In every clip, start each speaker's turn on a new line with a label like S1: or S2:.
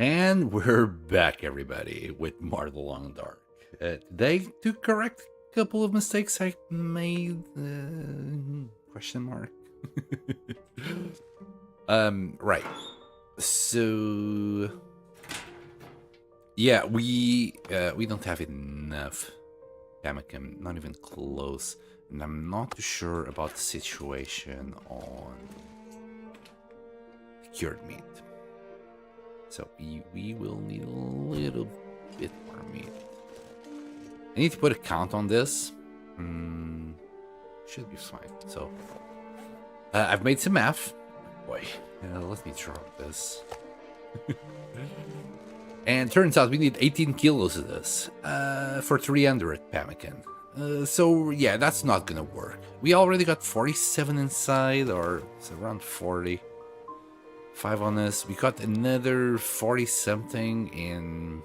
S1: And we're back, everybody, with more The Long Dark. Today, to correct a couple of mistakes I made, question mark. Right. So, yeah, we don't have enough Pemmican, not even close. And I'm not too sure about the situation on cured meat. So we will need a little bit more meat. I need to put a count on this. Should be fine. So I've made some math. Boy, let me drop this. And turns out we need 18 kilos of this for 300 pemmican. So yeah, that's not gonna work. We already got 47 inside, or it's around 40. 5 on this. We got another 40 something in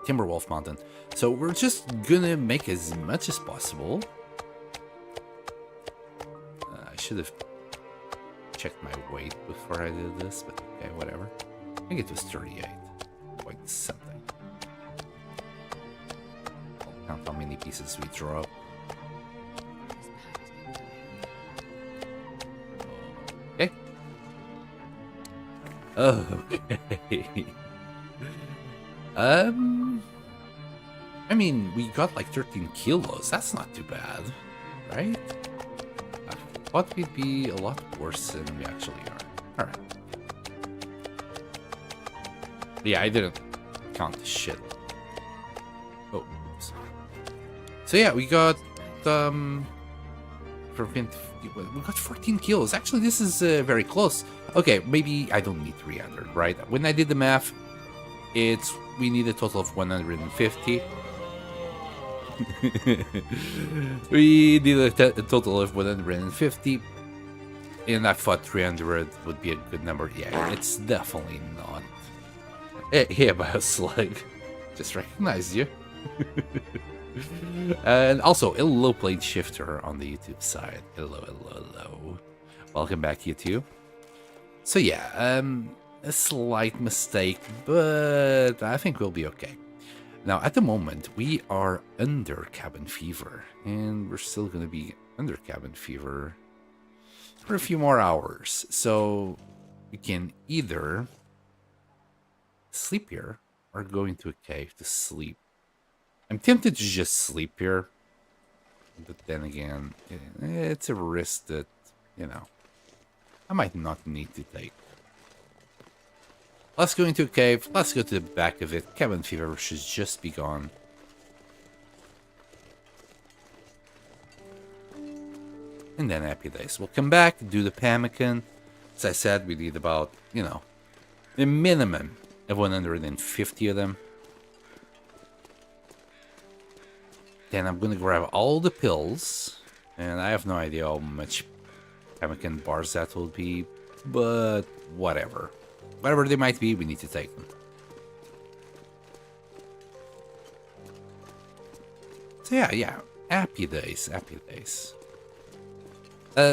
S1: Timberwolf Mountain. So we're just gonna make as much as possible. I should have checked my weight before I did this, but okay, whatever. I think it was 38. Quite something. I'll count how many pieces we drop. Okay. Okay. I mean, we got like 13 kilos. That's not too bad, right? I thought we'd be a lot worse than we actually are. Alright. Yeah, I didn't count the shit. Oh. So yeah, we got we got 14 kilos. Actually, this is very close. Okay, maybe I don't need 300, right? When I did the math, we need a total of 150. We need a total of 150, and I thought 300 would be a good number. Yeah, it's definitely not. Hey, Bioslug, just recognized you. And also, a low plate shifter on the YouTube side. Hello. Welcome back, you two. So yeah, a slight mistake, but I think we'll be okay. Now, at the moment, we are under cabin fever, and we're still going to be under cabin fever for a few more hours. So we can either sleep here or go into a cave to sleep. I'm tempted to just sleep here, but then again, it's a risk that, I might not need to take. Let's go into a cave. Let's go to the back of it. Cabin fever should just be gone. And then happy days. We'll come back, do the pemmican. As I said, we need about, a minimum of 150 of them. Then I'm gonna grab all the pills. And I have no idea how much pemmican bars that will be, but whatever. Whatever they might be, we need to take them. So yeah, happy days.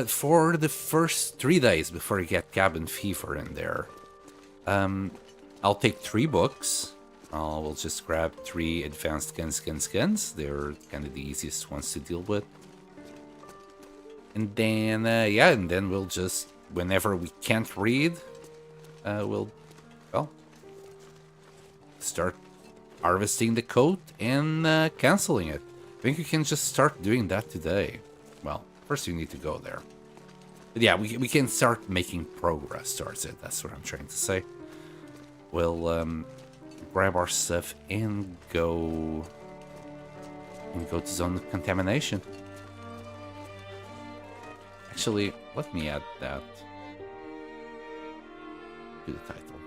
S1: For the first 3 days before you get cabin fever in there, I'll take 3 books. We'll just grab 3 advanced guns. They're kind of the easiest ones to deal with. And then, and then we'll just, whenever we can't read, we'll start harvesting the coat and canceling it. I think we can just start doing that today. Well, first you need to go there. But yeah, we can start making progress towards it. That's what I'm trying to say. We'll grab our stuff and go to zone contamination. Actually, let me add that to the title.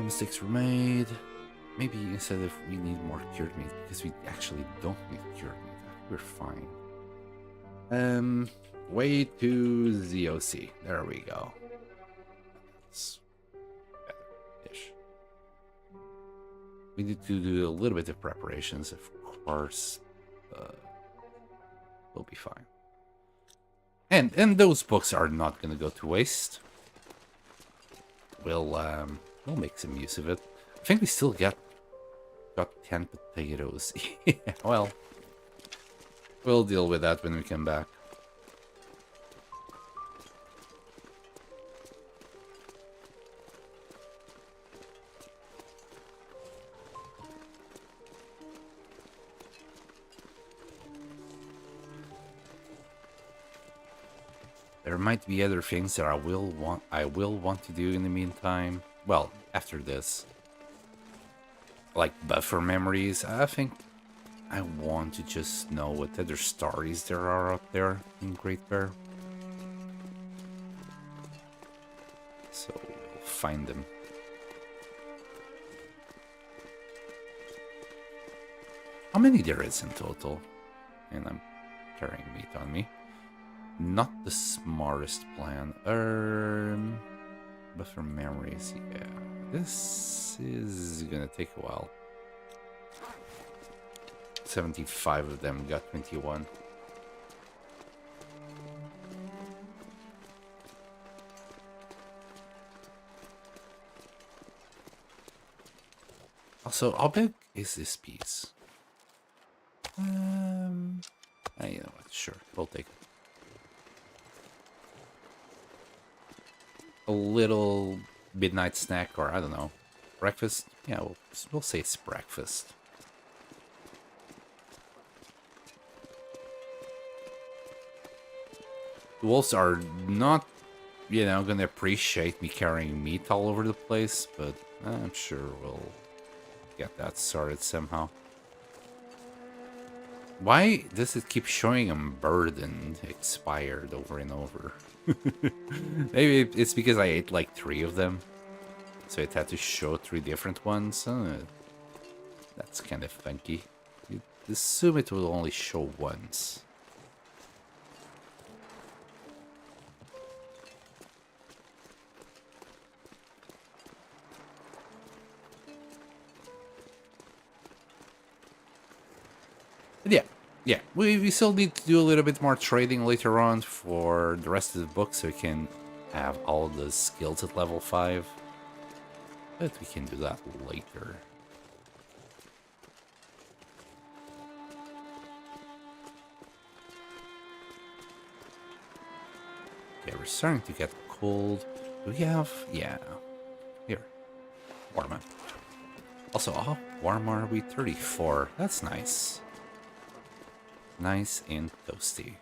S1: Mistakes were made. Maybe instead of we need more cured meat, because we actually don't need cured meat. We're fine. Way to ZOC. There we go. That's better-ish. We need to do a little bit of preparations, of course. We'll be fine. And those books are not gonna go to waste. We'll make some use of it. I think we still got 10 potatoes. Yeah, well, we'll deal with that when we come back. There might be other things that I will want to do in the meantime. Well, after this. Like buffer memories. I think I want to just know what other stories there are out there in Great Bear. So we'll find them. How many there is in total? And I'm carrying meat on me. Not the smartest plan. Buffer memories, yeah. This is gonna take a while. 75 of them got 21. Also, how big is this piece? You know what? Sure, we'll take it. A little midnight snack, or I don't know, breakfast. Yeah, we'll say it's breakfast. The wolves are not, you know, gonna appreciate me carrying meat all over the place, but I'm sure we'll get that sorted somehow. Why does it keep showing I'm burdened, expired over and over? Maybe it's because I ate like 3 of them, so it had to show 3 different ones. That's kind of funky. You'd assume it will only show once. But yeah, we still need to do a little bit more trading later on for the rest of the book, so we can have all the skills at level 5. But we can do that later. Okay, we're starting to get cold. Do we have... yeah. Here. Warm up. Also, how warm are we? 34. That's nice. Nice and toasty.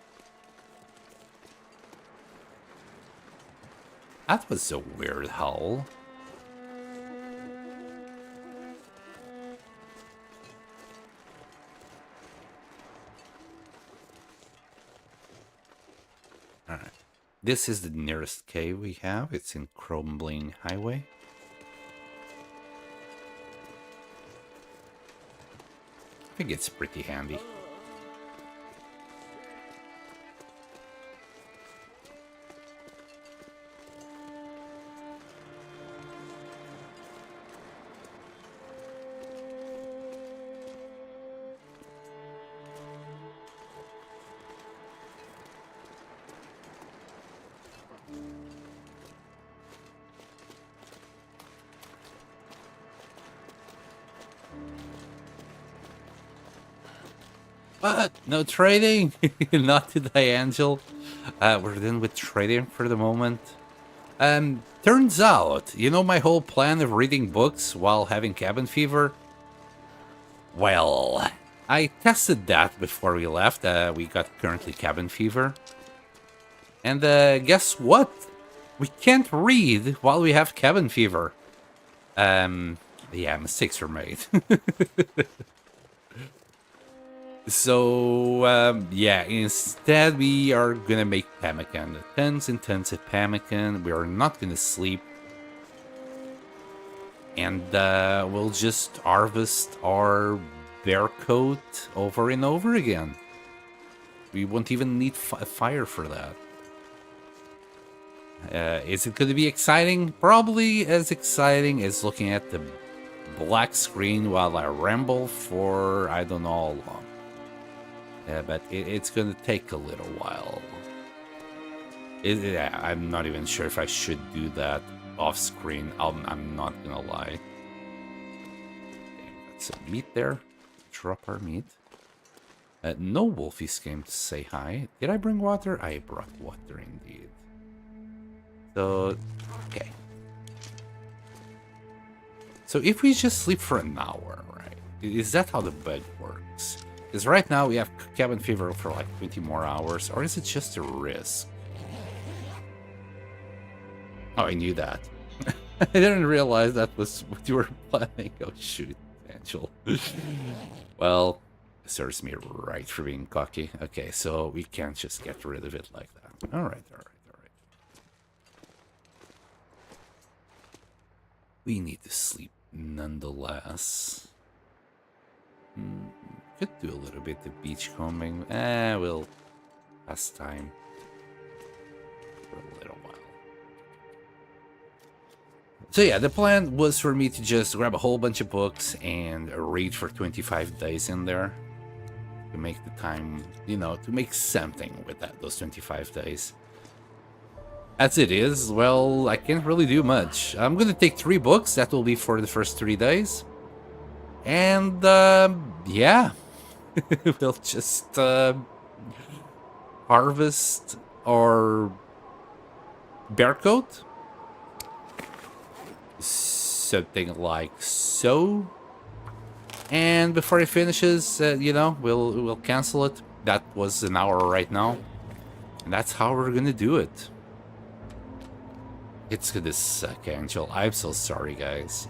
S1: That was a weird howl. Alright. This is the nearest cave we have. It's in Crumbling Highway. I think it's pretty handy. What? No trading? Not today, Angel. We're done with trading for the moment. Turns out, you know my whole plan of reading books while having cabin fever? Well, I tested that before we left. We got currently cabin fever. And guess what? We can't read while we have cabin fever. Yeah, mistakes were made. So, yeah, instead we are gonna make pemmican. Tons and tons of pemmican. We are not gonna sleep. And we'll just harvest our bear coat over and over again. We won't even need a fire for that. Is it gonna be exciting? Probably as exciting as looking at the black screen while I ramble for I don't know how long. but it's gonna take a little while. Yeah, I'm not even sure if I should do that off screen. I'm not gonna lie. Okay, got some meat there. Drop our meat. No wolfies came to say hi. Did I bring water? I brought water indeed. So, okay. So if we just sleep for an hour, right? Is that how the bed works? Because right now we have cabin fever for like 20 more hours, or is it just a risk? Oh, I knew that. I didn't realize that was what you were planning. Oh, shoot, Angel. Well, serves me right for being cocky. Okay, so we can't just get rid of it like that. All right. We need to sleep nonetheless. Could do a little bit of beach combing. We'll pass time for a little while. So yeah, the plan was for me to just grab a whole bunch of books and read for 25 days in there. To make the time, you know, to make something with those 25 days. As it is, well, I can't really do much. I'm gonna take 3 books, that will be for the first 3 days. And, yeah. We'll just, harvest our bear coat. Something like so. And before it finishes, you know, we'll cancel it. That was an hour right now. And that's how we're gonna do it. It's gonna suck, Angel. I'm so sorry, guys.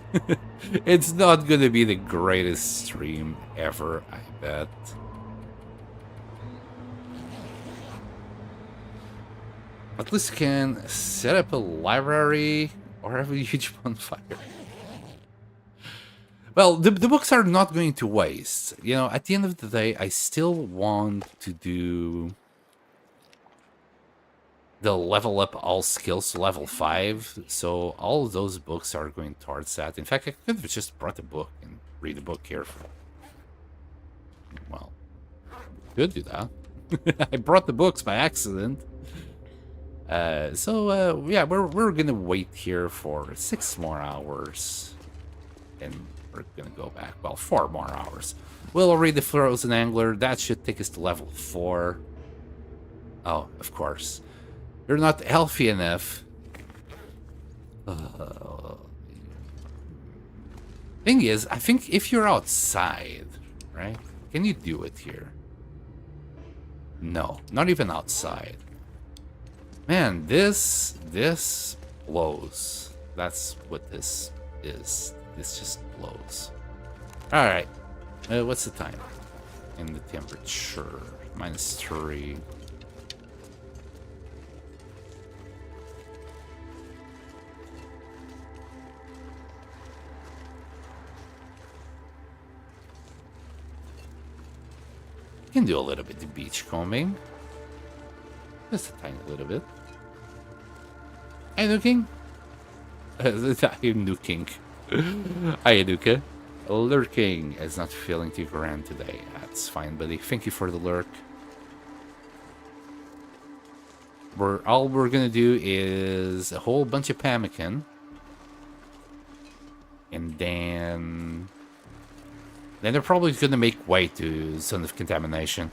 S1: It's not gonna be the greatest stream ever, I bet. At least we can set up a library or have a huge bonfire. Well, the books are not going to waste. You know, at the end of the day, I still want to do the level up all skills to level 5. So all of those books are going towards that. In fact, I could have just brought a book and read a book here. Well, could do that. I brought the books by accident. So yeah, we're gonna wait here for 6 more hours. And we're gonna go back. Well, 4 more hours. We'll read the Frozen Angler. That should take us to level 4. Oh, of course. You're not healthy enough. Thing is, I think if you're outside, right? Can you do it here? No, not even outside. Man, this blows. That's what this is. This just blows. All right. What's the time? And the temperature -3. Can do a little bit of beach combing. Just a tiny little bit. Hi, nuking. Hi, nuking. Hi, Nuka. Lurking is not feeling too grand today. That's fine, buddy. Thank you for the lurk. All we're gonna do is a whole bunch of pemmican. And then they're probably gonna make way to Zone of Contamination.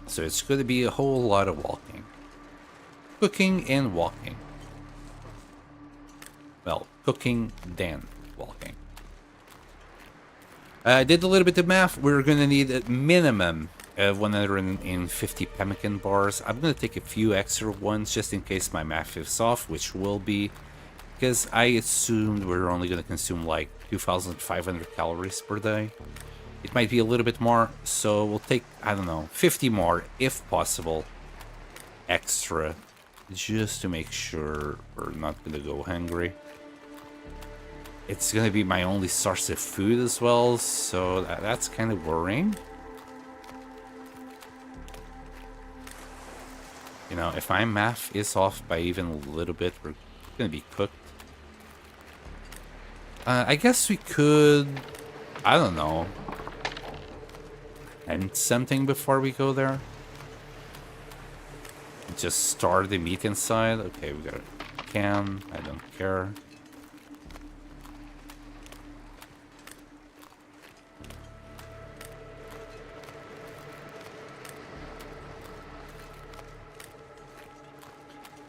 S1: So it's gonna be a whole lot of walking. Cooking and walking. Well, cooking, then walking. I did a little bit of math. We're gonna need a minimum of 150 pemmican bars. I'm gonna take a few extra ones just in case my math is off, which will be, because I assumed we're only gonna consume like 2,500 calories per day. It might be a little bit more, so we'll take, I don't know, 50 more, if possible, extra, just to make sure we're not gonna go hungry. It's gonna be my only source of food as well, so that's kind of worrying. You know, if my math is off by even a little bit, we're gonna be cooked. I guess we could, I don't know, hunt something before we go there? Just store the meat inside? Okay, we got a can. I don't care.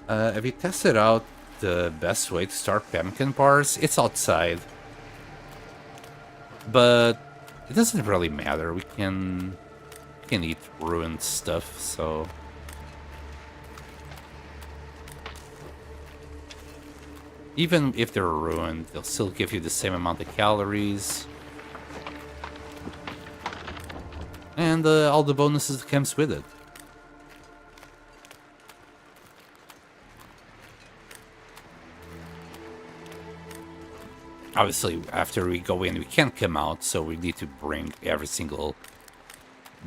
S1: Have you tested out the best way to start pumpkin bars? It's outside. But it doesn't really matter. We can eat ruined stuff, so... Even if they're ruined, they'll still give you the same amount of calories. And all the bonuses that comes with it. Obviously, after we go in, we can't come out, so we need to bring every single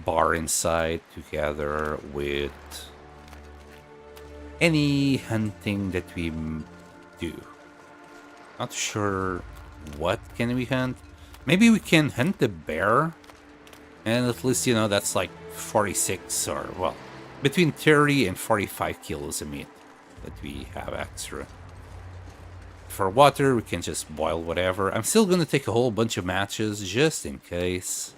S1: bar inside together with any hunting that we do. Not sure what can we hunt. Maybe we can hunt the bear, and at least, you know, that's like 46 or, well, between 30 and 45 kilos of meat that we have extra. For water, we can just boil whatever. I'm still gonna take a whole bunch of matches just in case.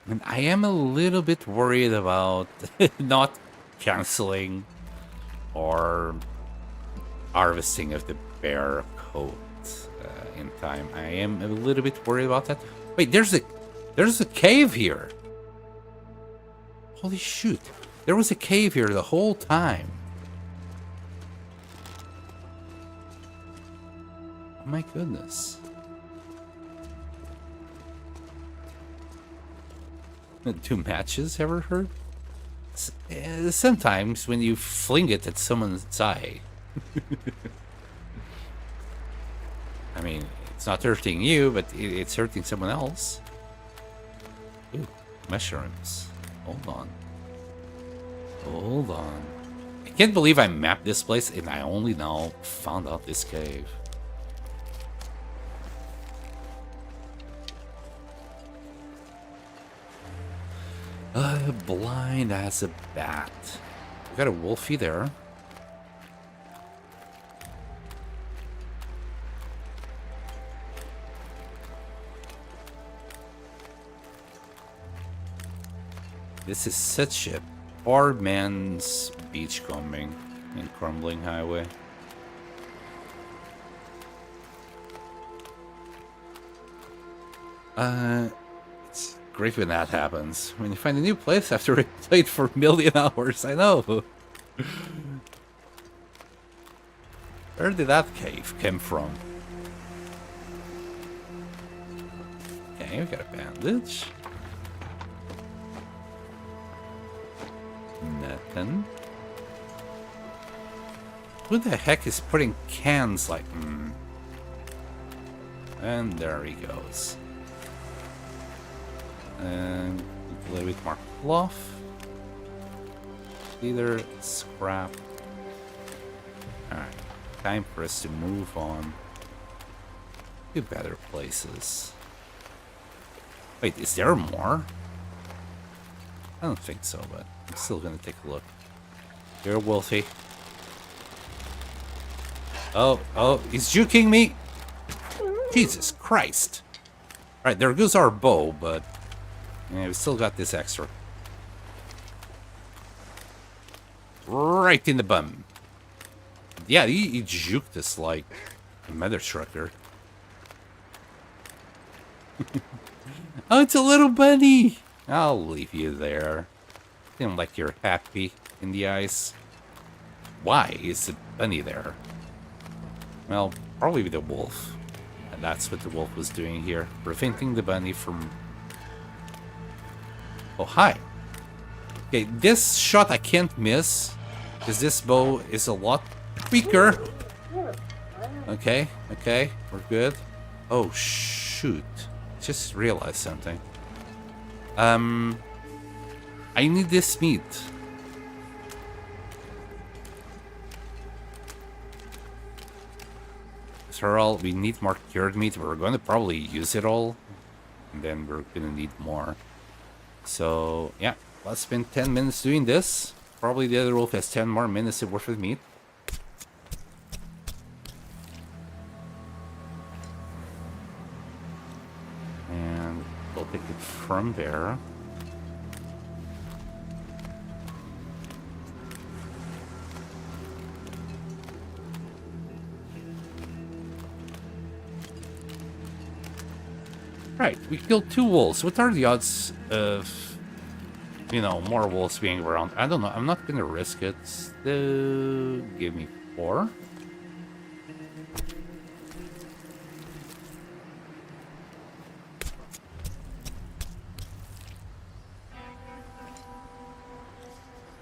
S1: And I am a little bit worried about not canceling or harvesting of the bear coat in time. I am a little bit worried about that. Wait, there's a cave here. Holy shoot. There was a cave here the whole time. Oh my goodness. 2 matches, ever heard? Sometimes when you fling it at someone's eye. I mean, it's not hurting you, but it's hurting someone else. Ooh, mushrooms. Hold on. Hold on. I can't believe I mapped this place and I only now found out this cave. Blind as a bat. We got a wolfie there. This is such a poor man's beachcombing in Crumbling Highway. It's great when that happens. When you find a new place after we played for a million hours, I know. Where did that cave come from? Okay, we got a bandage. Nothing. Who the heck is putting cans like... And there he goes. And a little bit more cloth. Either scrap. Alright. Time for us to move on to better places. Wait, is there more? I don't think so, but I'm still gonna take a look. You're Wolfie. Oh, he's juking me! Jesus Christ! Alright, there goes our bow, but... yeah, we still got this extra. Right in the bum. Yeah, he juked us like a mother trucker. Oh, it's a little bunny! I'll leave you there. Seem like you're happy in the ice. Why is the bunny there? Well, probably the wolf. And that's what the wolf was doing here. Preventing the bunny from... Oh, hi. Okay, this shot I can't miss. Because this bow is a lot weaker. Okay, we're good. Oh, shoot. Just realized something. I need this meat. It's literal. We need more cured meat. We're going to probably use it all. And then we're going to need more. So, yeah. Let's spend 10 minutes doing this. Probably the other wolf has 10 more minutes worth of meat. And we'll take it from there. Right, we killed 2 wolves. What are the odds of, you know, more wolves being around? I don't know. I'm not gonna risk it. Still, give me 4.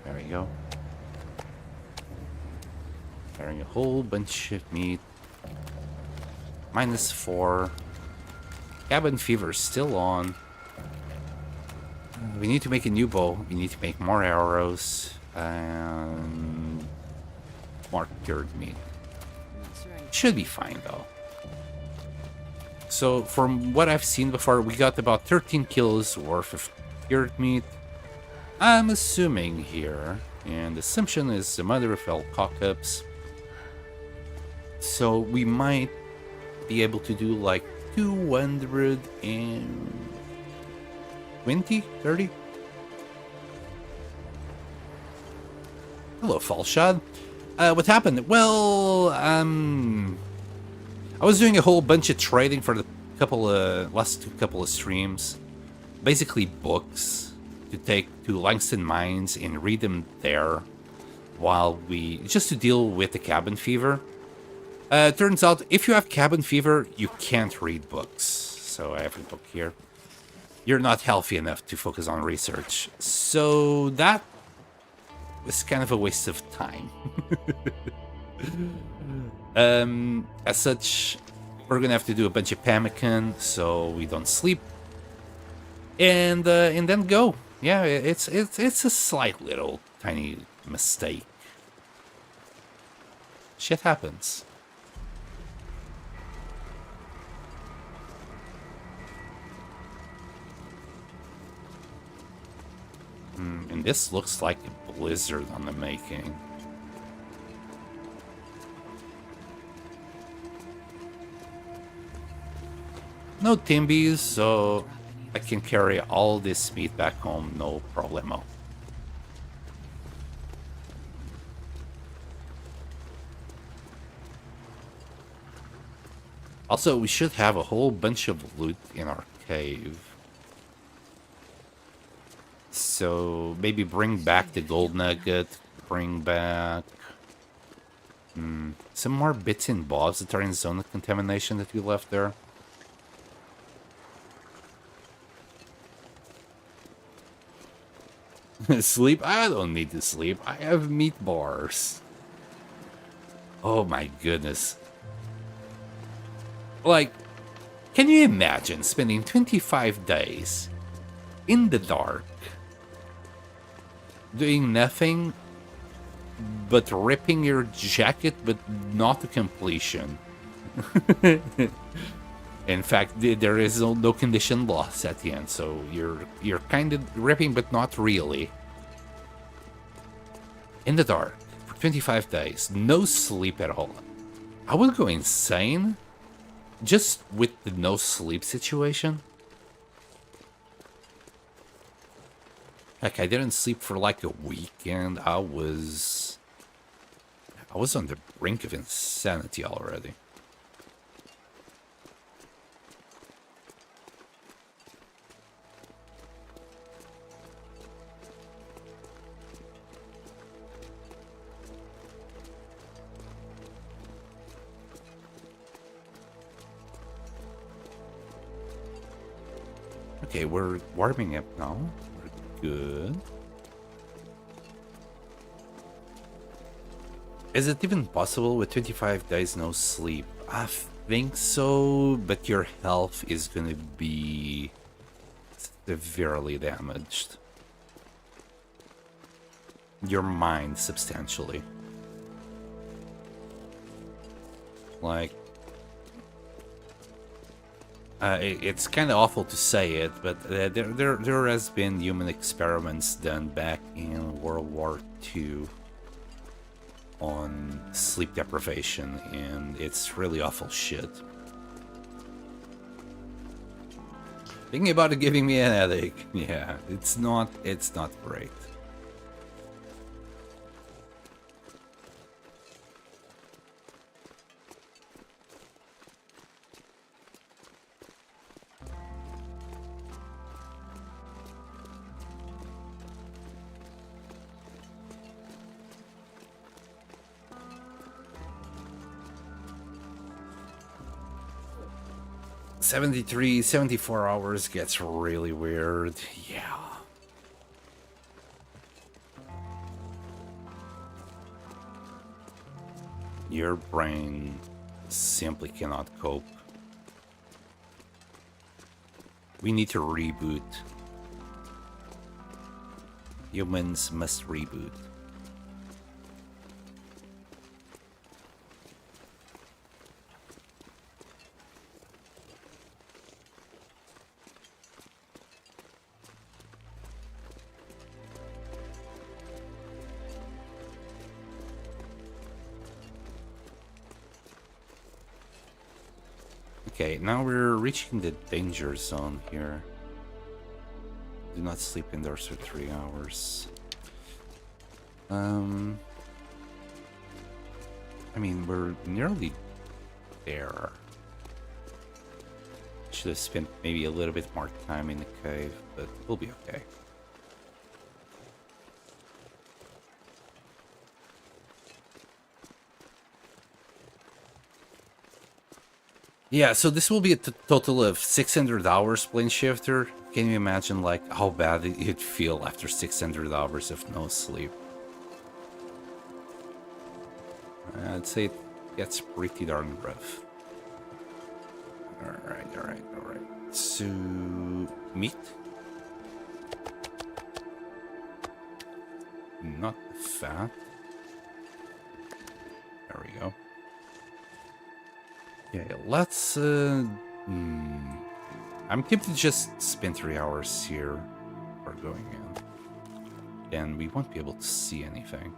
S1: There we go. Carrying a whole bunch of meat. -4. Cabin fever still on. We need to make a new bow. We need to make more arrows and more cured meat. Should be fine though. So from what I've seen before, we got about 13 kills worth of cured meat. I'm assuming here, and the assumption is the mother of all cock-ups. So we might be able to do like 220, 30. Hello, Fall Shot. What happened? Well, I was doing a whole bunch of trading for the last couple of streams. Basically books to take to Langston Mines and read them there just to deal with the cabin fever. Turns out, if you have cabin fever, you can't read books. So I have a book here. You're not healthy enough to focus on research. So that was kind of a waste of time. As such, we're gonna have to do a bunch of pemmican so we don't sleep, and then go. Yeah, it's a slight little tiny mistake. Shit happens. And this looks like a blizzard on the making. No timbies, so I can carry all this meat back home, no problemo. Also, we should have a whole bunch of loot in our cave. So maybe bring back the gold nugget, bring back some more bits and bobs that are in zone of contamination that we left there. Sleep? I don't need to sleep. I have meat bars. Oh my goodness. Like, can you imagine spending 25 days in the dark, doing nothing but ripping your jacket, but not to completion? In fact, there is no condition loss at the end, so you're kind of ripping, but not really. In the dark for 25 days, no sleep at all. I would go insane just with the no sleep situation. Heck, I didn't sleep for like a week, and I was on the brink of insanity already. Okay, we're warming up now. We're good. Is it even possible with 25 days no sleep? I think so, but your health is gonna be severely damaged. Your mind substantially. Like, It's kind of awful to say it, but there has been human experiments done back in World War II on sleep deprivation, and it's really awful shit. Thinking about it giving me an headache. Yeah, it's not great. '73, 74 hours gets really weird. Yeah. Your brain simply cannot cope. We need to reboot. Humans must reboot. Okay, now we're reaching the danger zone here. Do not sleep indoors for 3 hours. I mean, we're nearly there. Should have spent maybe a little bit more time in the cave, but we'll be okay. Yeah, so this will be a total of 600 hours plane shifter. Can you imagine like how bad it'd feel after 600 hours of no sleep? I'd say it gets pretty darn rough. Alright. So, meat? Not fat. There we go. Yeah, let's, I'm tempted to just spend 3 hours here before going in. And we won't be able to see anything.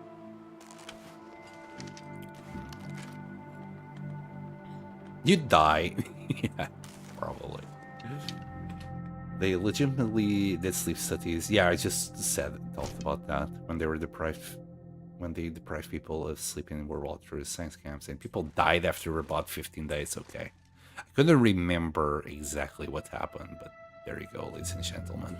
S1: You'd die. Yeah, probably. They legitimately did sleep studies. Yeah, I just talked about that when they were deprived. When they deprived people of sleeping in World War II science camps, and people died after about 15 days. Okay, I couldn't remember exactly what happened, but there you go, ladies and gentlemen.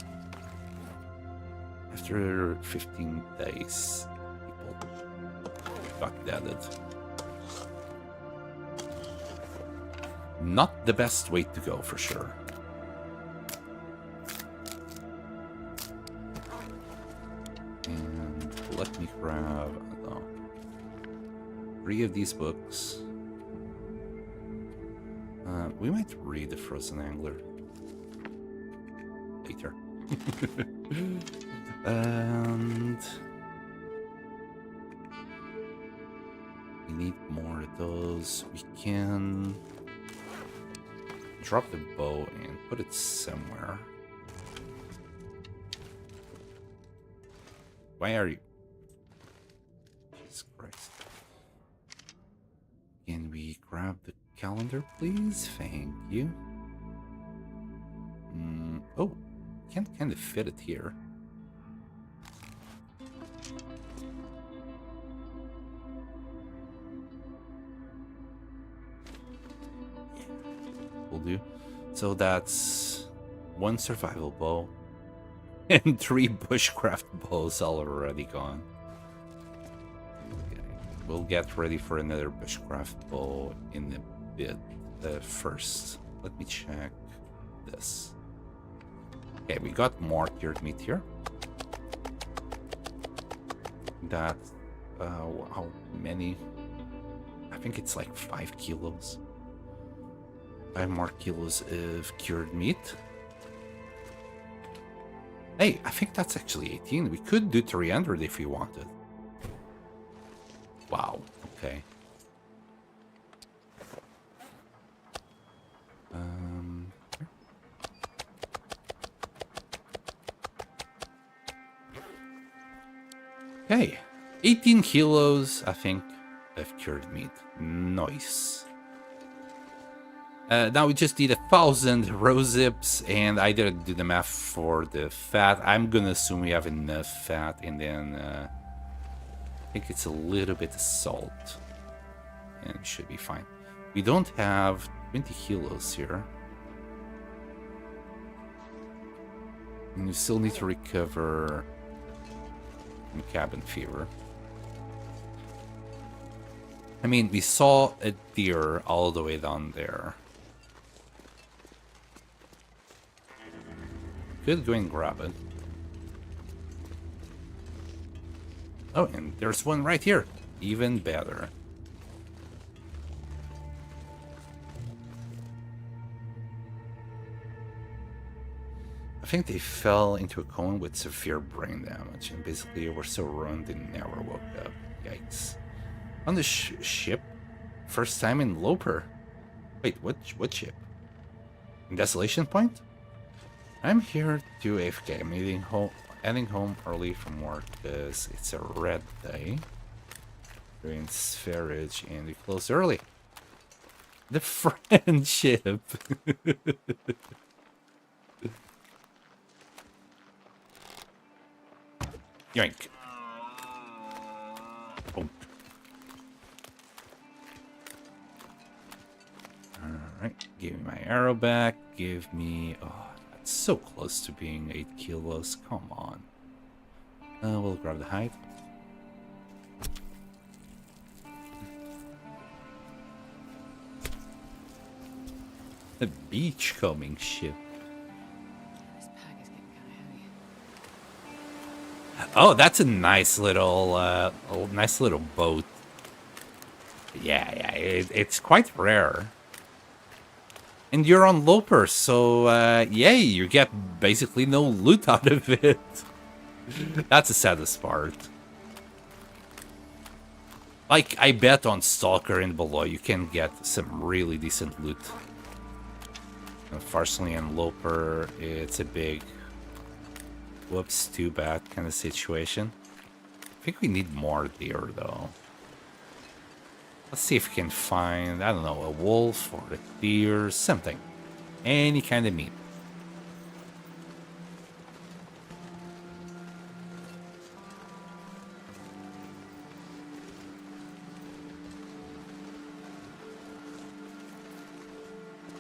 S1: After 15 days, people got deaded. Not the best way to go, for sure. And let me grab 3 of these books. We might read The Frozen Angler later. And we need more of those. We can drop the bow and put it somewhere. Why are you? Jesus Christ. Can we grab the calendar, please? Thank you. Oh, can't kind of fit it here. Will do. So that's 1 survival bow and 3 bushcraft bows already gone. Okay. We'll get ready for another bushcraft bow in a bit. First, let me check this. Okay, we got more cured meat here. That's how many? I think it's like 5 kilos. 5 more kilos of cured meat. Hey, I think that's actually 18. We could do 300 if we wanted. Wow, okay. Okay, 18 kilos, I think, of cured meat. Nice. Now we just need 1,000 rosehips, and I didn't do the math for the fat. I'm gonna assume we have enough fat, and then I think it's a little bit of salt, and it should be fine. We don't have 20 kilos here. And you still need to recover from cabin fever. I mean, we saw a deer all the way down there. Could go and grab it. Oh, and there's one right here. Even better. I think they fell into a coma with severe brain damage, and basically were so ruined they never woke up. Yikes. On the ship? First time in Loper. Wait, what ship? In Desolation Point? I'm here to AFK. I'm heading home early from work because it's a red day. We're in Spherage and we close early. The friendship. Yoink. Oh. Alright, give me my arrow back. Give me... Oh, that's so close to being 8 kilos. Come on. We'll grab the hide. The beachcombing ship. Oh, that's a nice little boat. Yeah, it's quite rare. And you're on Loper, so yay, you get basically no loot out of it. That's the saddest part. Like, I bet on Stalker and below you can get some really decent loot. Unfortunately, on Loper, it's a big... Whoops, too bad kind of situation. I think we need more deer, though. Let's see if we can find, I don't know, a wolf or a deer, something. Any kind of meat.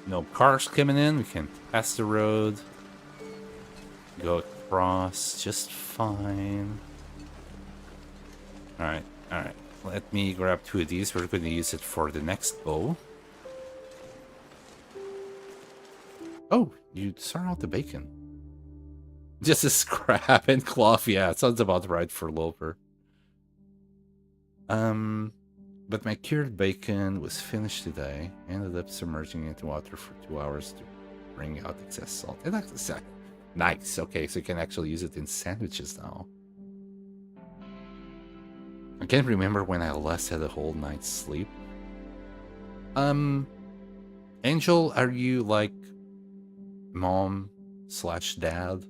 S1: No cars coming in, we can pass the road. Go across just fine. Alright. Let me grab 2 of these. We're going to use it for the next bow. Oh, you start out the bacon. Just a scrap and cloth. Yeah, it sounds about right for Loper. But my cured bacon was finished today. Ended up submerging into water for 2 hours to bring out excess salt. It actually nice. Okay, so you can actually use it in sandwiches now. I can't remember when I last had a whole night's sleep. Angel, are you like mom/dad?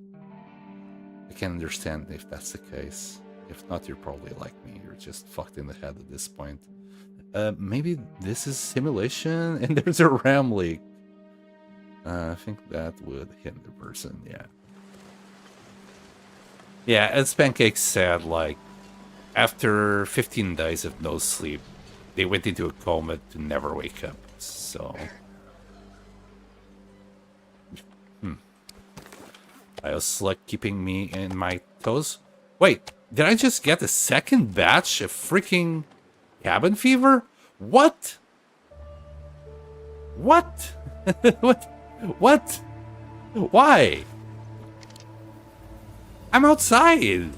S1: I can understand if that's the case. If not, you're probably like me. You're just fucked in the head at this point. Maybe this is simulation and there's a RAM leak. I think that would hit the person, yeah. Yeah, as Pancake said, like, after 15 days of no sleep, they went into a coma to never wake up, so... I was like keeping me in my toes. Wait, did I just get a second batch of freaking cabin fever? What? What? What? Why? I'm outside.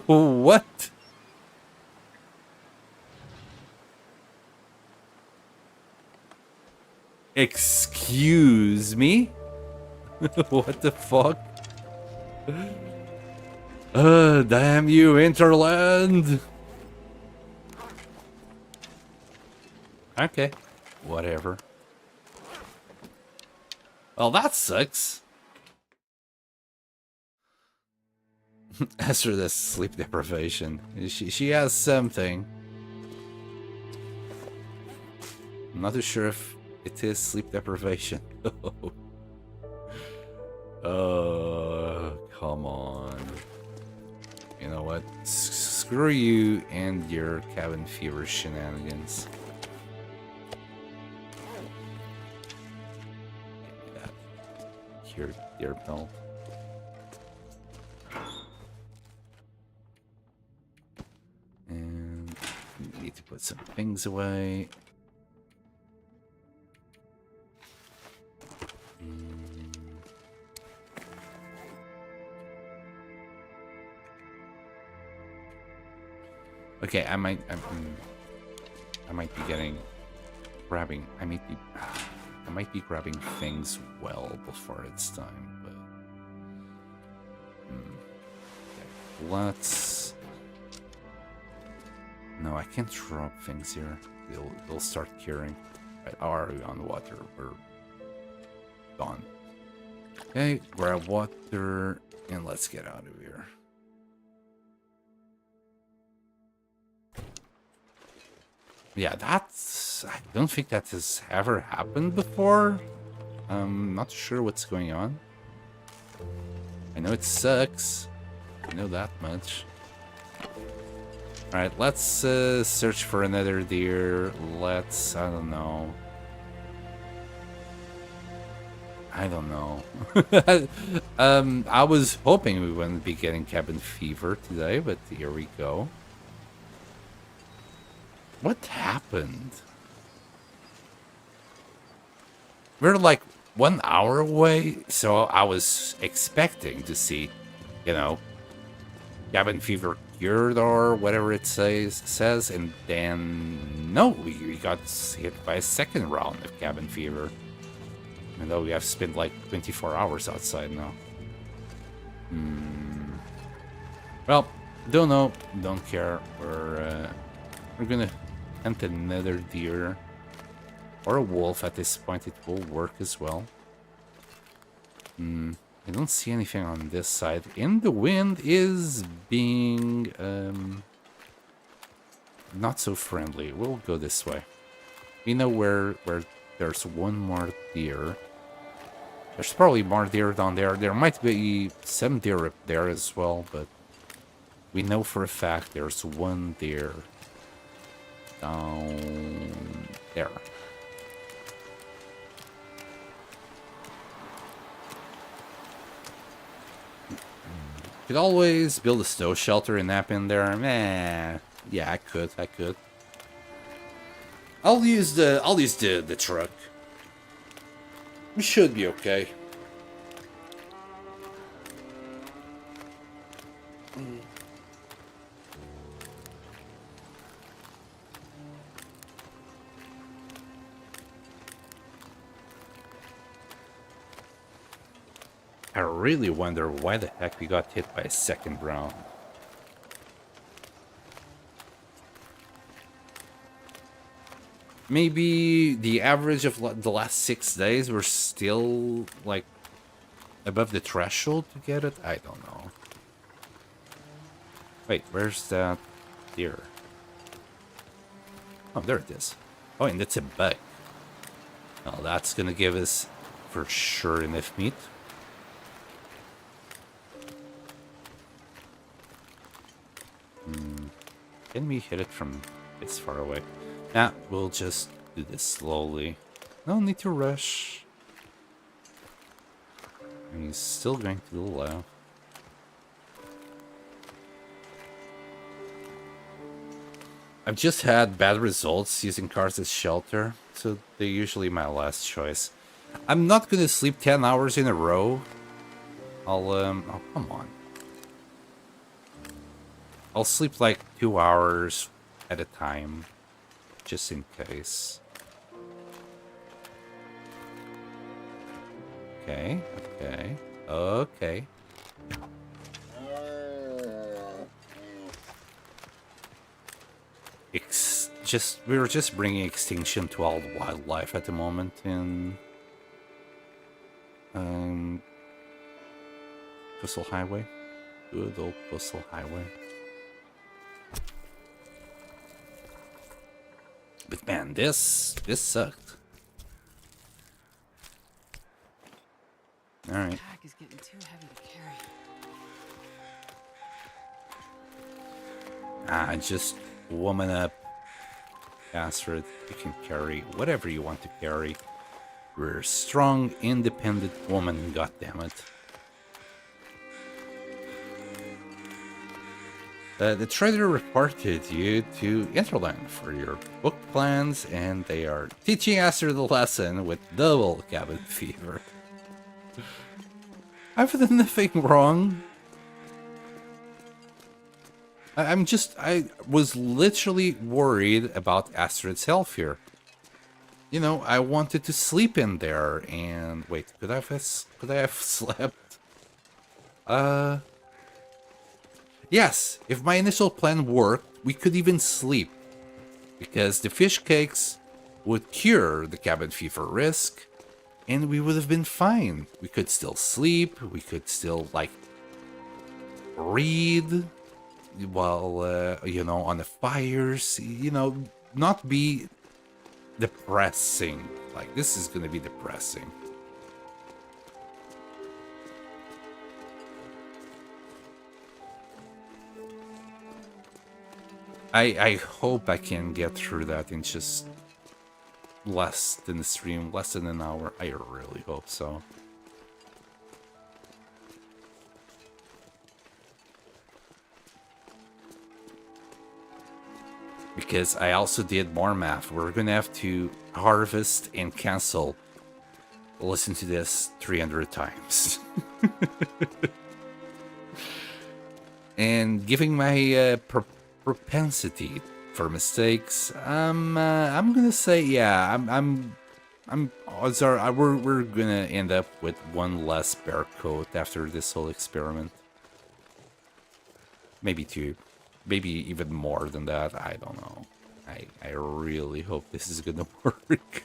S1: What? Excuse me? What the fuck? Damn you, Interland! Okay, whatever. Well, that sucks. As for the sleep deprivation, she has something. I'm not too sure if it is sleep deprivation. Oh, come on. You know what? Screw you and your cabin fever shenanigans. Give me that. Here, dear pal. And we need to put some things away. Okay, I might be I might be grabbing things well before it's time, but okay, let's. No, I can't drop things here. They'll start curing. Right, are we on water? We're gone. Okay, grab water and let's get out of here. Yeah, that's... I don't think that has ever happened before. I'm not sure what's going on. I know it sucks. I know that much. Alright, let's search for another deer. Let's... I don't know. I was hoping we wouldn't be getting cabin fever today, but here we go. What happened? We're like 1 hour away, so I was expecting to see, you know, cabin fever cured or whatever it says, and then no, we got hit by a second round of cabin fever. Even though we have spent like 24 hours outside now. Well, don't know, don't care. We're gonna hunt another deer or a wolf at this point. It will work as well. I don't see anything on this side, and the wind is being not so friendly. We'll go this way. We know where there's one more deer. There's probably more deer down there. There might be some deer up there as well, but we know for a fact there's one deer down there. Could always build a snow shelter and nap in there. Meh. Yeah, I could. I'll use the truck. We should be okay. I really wonder why the heck we got hit by a second round. Maybe the average of the last 6 days were still, like, above the threshold to get it? I don't know. Wait, where's that deer? Oh, there it is. Oh, and it's a buck. Well, that's gonna give us, for sure, enough meat. Can we hit it from this far away? Nah, we'll just do this slowly. No need to rush. And he's still going to the left. I've just had bad results using cars as shelter, so they're usually my last choice. I'm not gonna sleep 10 hours in a row. Oh, come on. I'll sleep like 2 hours at a time, just in case. Okay. We were just bringing extinction to all wildlife at the moment in Coastal Highway. Good old coastal highway. But man, this sucked. All right.
S2: The pack is getting too heavy to carry.
S1: Just woman up. Astrid, you can carry whatever you want to carry. You're a strong, independent woman, goddammit. The trader reported you to Interland for your book plans, and they are teaching Astrid the lesson with double cabin fever. I've done nothing wrong. I was literally worried about Astrid's health here. You know, I wanted to sleep in there, and wait, could I have slept? Yes, if my initial plan worked, we could even sleep, because the fish cakes would cure the cabin fever risk, and we would have been fine. We could still sleep, we could still, like, read while, you know, on the fires, you know, not be depressing. Like, this is gonna be depressing. I hope I can get through that in just less than the stream, less than an hour. I really hope so. Because I also did more math. We're gonna have to harvest and cancel. Listen to this 300 times. And giving my propensity for mistakes, I'm gonna say, yeah, odds are we're gonna end up with one less bear coat after this whole experiment. Maybe two, maybe even more than that. I don't know. I really hope this is gonna work.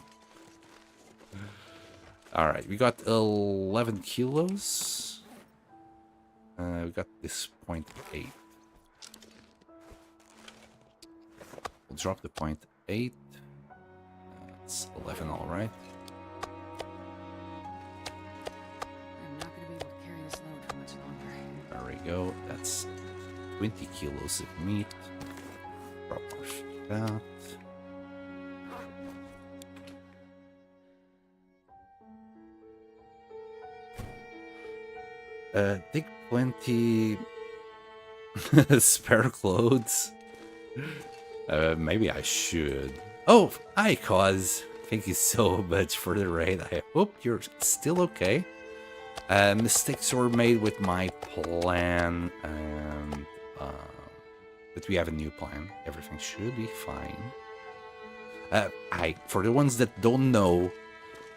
S1: All right, we got 11 kilos. We got this 0.8. We'll drop the 0.8. That's 11, all right.
S2: I'm not going to be able to carry this load for much longer.
S1: There we go. That's 20 kilos of meat. Drop our fat. Take plenty spare clothes. Maybe I should. Oh, hi, Cause. Thank you so much for the raid. I hope you're still okay. Mistakes were made with my plan, and but we have a new plan. Everything should be fine. For the ones that don't know,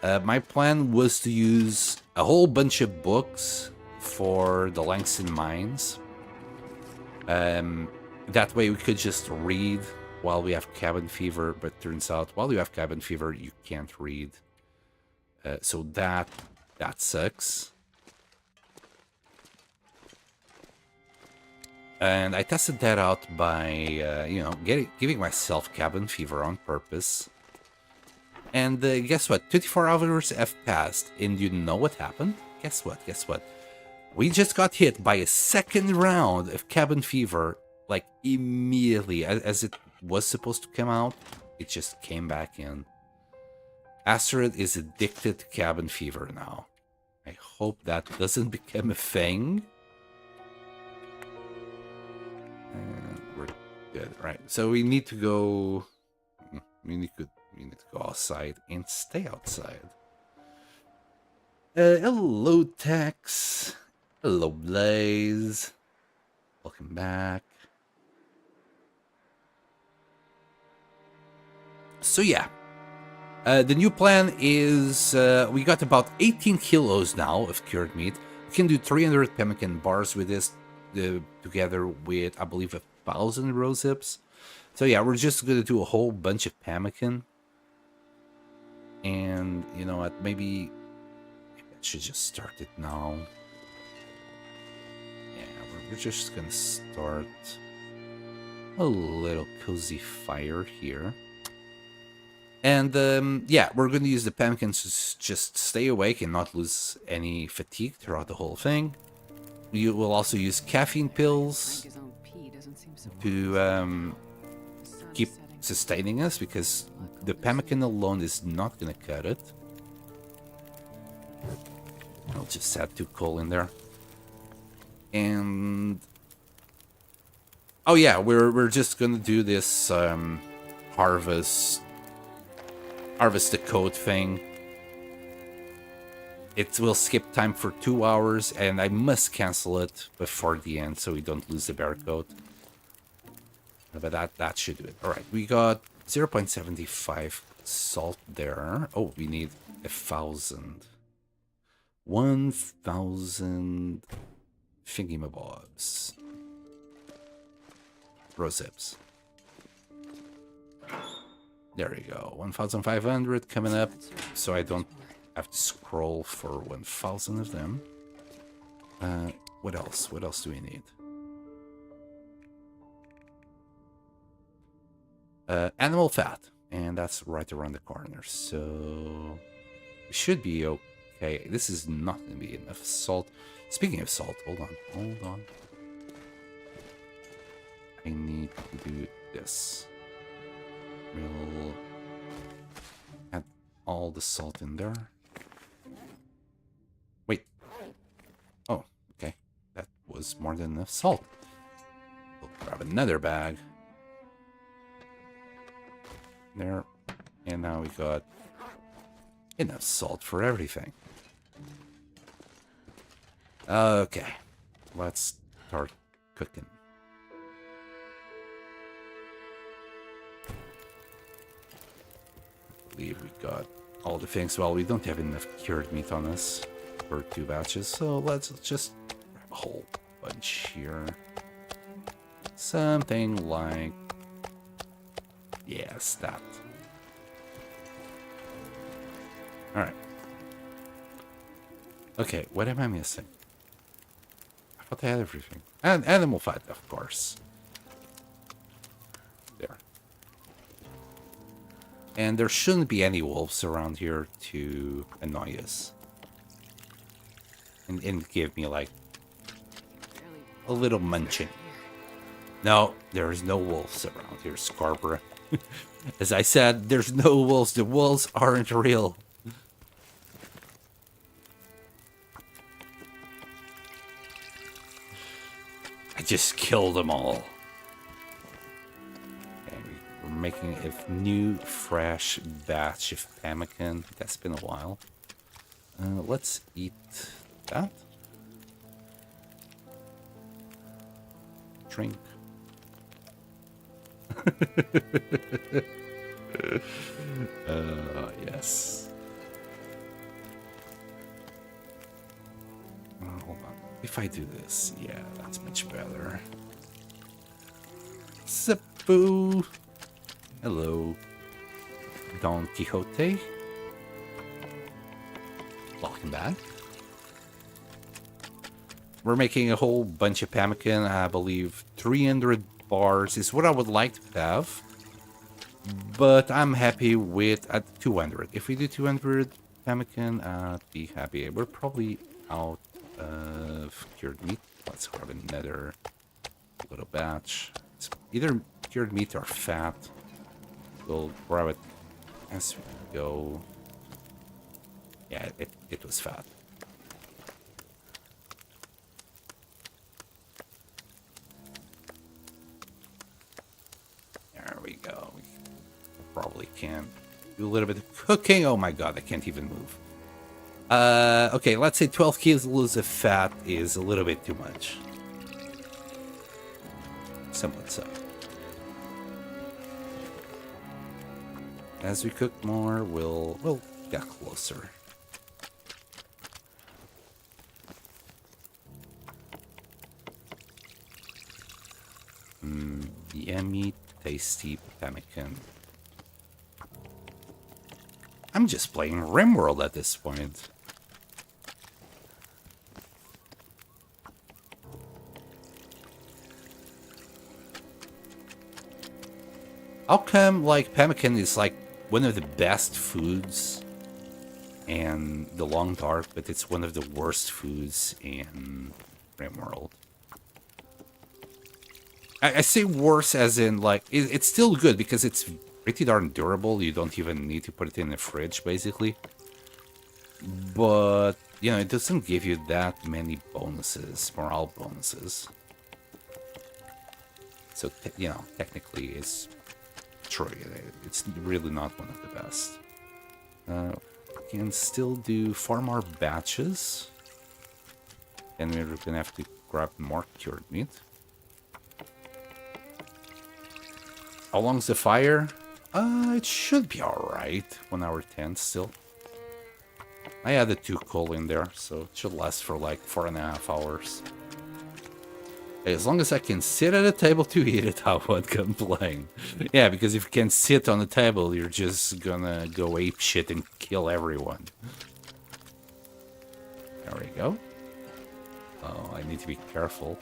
S1: my plan was to use a whole bunch of books for the Langston Mines. That way we could just read while we have cabin fever, but turns out while you have cabin fever, you can't read. So that sucks. And I tested that out by, you know, giving myself cabin fever on purpose. And guess what? 24 hours have passed, and you know what happened? Guess what? Guess what? We just got hit by a second round of cabin fever, like immediately as it was supposed to come out. It just came back in. Astrid is addicted to cabin fever now. I hope that doesn't become a thing. And we're good, right? So we need to go. We need to go outside and stay outside. Hello, Tex. Hello, Blaze. Welcome back. So yeah, the new plan is we got about 18 kilos now of cured meat. We can do 300 pemmican bars with this, together with, I believe, 1,000 rose hips. So yeah, we're just gonna do a whole bunch of pemmican. And you know what, maybe I should just start it now. Yeah, we're just gonna start a little cozy fire here. And yeah, we're going to use the pumpkins to just stay awake and not lose any fatigue throughout the whole thing. We will also use caffeine pills to keep sustaining us, because the pumpkin alone is not going to cut it. I'll just add 2 coal in there. And oh yeah, we're just going to do this harvest the code thing. It will skip time for 2 hours, and I must cancel it before the end so we don't lose the bear code. But that should do it. Alright, we got 0.75 salt there. Oh, we need 1,000. 1,000 thingy-mabobs. Roseps. There we go, 1,500 coming up, so I don't have to scroll for 1,000 of them. What else? What else do we need? Animal fat, and that's right around the corner, so it should be okay. This is not going to be enough salt. Speaking of salt, hold on. I need to do this. We'll add all the salt in there. Wait. Oh, okay. That was more than enough salt. We'll grab another bag. There. And now we got enough salt for everything. Okay. Let's start cooking. We got all the things. Well, we don't have enough cured meat on us for 2 batches, so let's just grab a whole bunch here. Something like, yes, that. All right. Okay, what am I missing? I thought I had everything. And animal fat, of course. There. And there shouldn't be any wolves around here to annoy us. And give me, like, a little munching. No, there's no wolves around here, Scarborough. As I said, there's no wolves. The wolves aren't real. I just killed them all. We're making a new, fresh batch of pemmican. That's been a while. Let's eat that. Drink. Yes. Hold on. If I do this, yeah, that's much better. Zapoo. Hello, Don Quixote. Welcome back. We're making a whole bunch of pemmican. I believe 300 bars is what I would like to have. But I'm happy with 200. If we do 200 pemmican, I'd be happy. We're probably out of cured meat. Let's grab another little batch. It's either cured meat or fat. We'll grab it as we go. Yeah, it was fat. There we go. We probably can do a little bit of cooking. Oh my god, I can't even move. Okay, let's say 12 kilos of fat is a little bit too much. Somewhat so. As we cook more, we'll get closer. Yummy, tasty pemmican. I'm just playing RimWorld at this point. How come, like, pemmican is, like, one of the best foods in the Long Dark, but it's one of the worst foods in Rimworld? I say worse as in, like, it's still good because it's pretty darn durable. You don't even need to put it in the fridge, basically. But, you know, it doesn't give you that many bonuses, morale bonuses. So, you know, technically it's true. It's really not one of the best. We can still do 4 more batches. And we're gonna have to grab more cured meat. How long's the fire? It should be alright. 1 hour 10 still. I added 2 coal in there, so it should last for like 4.5 hours. As long as I can sit at a table to eat it, I won't complain. Yeah, because if you can sit on the table, you're just gonna go ape shit and kill everyone. There we go. Oh, I need to be careful.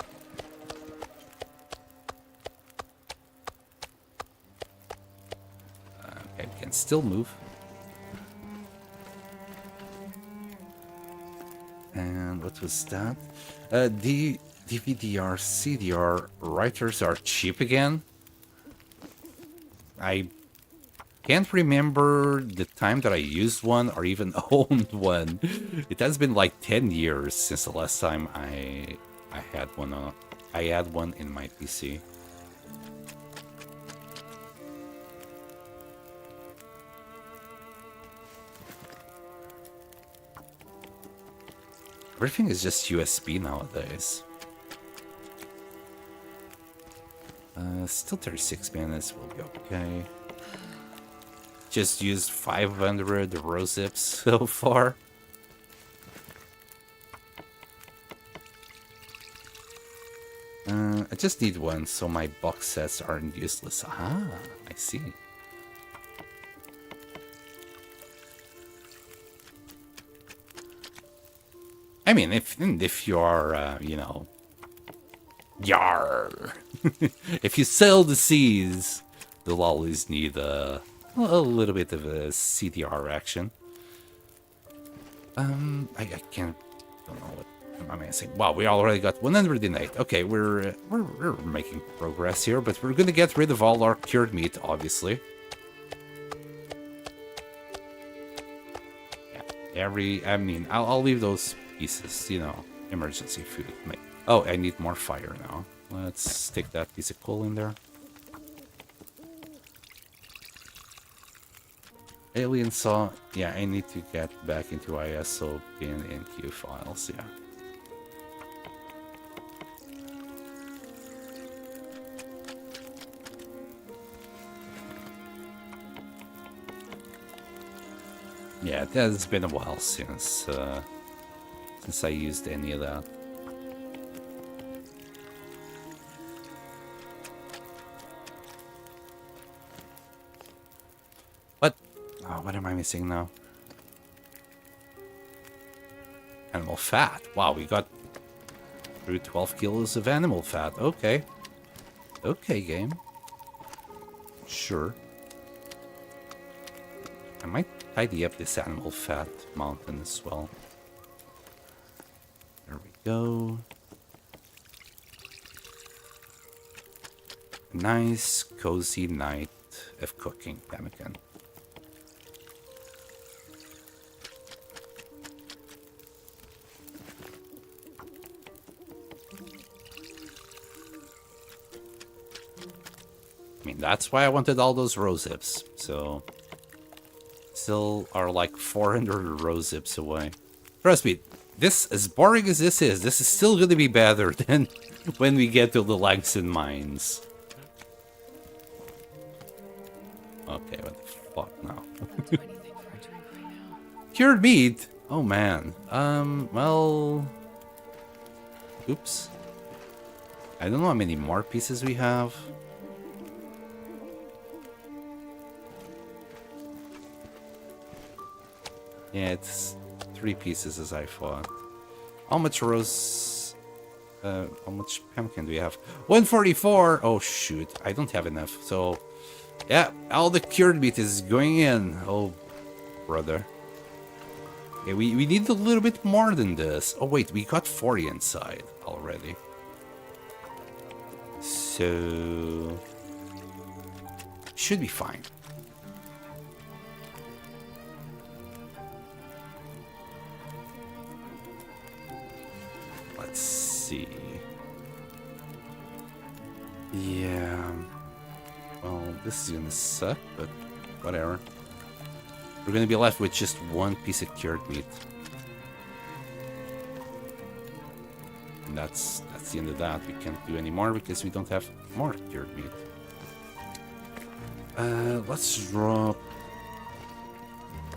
S1: Okay, we can still move. And what was that? The DVDR, CDR writers are cheap again. I can't remember the time that I used one or even owned one. It has been like 10 years since the last time I had one. I had one in my PC. Everything is just USB nowadays. Still 36 minutes will be okay. Just used 500 rosehips so far. I just need one so my box sets aren't useless. Ah, I see. I mean, if you are, you know, yar. If you sail the seas, they'll always need a little bit of a CDR action. I can't. Don't know what am I saying. Wow, we already got 108. Okay, we're making progress here, but we're gonna get rid of all our cured meat, obviously. Yeah, I mean, I'll leave those pieces, you know, emergency food. Oh, I need more fire now. Let's stick that piece of coal in there. Alien saw. Yeah, I need to get back into ISO bin and Q files. Yeah. Yeah, it has been a while since I used any of that. What am I missing now? Animal fat. Wow, we got through 12 kilos of animal fat. Okay. Okay, game. Sure. I might tidy up this animal fat mountain as well. There we go. Nice, cozy night of cooking pemmican. I mean, that's why I wanted all those rosehips. So, still are like 400 rosehips away. Trust me, this, as boring as this is still going to be better than when we get to the Langston mines. Okay, what the fuck now? Cured meat? Oh man. Well... Oops. I don't know how many more pieces we have. Yeah, it's 3 pieces as I thought. How much how much pumpkin do we have? 144! Oh shoot, I don't have enough. So, Yeah, all the cured meat is going in. Oh, brother. Okay, we need a little bit more than this. Oh, wait, we got 40 inside already. So... should be fine. Let's see. Yeah. Well, this is gonna suck, but whatever. We're gonna be left with just one piece of cured meat. And that's the end of that. We can't do any more because we don't have more cured meat. Let's drop...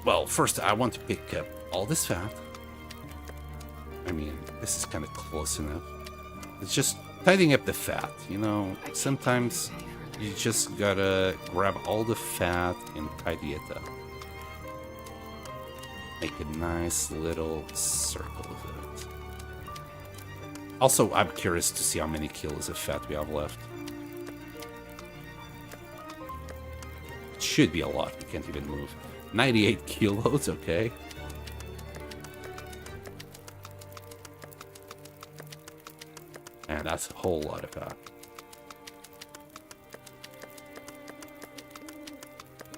S1: well, first I want to pick up all this fat. I mean, this is kind of close enough. It's just tidying up the fat, you know? Sometimes you just gotta grab all the fat and tidy it up. Make a nice little circle of it. Also, I'm curious to see how many kilos of fat we have left. It should be a lot. We can't even move. 98 kilos, okay. And that's a whole lot of fat.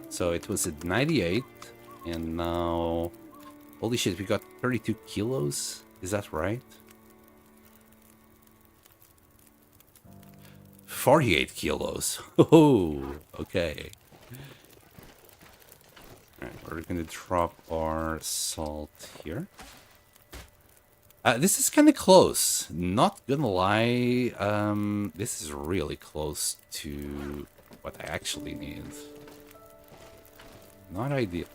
S1: So it was at 98, and now... holy shit, we got 32 kilos? Is that right? 48 kilos. Oh, okay. Alright, we're gonna drop our salt here. This is kind of close. Not gonna lie, this is really close to what I actually need. Not ideal.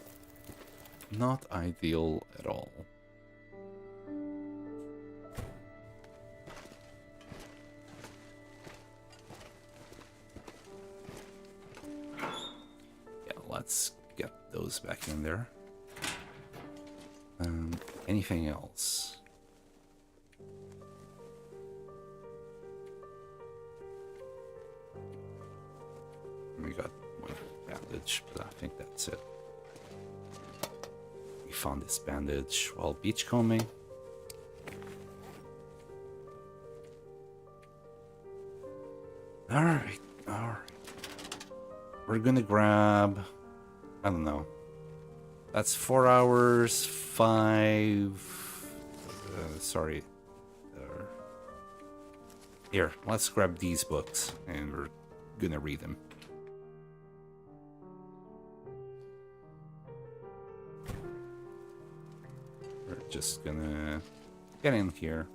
S1: Not ideal at all. Yeah, let's get those back in there. Anything else? We got one bandage, but I think that's it. We found this bandage while beachcombing. Alright, alright. We're gonna grab... I don't know. That's 4 hours, 5... sorry. Here, let's grab these books, and we're gonna read them. We're just gonna get in here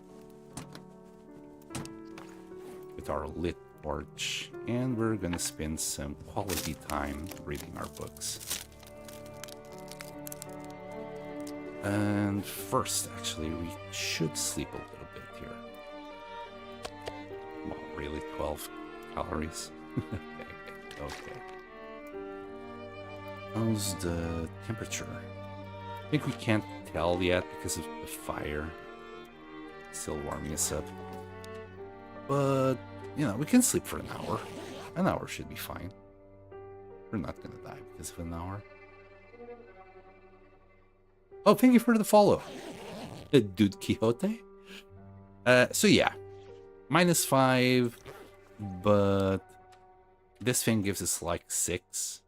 S1: with our lit torch, and we're gonna spend some quality time reading our books. And first, actually, we should sleep a little bit here. Well, really, 12 calories? Okay. How's the temperature? I think we can't tell yet because of the fire. Still warming us up. But, you know, we can sleep for an hour. An hour should be fine. We're not gonna die because of an hour. Oh, thank you for the follow, Dude Quixote. So yeah, -5, but this thing gives us like 6.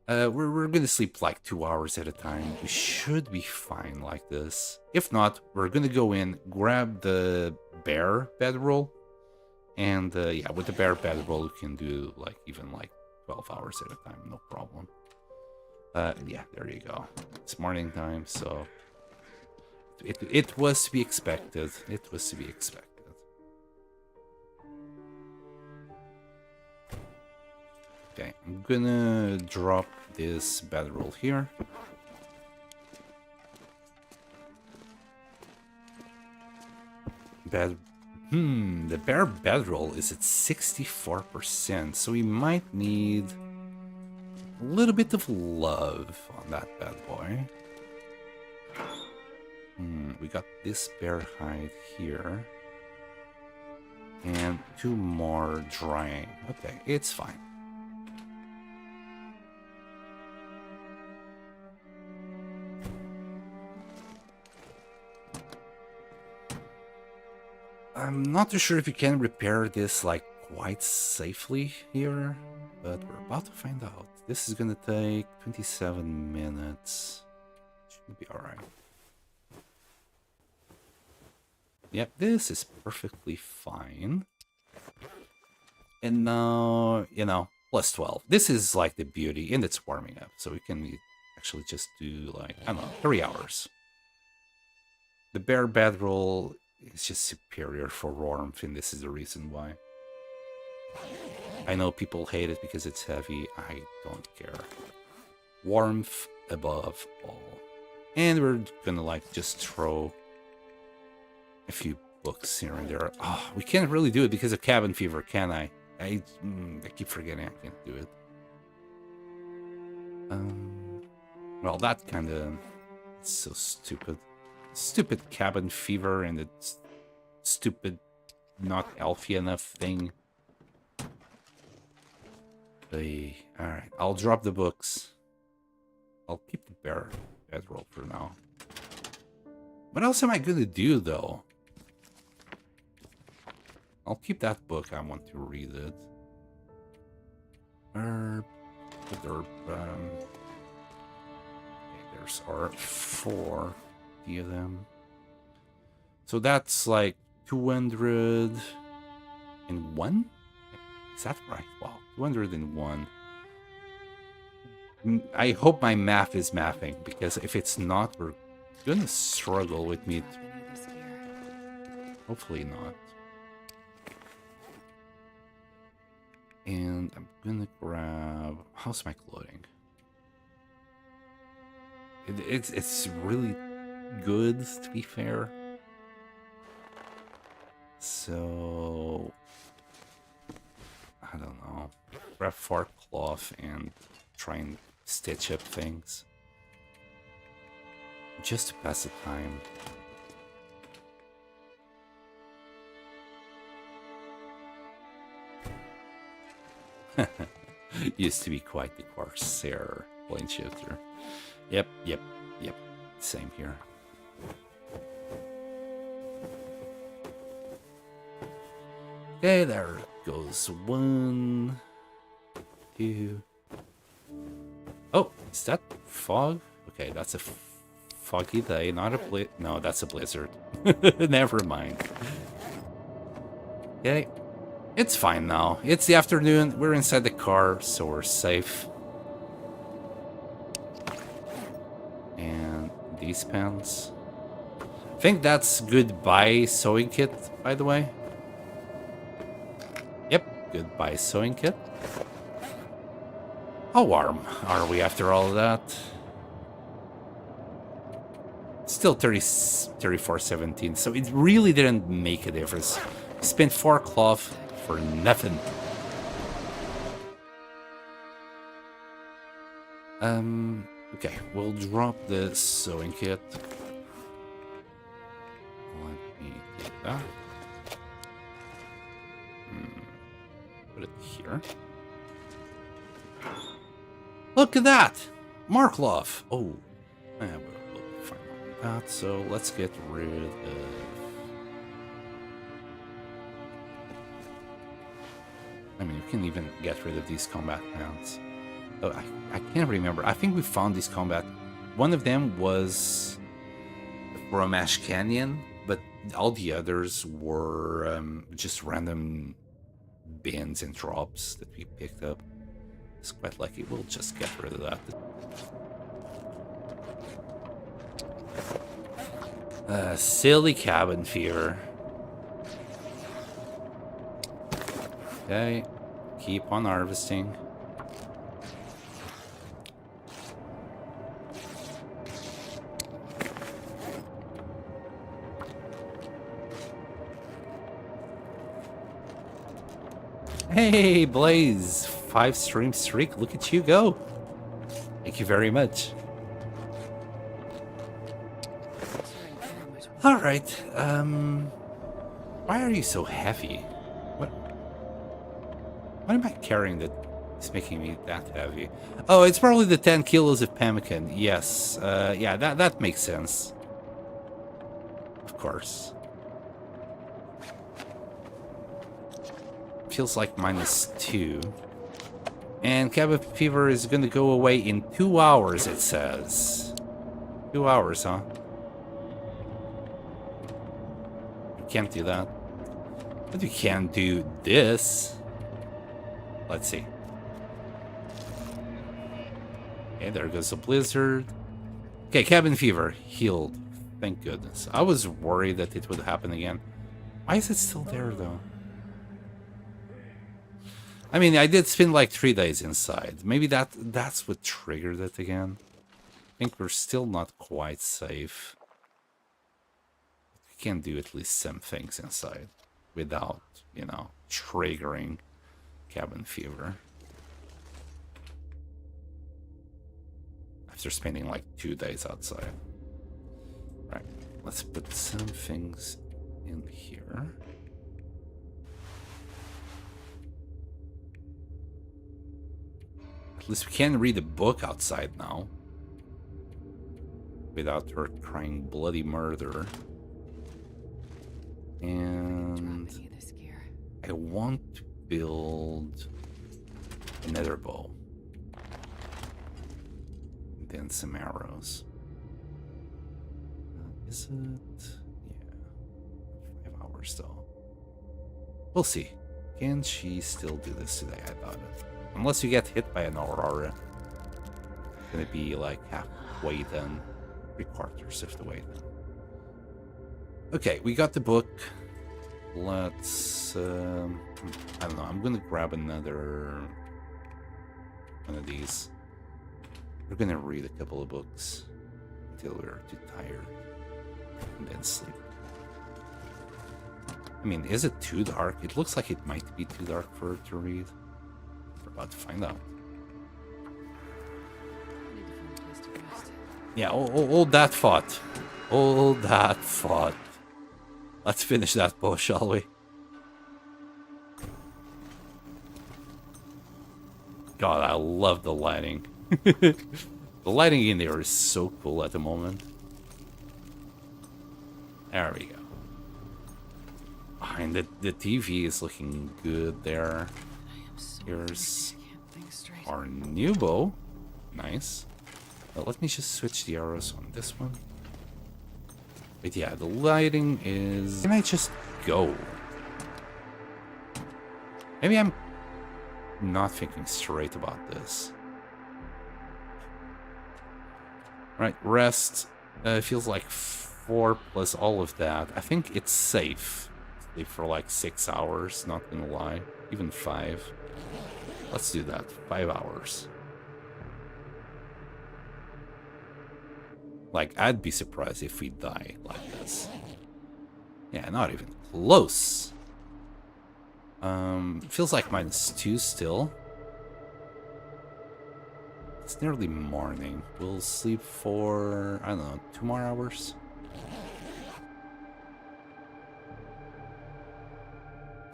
S1: We're gonna sleep like 2 hours at a time. We should be fine like this. If not, we're gonna go in, grab the bear bedroll, and yeah, with the bear bedroll, we can do like even like 12 hours at a time, no problem. Yeah, there you go. It's morning time, so it was to be expected. It was to be expected. Okay, I'm gonna drop this bedroll here. The bear bedroll is at 64%, so we might need a little bit of love on that bad boy. We got this bear hide here. And 2 more drying. Okay, it's fine. I'm not too sure if you can repair this like quite safely here, but we're about to find out. This is gonna take 27 minutes. Should be alright. Yep, this is perfectly fine. And now, you know, plus 12. This is like the beauty, and it's warming up, so we can actually just do like, I don't know, 3 hours. The bare bedroll is just superior for warmth, and this is the reason why. I know people hate it because it's heavy. I don't care. Warmth above all. And we're gonna like just throw a few books here and there. Oh, we can't really do it because of cabin fever, can I? I keep forgetting I can't do it. Well, that kind of so stupid. Stupid cabin fever and its stupid not healthy enough thing. Alright, I'll drop the books. I'll keep the bare bedroll for now. What else am I gonna do though? I'll keep that book. I want to read it. Okay, there's our 4 of them. So that's like 201? Is that right? Wow, 201. I hope my math is mathing, because if it's not, we're gonna struggle with me. Hopefully not. And I'm gonna grab... How's my clothing? It's really good, to be fair. So... I don't know. Grab 4 cloth and try and stitch up things. Just to pass the time. Used to be quite the Corsair plane shifter. Yep. Same here. Okay, there goes 1, 2. Oh, is that fog? Okay, that's a foggy day, not a no, that's a blizzard. Never mind. Okay. It's fine now. It's the afternoon. We're inside the car, so we're safe. And these pants. I think that's goodbye sewing kit, by the way. Yep, goodbye sewing kit. How warm are we after all of that? Still 34.17, so it really didn't make a difference. Spent 4 cloth for nothing. Okay, we'll drop the sewing kit. Let me get that. Put it here. Look at that! More cloth! Oh, we'll be fine with that, so let's get rid of... I mean, you can even get rid of these combat pants. Oh, I can't remember. I think we found these combat... One of them was from Ash Canyon, but all the others were just random bins and drops that we picked up. It's quite lucky. We'll just get rid of that. Silly cabin fever. Okay, keep on harvesting. Hey, Blaze! 5 stream streak, look at you go! Thank you very much. Alright, why are you so heavy? What am I carrying that is making me that heavy? Oh, it's probably the 10 kilos of pemmican. Yes. Yeah, that makes sense. Of course. feels like -2. And cabin fever is gonna go away in 2 hours, it says. 2 hours, huh? You can't do that. But you can do this. Let's see. Okay, there goes a blizzard. Okay, cabin fever healed. Thank goodness. I was worried that it would happen again. Why is it still there, though? I mean, I did spend like 3 days inside. Maybe that's what triggered it again. I think we're still not quite safe. We can do at least some things inside without, you know, triggering cabin fever. After spending like 2 days outside. Right, let's put some things in here. At least we can read a book outside now. Without her crying bloody murder. And I want to build another bow. And then some arrows. Is it? Yeah. 5 hours though. We'll see. Can she still do this today? I doubt it. Unless you get hit by an aurora. It's gonna be like halfway done. 3/4 of the way done. Okay, we got the book. Let's I don't know, I'm gonna grab another one of these. We're gonna read a couple of books until we're too tired. And then sleep. I mean, is it too dark? It looks like it might be too dark for her to read. We're about to find out. Yeah, hold that thought. Hold that thought. Let's finish that bow, shall we? God, I love the lighting. The lighting in there is so cool at the moment. There we go. Behind the TV is looking good there. Here's our new bow. Nice. Let me just switch the arrows on this one. But yeah, the lighting is... Can I just go? Maybe I'm not thinking straight about this. Right, rest. Feels like 4 plus all of that. I think it's safe. Sleep for like 6 hours, not gonna lie. Even 5. Let's do that. 5 hours. Like, I'd be surprised if we die like this. Yeah, not even close. Feels like -2 still. It's nearly morning. We'll sleep for, I don't know, 2 more hours.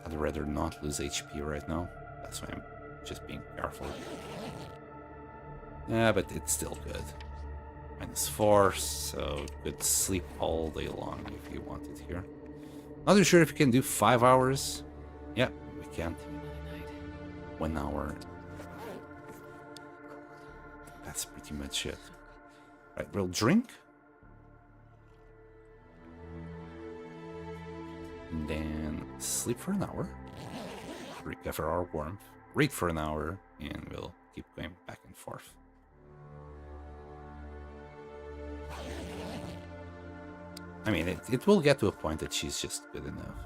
S1: I'd rather not lose HP right now. That's why I'm just being careful. Yeah, but it's still good. -4, so good sleep all day long if you want it here. Not too sure if you can do 5 hours. Yeah, we can. 1 hour. That's pretty much it. Right, we'll drink. And then sleep for an hour. Recover our warmth. Read for an hour. And we'll keep going back and forth. I mean, it will get to a point that she's just good enough.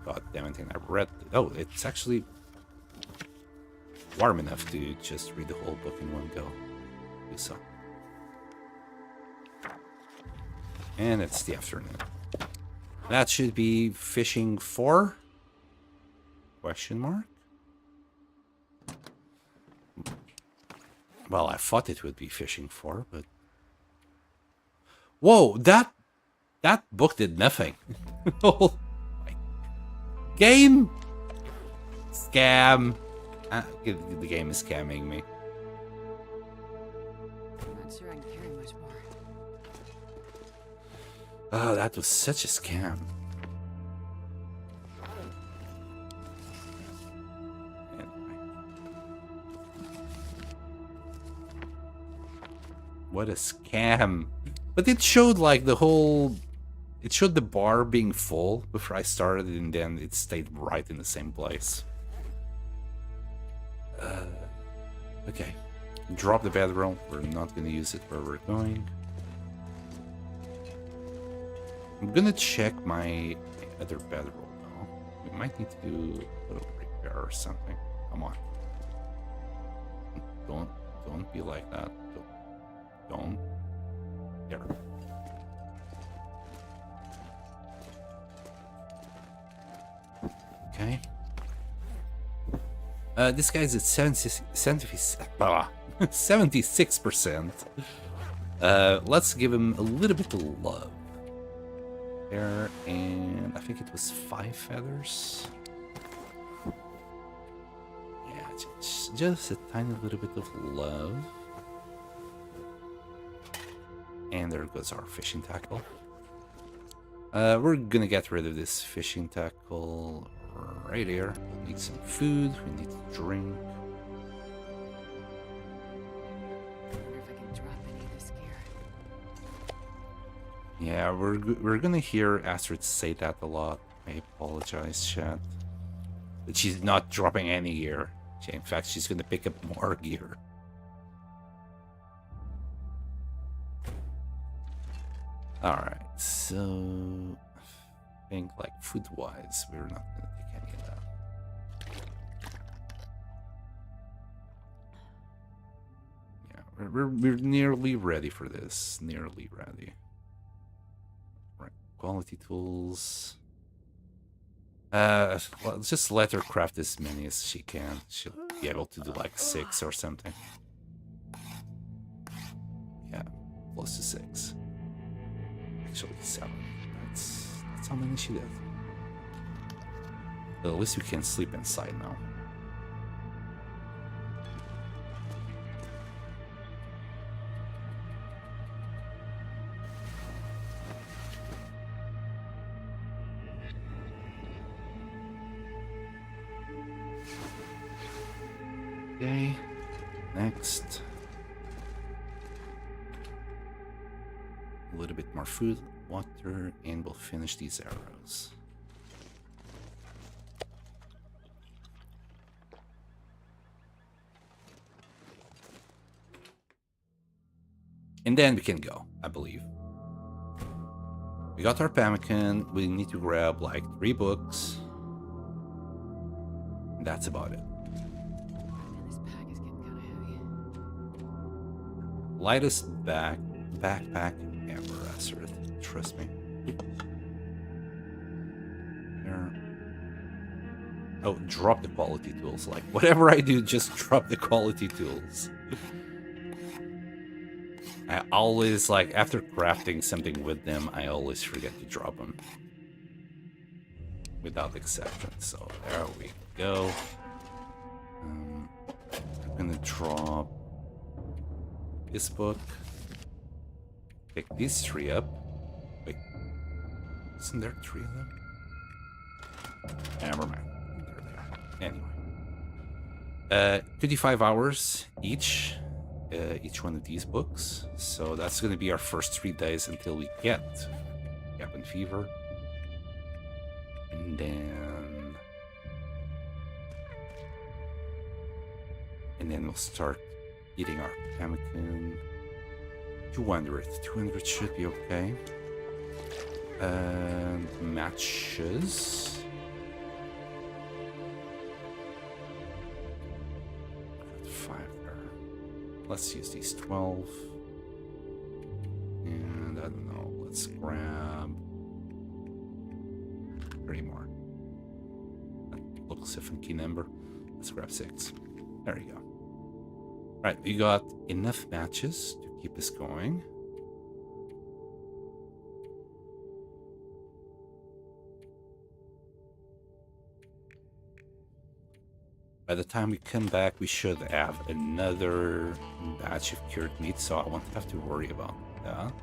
S1: God damn it, and I read... Oh, it's actually warm enough to just read the whole book in one go. Do so. And it's the afternoon. That should be fishing 4? Question mark? Well, I thought it would be fishing 4, but... Whoa, that book did nothing. Oh, game? Scam. The game is scamming me.
S2: I'm not sure I can carry much more.
S1: Oh, that was such a scam. What a scam. But it showed like the whole... It showed the bar being full before I started, and then it stayed right in the same place. Okay. Drop the bedroll. We're not going to use it where we're going. I'm going to check my other bedroll now. We might need to do a little repair or something. Come on. Don't be like that. Don't. There. Okay. This guy's at 76%. Let's give him a little bit of love. There, and I think it was 5 feathers. Yeah, just a tiny little bit of love. And there goes our fishing tackle. We're gonna get rid of this fishing tackle right here. We need some food, we need to drink.
S2: I wonder if I can drop any of this gear.
S1: Yeah, we're gonna hear Astrid say that a lot. I apologize, chat. But she's not dropping any gear. In fact, she's gonna pick up more gear. Alright, so... I think, like, food-wise, we're not gonna take any of that. Yeah, we're nearly ready for this. Nearly ready. Right, quality tools. Well, just let her craft as many as she can. She'll be able to do, like, 6 or something. Yeah, close to 6. Actually 7. That's how many she did. But at least we can sleep inside now. Okay, next. A little bit more food, water, and we'll finish these arrows. And then we can go, I believe. We got our pemmican. We need to grab like 3 books. And that's about it.
S2: Man, this pack is getting kind of heavy.
S1: Lightest backpack ever, Astrid. Trust me. There. Oh, drop the quality tools. Like, whatever I do, just drop the quality tools. I always, like, after crafting something with them, I always forget to drop them. Without exception. So, there we go. I'm gonna drop this book. Pick these 3 up. Wait. Isn't there 3 of them? Never mind. They're there. Anyway. 25 hours each one of these books. So that's going to be our first 3 days until we get cabin fever. And then we'll start eating our pemmican. 200 should be okay. And matches. Got 5 there. Let's use these 12. And I don't know, let's grab 3 more. That looks a funky number. Let's grab 6. There you go. Right, we got enough matches to keep us going. By the time we come back, we should have another batch of cured meat, so I won't have to worry about that.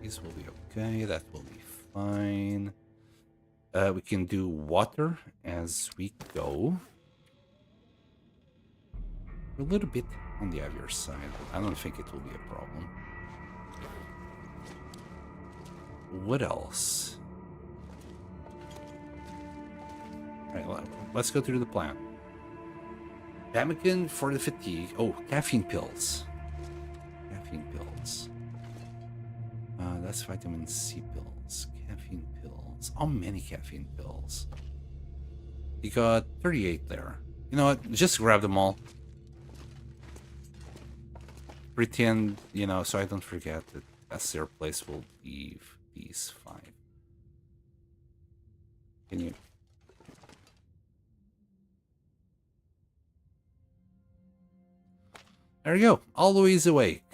S1: These will be okay, that will be fine. We can do water as we go. A little bit on the heavier side, but I don't think it will be a problem. What else? Alright, let's go through the plan. Pemmican for the fatigue. Oh, caffeine pills. Caffeine pills. That's vitamin C pills. Caffeine pills. How many caffeine pills? You got 38 there. You know what? Just grab them all. Pretend, you know, so I don't forget that that's their place will leave these 5. Can you? There you go. Always awake.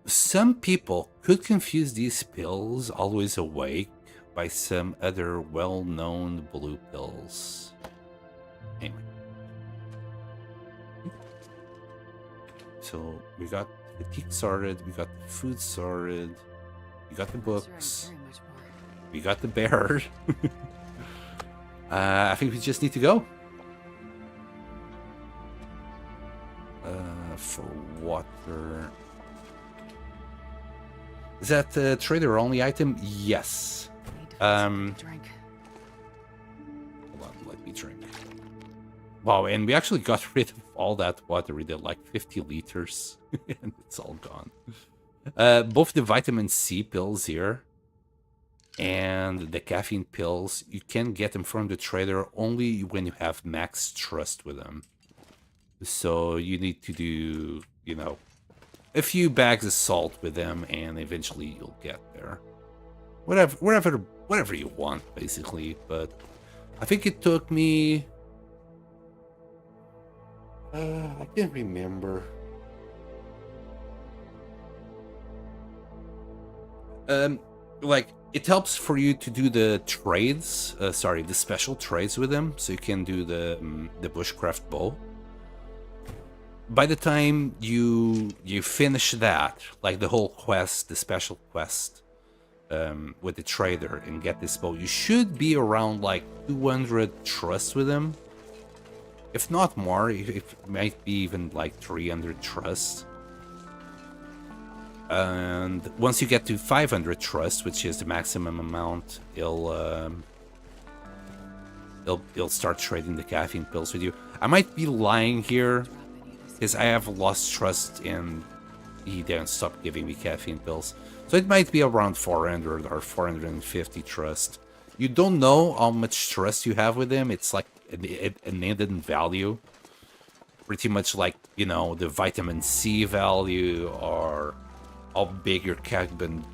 S1: Some people could confuse these pills, always awake, by some other well-known blue pills. Anyway. So we got the fatigue sorted, we got the food sorted, we got the books, we got the bear. I think we just need to go. For water. Is that a trader only item? Yes. Hold on, let me drink. Wow, and we actually got rid of all that water. We did like 50 liters, and it's all gone. Both the vitamin C pills here and the caffeine pills, you can get them from the trader only when you have max trust with them. So you need to do, you know, a few bags of salt with them, and eventually you'll get there. Whatever you want, basically. But I think it took me... I can't remember. Like, it helps for you to do the trades, the special trades with them, so you can do the bushcraft bow. By the time you finish that, like the whole quest, the special quest with the trader, and get this bow, you should be around like 200 trust with him. If not more, it might be even like 300 trust. And once you get to 500 trust, which is the maximum amount, he'll start trading the caffeine pills with you. I might be lying here, because I have lost trust and he didn't stop giving me caffeine pills. So it might be around 400 or 450 trust. You don't know how much trust you have with him. It's like an hidden value. Pretty much like, you know, the vitamin C value, or how big your cabin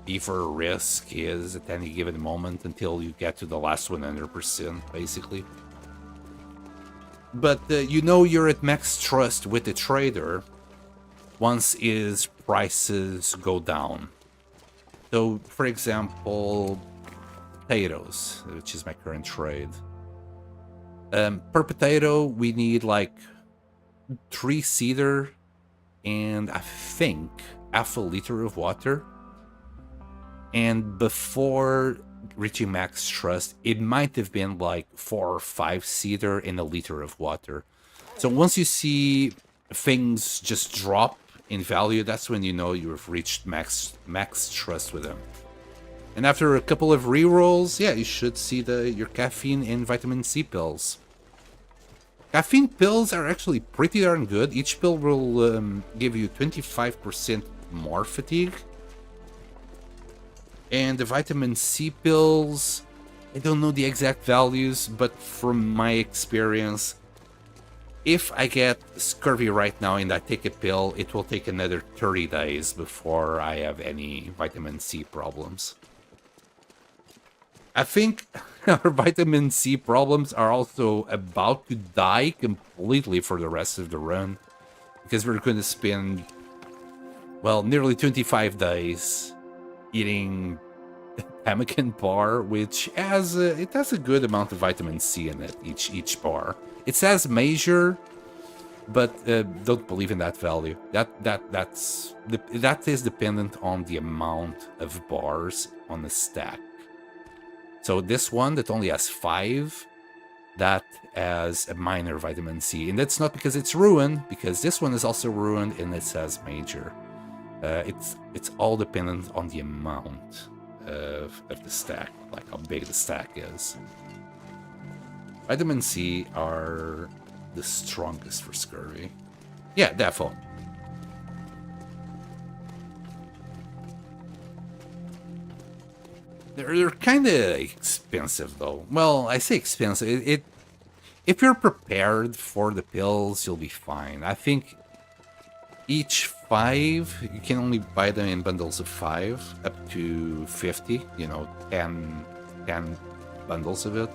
S1: fever risk is at any given moment until you get to the last 100%, basically. But you know you're at max trust with the trader once his prices go down. So, for example, potatoes, which is my current trade. Per potato, we need like 3 cedar and I think half a liter of water. And before reaching max trust, it might have been like 4 or 5 cedar in a liter of water. So once you see things just drop in value, that's when you know you have reached max trust with them. And after a couple of rerolls, yeah, you should see your caffeine and vitamin C pills. Caffeine pills are actually pretty darn good. Each pill will give you 25% more fatigue. And the vitamin C pills, I don't know the exact values, but from my experience, if I get scurvy right now and I take a pill, it will take another 30 days before I have any vitamin C problems. I think our vitamin C problems are also about to die completely for the rest of the run, because we're going to spend, well, nearly 25 days eating pemmican bar, which has it has a good amount of vitamin C in it, each bar. It says major, but don't believe in that value. That is dependent on the amount of bars on the stack. So this one that only has 5 that as a minor vitamin C. And that's not because it's ruined, because this one is also ruined and it says major. It's all dependent on the amount of the stack, like how big the stack is. Vitamin C are the strongest for scurvy. Yeah, defo. They're kind of expensive, though. Well, I say expensive. If you're prepared for the pills, you'll be fine. I think each 5, you can only buy them in bundles of 5, up to 50. You know, 10 bundles of it.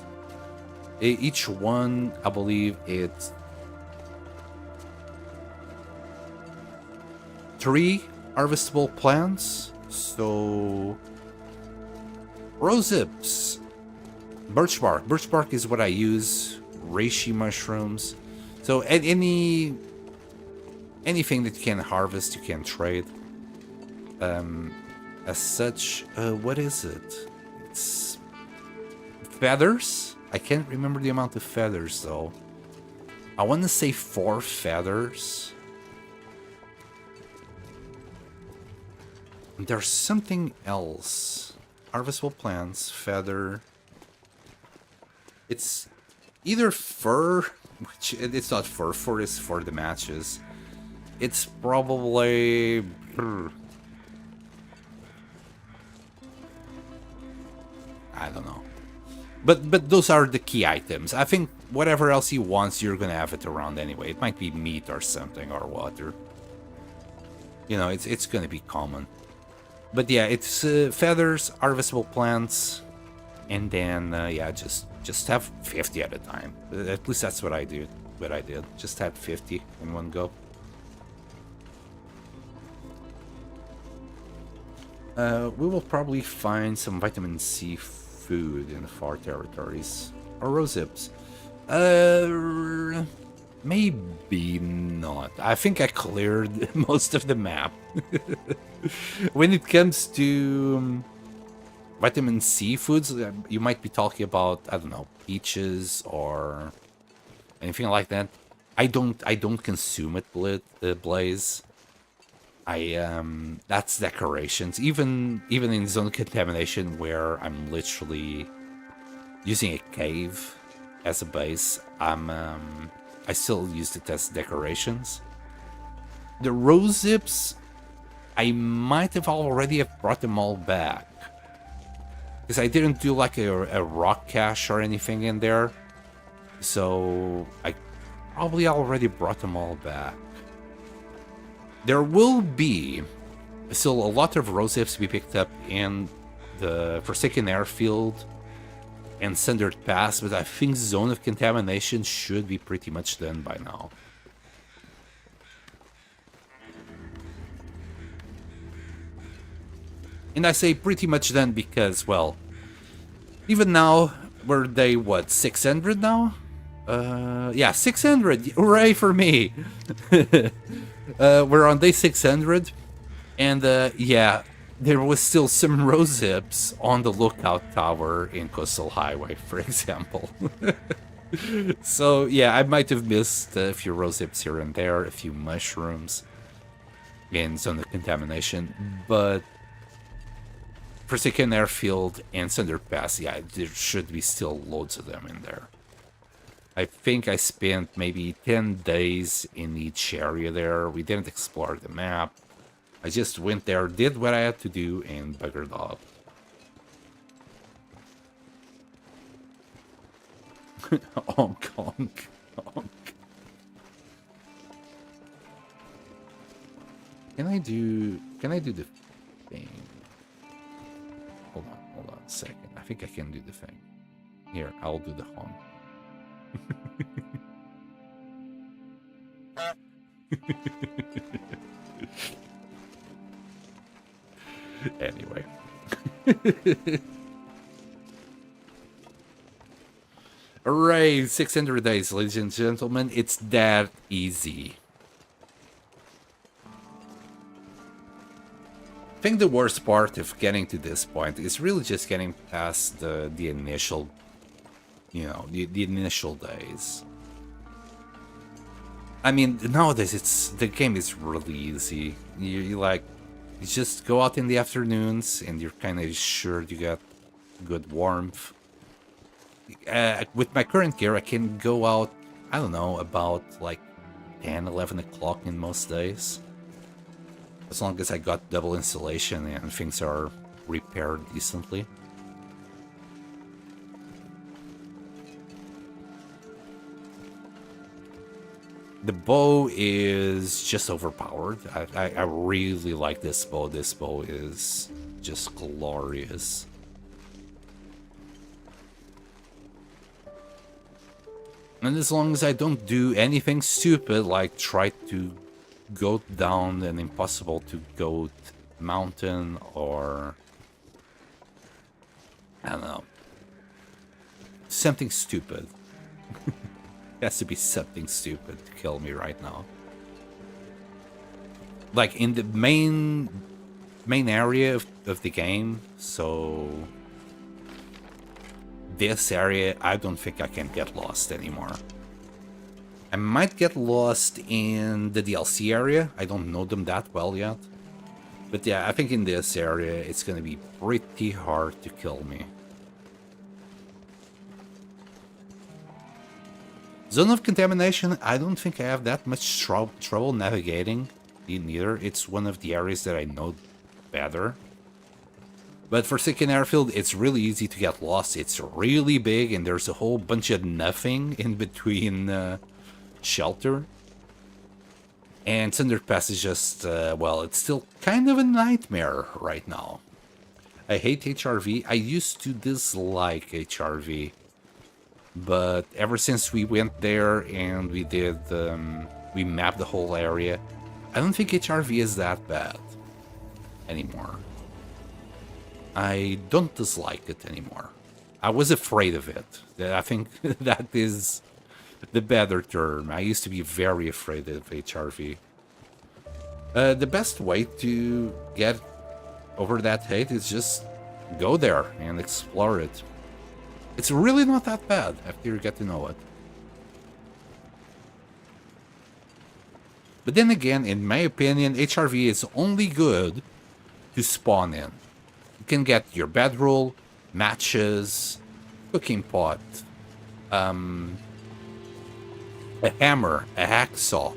S1: Each one, I believe, it's 3 harvestable plants. So rosehips, birch bark. Birch bark is what I use. Reishi mushrooms. So anything that you can harvest, you can trade. As such, what is it? It's feathers. I can't remember the amount of feathers though. I want to say 4 feathers. There's something else. Harvestable plants, feather. It's either fur, which it's not fur. Fur is for the matches. It's probably... I don't know. But those are the key items. I think whatever else he wants, you're gonna have it around anyway. It might be meat or something, or water. You know, it's gonna be common. But yeah, it's feathers, harvestable plants, and then yeah, just have 50 at a time. At least that's what I did. Just had 50 in one go. We will probably find some vitamin C food in the far territories, or rosehips. Maybe not. I think I cleared most of the map. When it comes to vitamin C foods, you might be talking about, I don't know, peaches or anything like that. I don't consume it, Blaze. That's decorations. Even in zone contamination, where I'm literally using a cave as a base, I still used it as decorations. The rosehips, I might have already have brought them all back. Because I didn't do like a rock cache or anything in there. So I probably already brought them all back. There will be still a lot of rosehips to be picked up in the Forsaken Airfield and Sundered Pass, but I think Zone of Contamination should be pretty much done by now. And I say pretty much done because, well, even now, we're day, what, 600 now? Yeah, 600! Hooray for me! We're on day 600, and yeah, there was still some rosehips on the lookout tower in Coastal Highway, for example. So yeah, I might have missed a few rosehips here and there, a few mushrooms in Zone of Contamination, but Forsaken Airfield and Sundered Pass, yeah, there should be still loads of them in there. I think I spent maybe 10 days in each area there. We didn't explore the map. I just went there, did what I had to do, and buggered off. Honk, honk, honk. Can I do the thing? Hold on a second. I think I can do the thing. Here, I'll do the honk. Anyway. Hooray, 600 days, ladies and gentlemen. It's that easy. I think the worst part of getting to this point is really just getting past the initial you know, the initial days. I mean, nowadays the game is really easy. You like, you just go out in the afternoons and you're kind of sure you got good warmth. With my current gear, I can go out, I don't know, about like 10, 11 o'clock in most days. As long as I got double insulation and things are repaired decently. The bow is just overpowered. I really like this bow. This bow is just glorious. And as long as I don't do anything stupid, like try to go down an impossible to goat mountain, or I don't know, something stupid. It has to be something stupid to kill me right now. Like in the main area of the game, so this area, I don't think I can get lost anymore. I might get lost in the DLC area. I don't know them that well yet. But yeah, I think in this area, it's gonna be pretty hard to kill me. Zone of Contamination, I don't think I have that much trouble navigating neither. It's one of the areas that I know better. But for Second Airfield, it's really easy to get lost. It's really big, and there's a whole bunch of nothing in between shelter. And Thunderpass is just, well, it's still kind of a nightmare right now. I hate HRV. I used to dislike HRV. But ever since we went there and we did, we mapped the whole area, I don't think HRV is that bad anymore. I don't dislike it anymore. I was afraid of it. I think that is the better term. I used to be very afraid of HRV. The best way to get over that hate is just go there and explore it. It's really not that bad after you get to know it. But then again, in my opinion, HRV is only good to spawn in. You can get your bedroll, matches, cooking pot, a hammer, a hacksaw.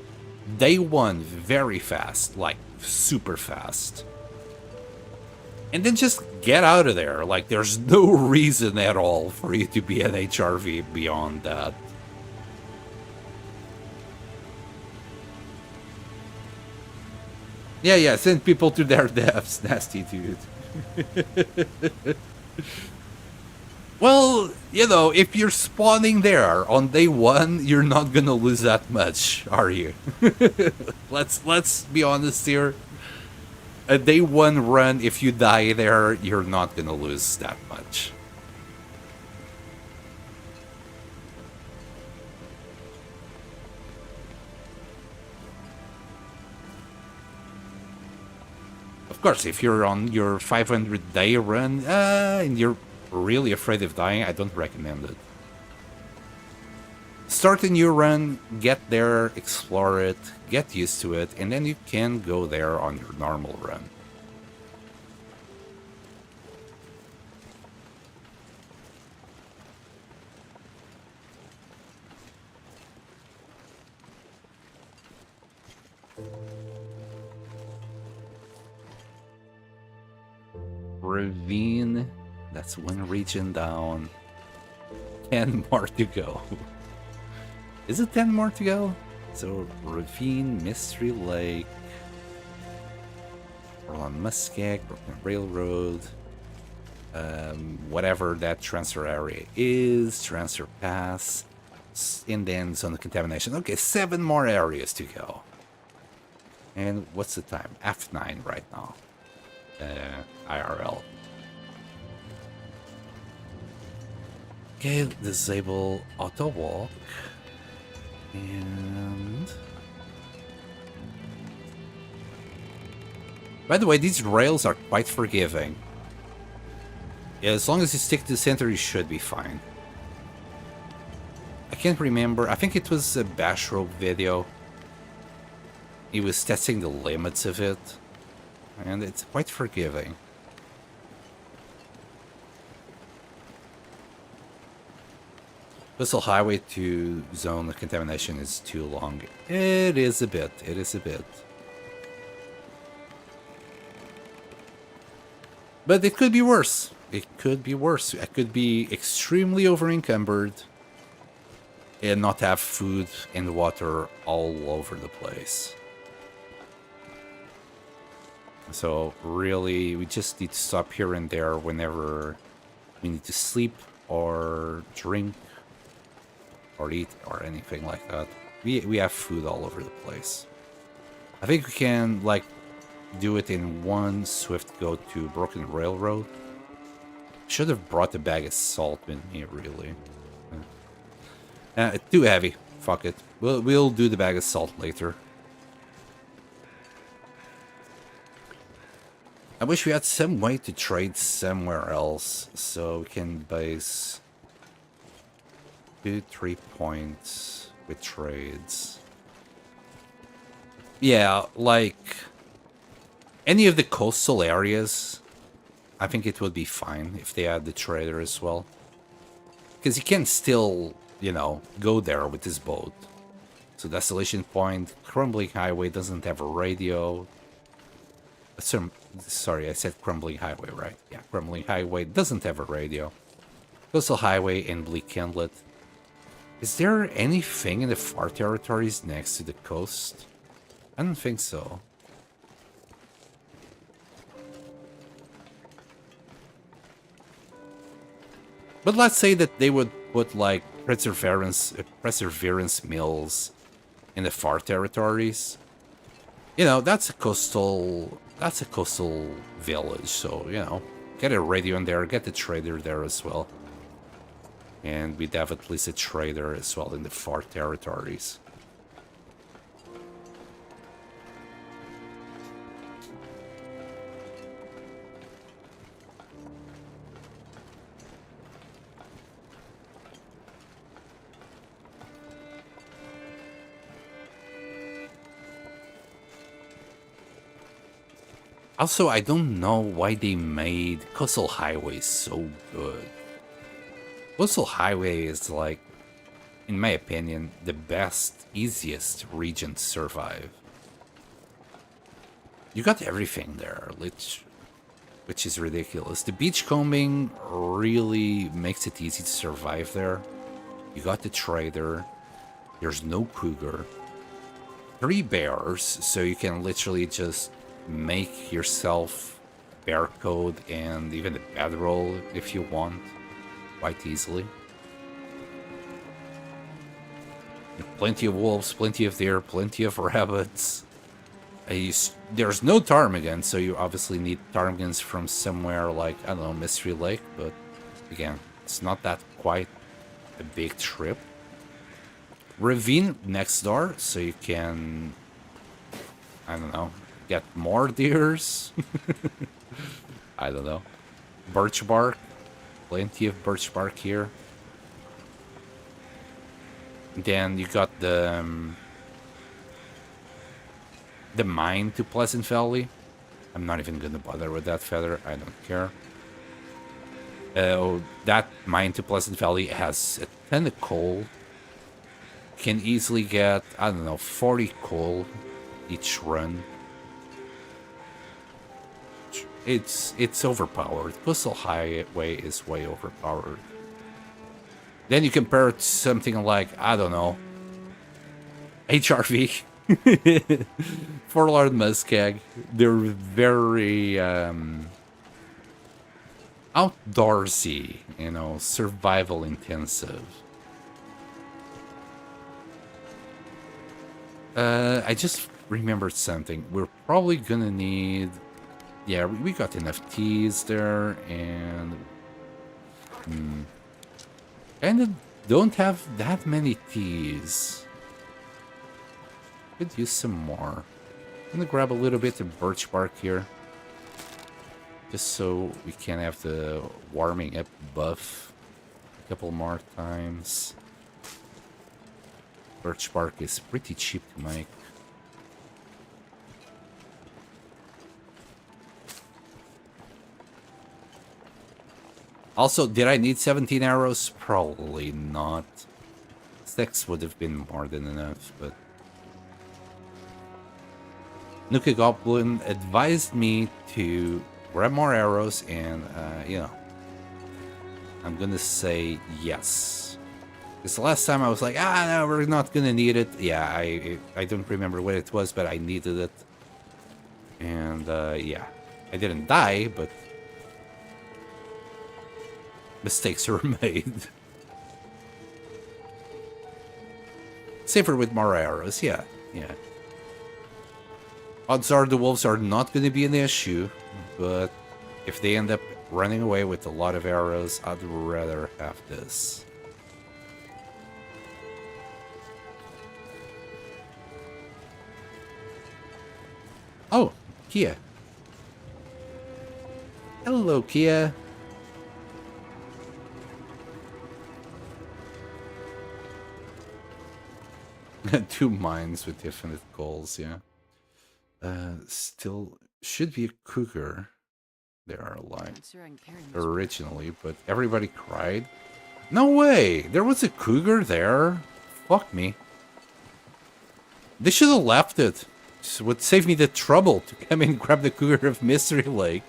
S1: Day one, very fast, like super fast. And then just get out of there. Like, there's no reason at all for you to be an HRV beyond that. Yeah, send people to their deaths, nasty dude. Well, you know, if you're spawning there on day one, you're not gonna lose that much, are you? Let's be honest here. A day one run, if you die there, you're not gonna lose that much. Of course, if you're on your 500-day run and you're really afraid of dying, I don't recommend it. Start a new run, get there, explore it, get used to it, and then you can go there on your normal run. Ravine, that's one region down. 10 more to go. Is it 10 more to go? So, Ravine, Mystery Lake, Orland Muskeg, Brooklyn Railroad, whatever that transfer area is, Transfer Pass, and then Zone of Contamination. Okay, 7 more areas to go. And what's the time? F9 right now. IRL. Okay, disable auto walk. And by the way, these rails are quite forgiving. Yeah, as long as you stick to the center, you should be fine. I can't remember. I think it was a Bashrobe video. He was testing the limits of it, and it's quite forgiving. Coastal highway to zone of contamination is too long. It is a bit. It is a bit. But it could be worse. It could be worse. I could be extremely over-encumbered and not have food and water all over the place. So really, we just need to stop here and there whenever we need to sleep or drink or eat or anything like that. We have food all over the place. I think we can like do it in one swift go to Broken Railroad. Should have brought a bag of salt with me, really. Too heavy. Fuck it. We'll do the bag of salt later. I wish we had some way to trade somewhere else, so we can base 2-3 points with trades. Yeah, like any of the coastal areas, I think it would be fine if they had the trader as well. Because you can still, you know, go there with this boat. So Desolation Point, Crumbling Highway doesn't have a radio. Sorry, I said Crumbling Highway, right? Yeah, Crumbling Highway doesn't have a radio. Coastal Highway and Bleak Inlet. Is there anything in the far territories next to the coast? I don't think so. But let's say that they would put like perseverance mills in the far territories. You know, that's a coastal village, so you know, get a radio in there, get the trader there as well. And we'd have at least a trader as well in the far territories. Also, I don't know why they made Coastal Highway so good. Coastal Highway is like, in my opinion, the best, easiest region to survive. You got everything there, which is ridiculous. The beachcombing really makes it easy to survive there. You got the trader. There's no cougar. 3 bears, so you can literally just make yourself bear code and even a bedroll if you want, quite easily. Plenty of wolves, plenty of deer, plenty of rabbits. There's no ptarmigan, so you obviously need ptarmigans from somewhere like, I don't know, Mystery Lake, but again, it's not that quite a big trip. Ravine next door, so you can, I don't know, get more deers. I don't know. Birch bark. Plenty of birch bark here. Then you got the mine to Pleasant Valley. I'm not even gonna bother with that feather. I don't care. That mine to Pleasant Valley has a ton of coal. Can easily get, I don't know, 40 coal each run. It's overpowered. Coastal Highway is way overpowered. Then you compare it to something like, I don't know, HRV. Fort Lord Muskeg. They're very outdoorsy, you know, survival intensive. I just remembered something. We're probably gonna need... Yeah, we got enough teas there, and... And don't have that many teas. Could use some more. I'm gonna grab a little bit of birch bark here. Just so we can have the warming up buff a couple more times. Birch bark is pretty cheap to make. Also, did I need 17 arrows? Probably not. 6 would have been more than enough, but... Nuka Goblin advised me to grab more arrows and, you know, I'm gonna say yes. Because the last time I was like, no, we're not gonna need it. Yeah, I don't remember what it was, but I needed it. And, yeah. I didn't die, but... mistakes were made. Safer with more arrows, yeah. Odds are the wolves are not going to be an issue, but if they end up running away with a lot of arrows, I'd rather have this. Oh, Kia. Hello, Kia. Two mines with different goals, yeah. Still should be a cougar. They are alive originally, but everybody cried. No way! There was a cougar there? Fuck me. They should have left it. It would save me the trouble to come and grab the cougar of Mystery Lake.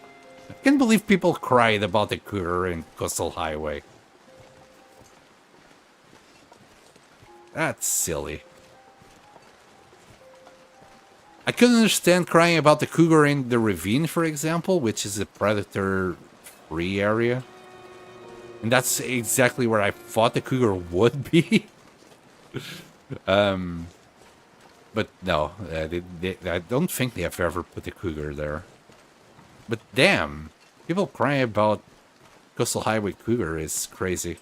S1: I can't believe people cried about the cougar in Coastal Highway. That's silly. I couldn't understand crying about the cougar in the ravine, for example, which is a predator-free area. And that's exactly where I thought the cougar would be. But no, I don't think they have ever put a cougar there. But damn, people crying about Coastal Highway cougar is crazy.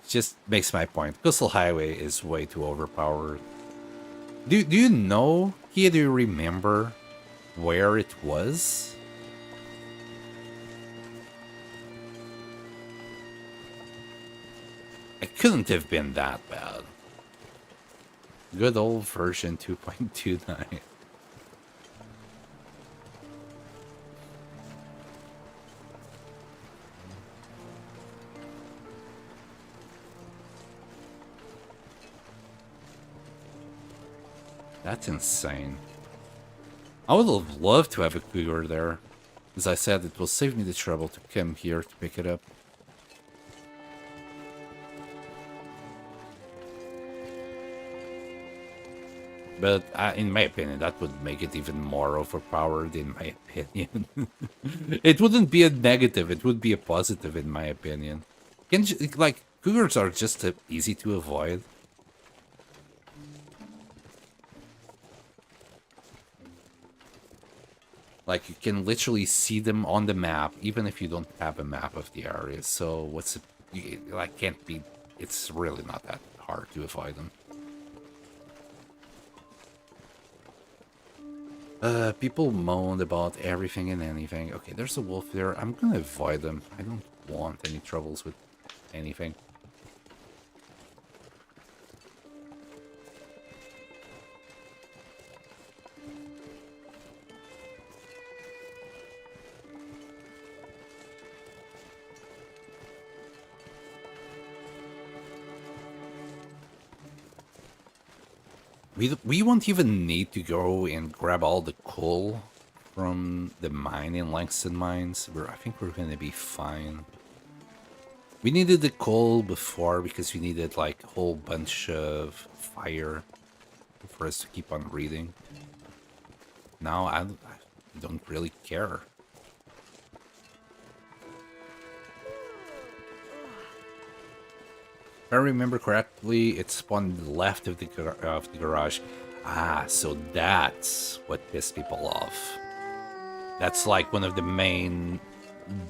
S1: Just makes my point. Coastal Highway is way too overpowered. Do you know? Here, do you remember where it was? It couldn't have been that bad. Good old version 2.29. That's insane. I would have loved to have a cougar there. As I said, it will save me the trouble to come here to pick it up. But in my opinion, that would make it even more overpowered, in my opinion. It wouldn't be a negative, it would be a positive, in my opinion. Like, cougars are just easy to avoid. Like, you can literally see them on the map, even if you don't have a map of the area. So, what's it, like, can't be, it's really not that hard to avoid them. People moaned about everything and anything. Okay, there's a wolf there. I'm gonna avoid them. I don't want any troubles with anything. We won't even need to go and grab all the coal from the mine in Langston Mines. I think we're gonna be fine. We needed the coal before because we needed like a whole bunch of fire for us to keep on reading. Now I don't really care. If I remember correctly, it spawned left of the garage. Ah, so that's what pissed people off. That's like one of the main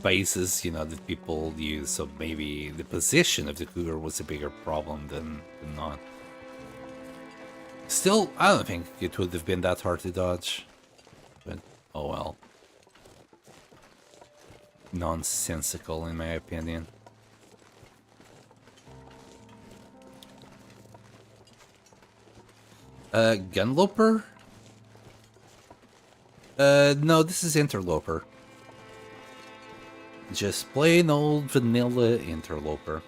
S1: bases, that people use. So maybe the position of the cougar was a bigger problem than not. Still, I don't think it would have been that hard to dodge. But, oh well. Nonsensical, in my opinion. Gunloper? No, this is Interloper. Just plain old vanilla Interloper.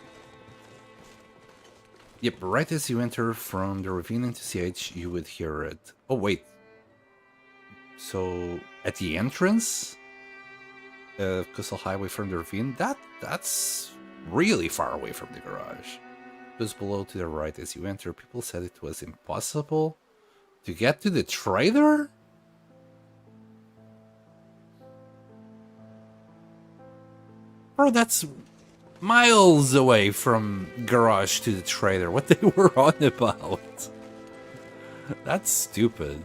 S1: Yep, right as you enter from the ravine into CH, you would hear it. Oh, wait. So, at the entrance of Coastal Highway from the ravine, that's really far away from the garage. Just below to the right as you enter, people said it was impossible to get to the trader? Bro, that's miles away from garage to the trader. What they were on about? That's stupid.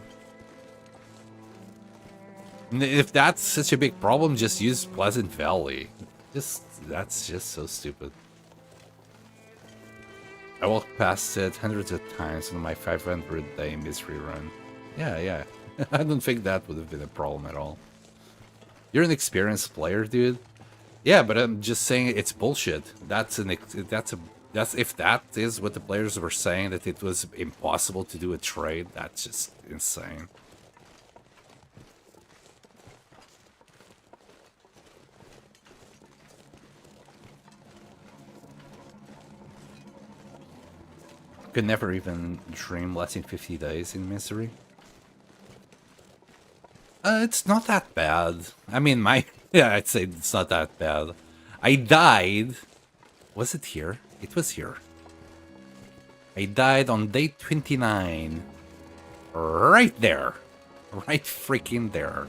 S1: If that's such a big problem, just use Pleasant Valley. That's just so stupid. I walked past it hundreds of times on my 500-day misery run. Yeah. I don't think that would have been a problem at all. You're an experienced player, dude. Yeah, but I'm just saying it's bullshit. If that is what the players were saying, that it was impossible to do a trade, that's just insane. Could never even dream lasting 50 days in misery. It's not that bad. I mean, yeah, I'd say it's not that bad. I died. Was it here? It was here. I died on day 29. Right there. Right freaking there.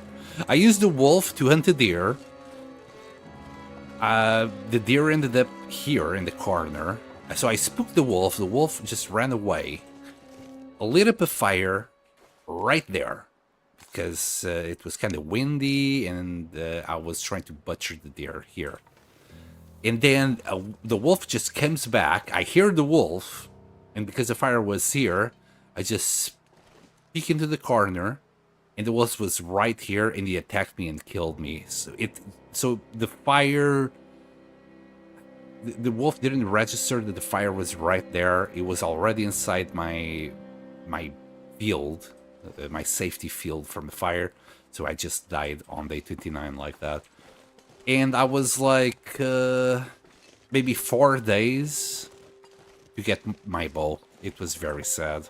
S1: I used the wolf to hunt a deer. The deer ended up here in the corner. So I spooked the wolf. The wolf just ran away. I lit up a fire right there. Because it was kind of windy and I was trying to butcher the deer here. And then the wolf just comes back. I hear the wolf. And because the fire was here, I just peek into the corner. And the wolf was right here and he attacked me and killed me. So the fire... The wolf didn't register that the fire was right there. It was already inside my field, my safety field from the fire. So I just died on day 29 like that. And I was like, maybe 4 days to get my bow. It was very sad.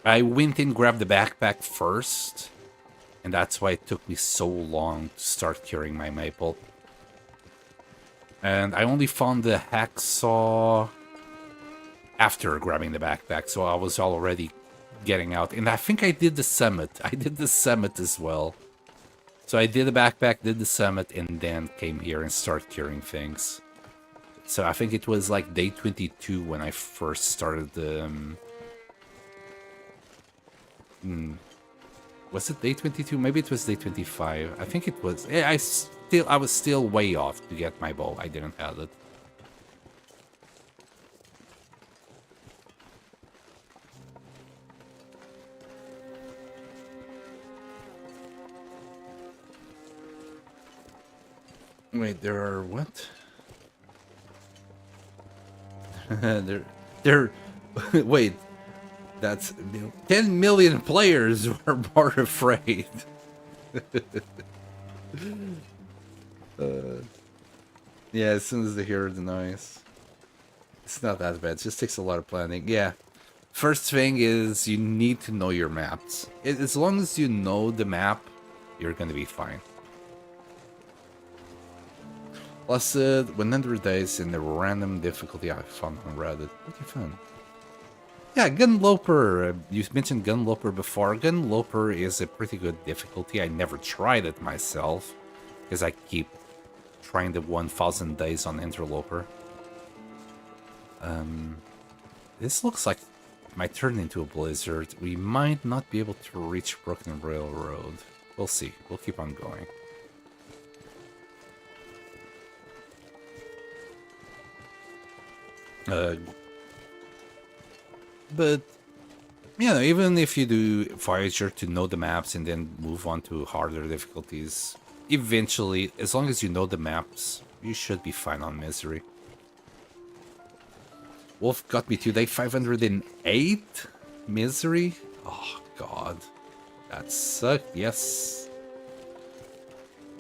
S1: I went and grabbed the backpack first. And that's why it took me so long to start curing my maple. And I only found the hacksaw after grabbing the backpack, so I was already getting out. And I think I did the summit. I did the summit as well. So I did the backpack, did the summit, and then came here and started curing things. So I think it was like day 22 when I first started the... Was it day 22? Maybe it was day 25. I think it was... I was still way off to get my bow. I didn't have it. Wait, there are what? Wait, that's 10 million players who are more afraid. Yeah, as soon as they hear the noise. It's not that bad, it just takes a lot of planning. Yeah. First thing is you need to know your maps. As long as you know the map, you're gonna be fine. Plus 100 days in the random difficulty I found on Reddit. What you found? Yeah, Gunloper. You mentioned Gunloper before. Gunloper is a pretty good difficulty. I never tried it myself because I keep trying the 1000 days on Interloper. This looks like it might turn into a blizzard. We might not be able to reach Broken Railroad. We'll see. We'll keep on going. Uh, but you know, even if you do Voyager to know the maps and then move on to harder difficulties, eventually, as long as you know the maps, you should be fine on Misery. Wolf got me today 508 Misery. Oh god, that sucked. Yes.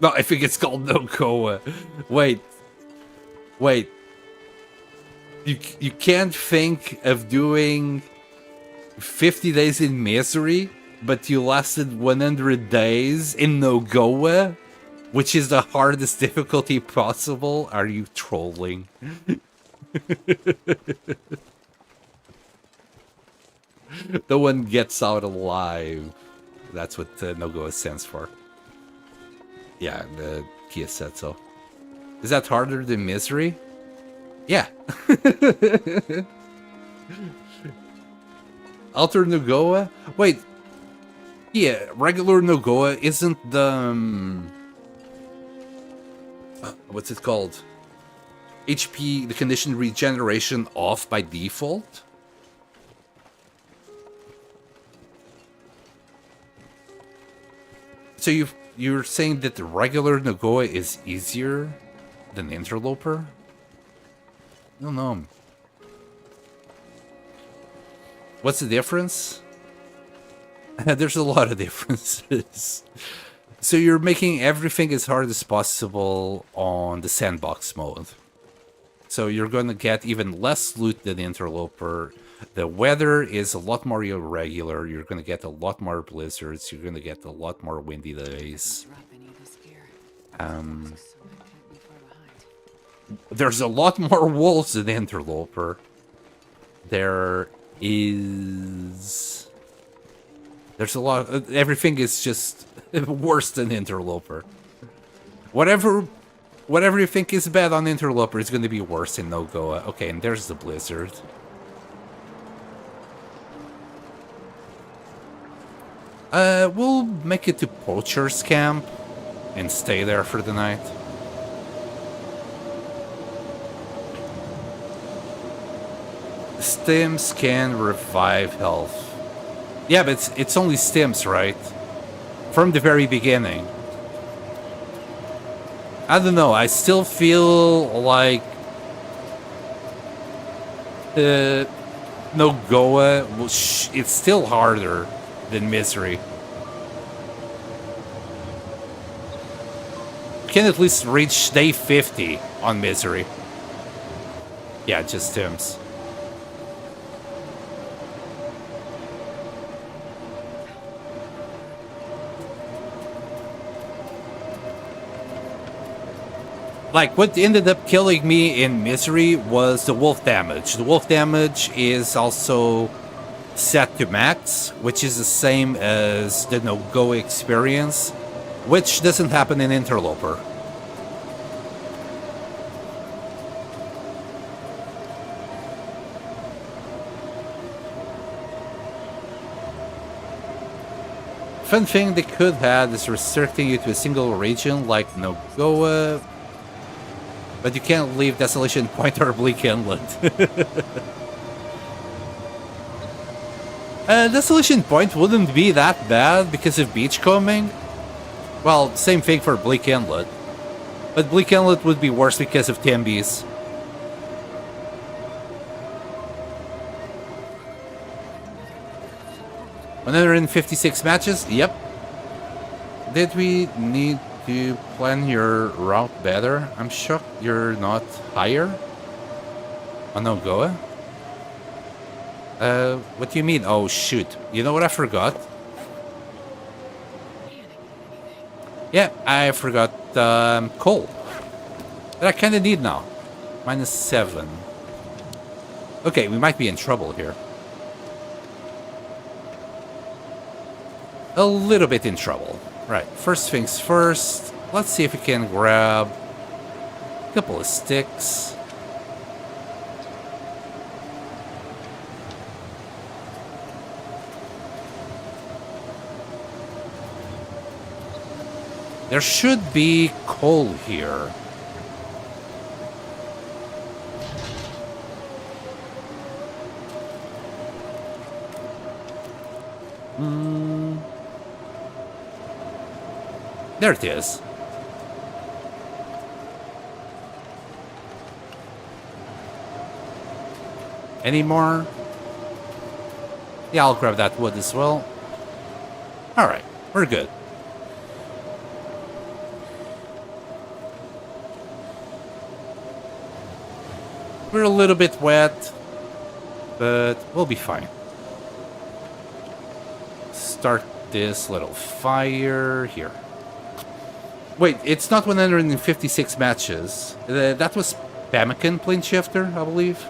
S1: No, I think it's called No-Go. Wait. You can't think of doing 50 days in Misery, but you lasted 100 days in No-Go, which is the hardest difficulty possible? Are you trolling? No one gets out alive. That's what No-Go stands for. Yeah, the Kia said so. Is that harder than Misery? Yeah. Alter Nogoa? Wait. Yeah, regular Nogoa isn't the... what's it called? HP, the condition regeneration off by default? So you're saying that the regular Nogoa is easier than Interloper? I don't know. What's the difference? There's a lot of differences. So you're making everything as hard as possible on the sandbox mode. So you're going to get even less loot than Interloper. The weather is a lot more irregular. You're going to get a lot more blizzards. You're going to get a lot more windy days. There's a lot more wolves than Interloper. There's a lot. Everything is just worse than Interloper. Whatever you think is bad on Interloper is going to be worse in No-Go. Okay, and there's the blizzard. We'll make it to Poacher's Camp and stay there for the night. Stims can revive health. Yeah, but it's only stims, right? From the very beginning. I don't know, I still feel like No-Go, it's still harder than Misery. You can at least reach day 50 on Misery. Yeah, just stims. Like, what ended up killing me in Misery was the wolf damage. The wolf damage is also set to max, which is the same as the No-Go experience, which doesn't happen in Interloper. Fun thing they could have is restricting you to a single region like No-Go, but you can't leave Desolation Point or Bleak Inlet. Desolation Point wouldn't be that bad because of beachcombing. Well, same thing for Bleak Inlet. But Bleak Inlet would be worse because of Timbies. $156 matches? Yep. Did we need to plan your route better? I'm shocked you're not higher on No-Go. What do you mean? Oh shoot! You know what I forgot? Yeah, I forgot coal that I kind of need now. -7. Okay, we might be in trouble here. A little bit in trouble. Right, first things first, let's see if we can grab a couple of sticks. There should be coal here. There it is. Any more? Yeah, I'll grab that wood as well. Alright, we're good. We're a little bit wet, but we'll be fine. Start this little fire here. Wait, it's not 156 matches. That was Pemmican Plane Shifter, I believe.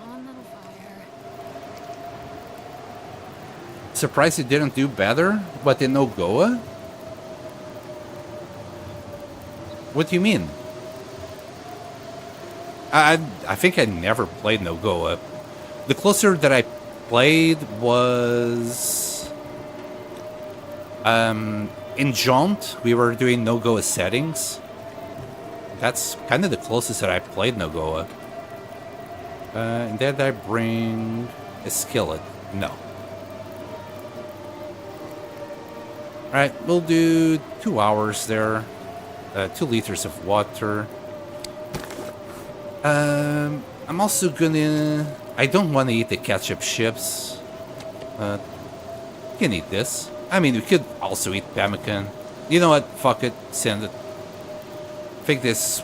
S2: On little fire.
S1: Surprised it didn't do better, but in Nogoa? What do you mean? I think I never played Nogoa. The closer that I played was... in Jaunt, we were doing Nogoa settings. That's kind of the closest that I played Nogoa. And did I bring a skillet? No. Alright, we'll do 2 hours there. 2 liters of water. I'm also gonna... I don't want to eat the ketchup chips. You can eat this. I mean, we could also eat pemmican. You know what? Fuck it. Send it. I think this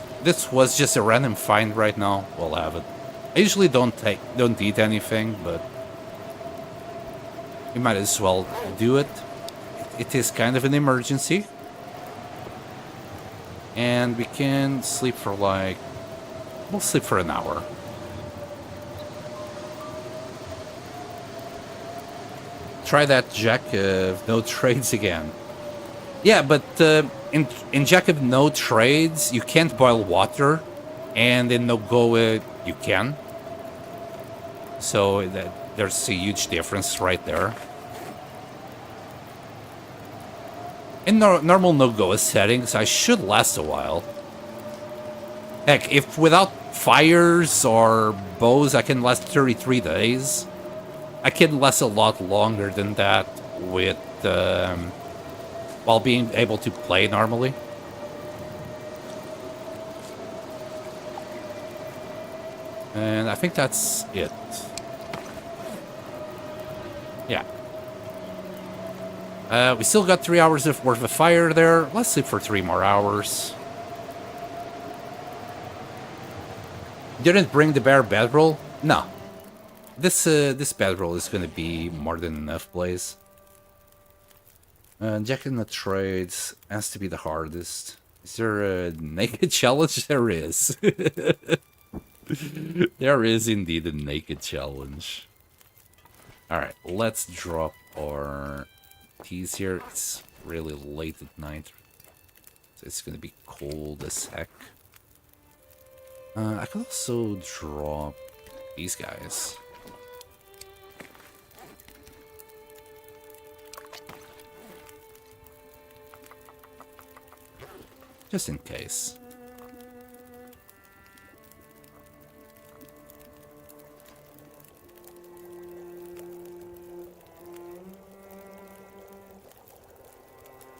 S1: was just a random find right now. We'll have it. I usually don't eat anything, but we might as well do it. It is kind of an emergency. And we can sleep for like... We'll sleep for an hour. Try that Jack of no trades again. Yeah, but in Jack of no trades, you can't boil water. And in Nogoa, you can. So there's a huge difference right there. In normal Nogoa settings, I should last a while. Heck, if without fires or bows I can last 33 days, I can last a lot longer than that with while being able to play normally. And I think that's it. Yeah. We still got 3 hours worth of fire there. Let's sleep for 3 more hours. Didn't bring the bare bedroll? No. This bedroll is gonna be more than enough, Blaze. Jack in the trades has to be the hardest. Is there a naked challenge? There is. There is indeed a naked challenge. Alright, let's drop our teas here. It's really late at night. So it's gonna be cold as heck. I could also drop these guys. Just in case.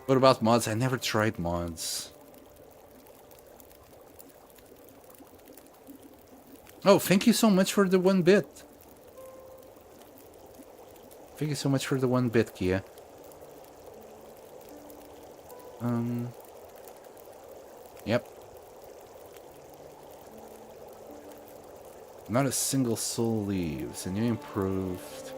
S1: What about mods? I never tried mods. Oh, thank you so much for the 1 bit. Thank you so much for the 1 bit, Kia. Yep. Not a single soul leaves. A new improved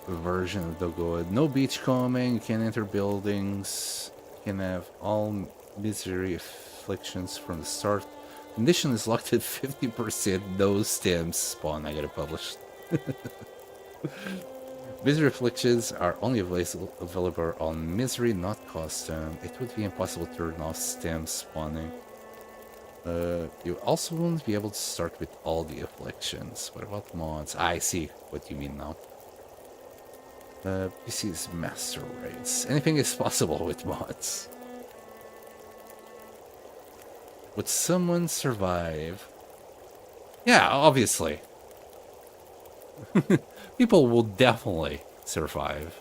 S1: version of Nogoa. No beachcombing. You can't enter buildings. You can have all misery afflictions from the start. Condition is locked at 50%. No stems spawn. I gotta publish. Misery afflictions are only available on misery, not custom. It would be impossible to turn off stem spawning. You also won't be able to start with all the afflictions. What about mods? I see what you mean now. PC's master race. Anything is possible with mods. Would someone survive? Yeah, obviously. People will definitely survive.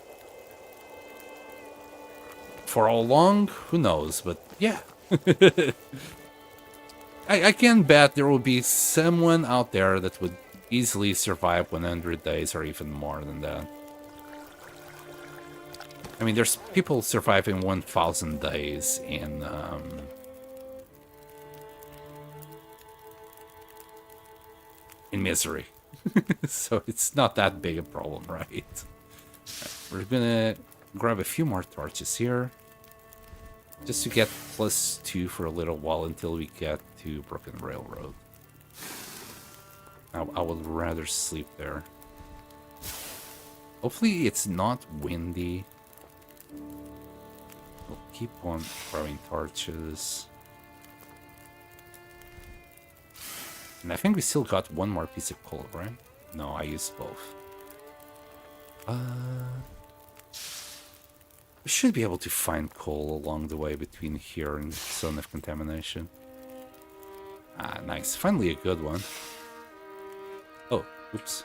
S1: For how long? Who knows, but yeah. I can bet there will be someone out there that would easily survive 100 days or even more than that. I mean, there's people surviving 1,000 days in misery. So it's not that big a problem, right? We're gonna grab a few more torches here. Just to get +2 for a little while until we get to Broken Railroad. I would rather sleep there. Hopefully it's not windy. We'll keep on throwing torches. And I think we still got one more piece of coal, right? No, I used both. We should be able to find coal along the way between here and Zone of Contamination. Ah, nice. Finally a good one. Oh, oops.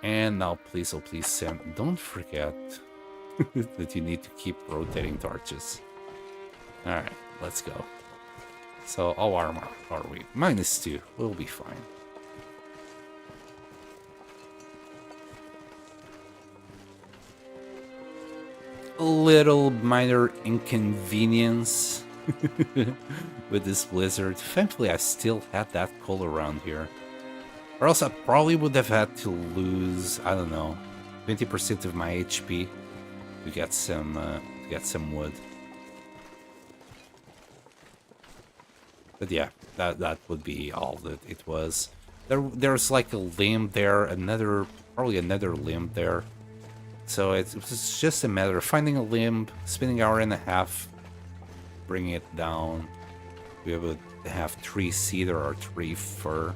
S1: And now please, oh please, Sam, don't forget that you need to keep rotating torches. Alright, let's go. So, how armor are we? -2. We'll be fine. A little minor inconvenience with this blizzard. Thankfully, I still had that coal around here. Or else I probably would have had to lose, I don't know, 20% of my HP to get some wood. But yeah, that would be all that it was. There's like a limb there, probably another limb there. So it was just a matter of finding a limb, spending an hour and a half, bringing it down. We would have 3 cedar or 3 fir.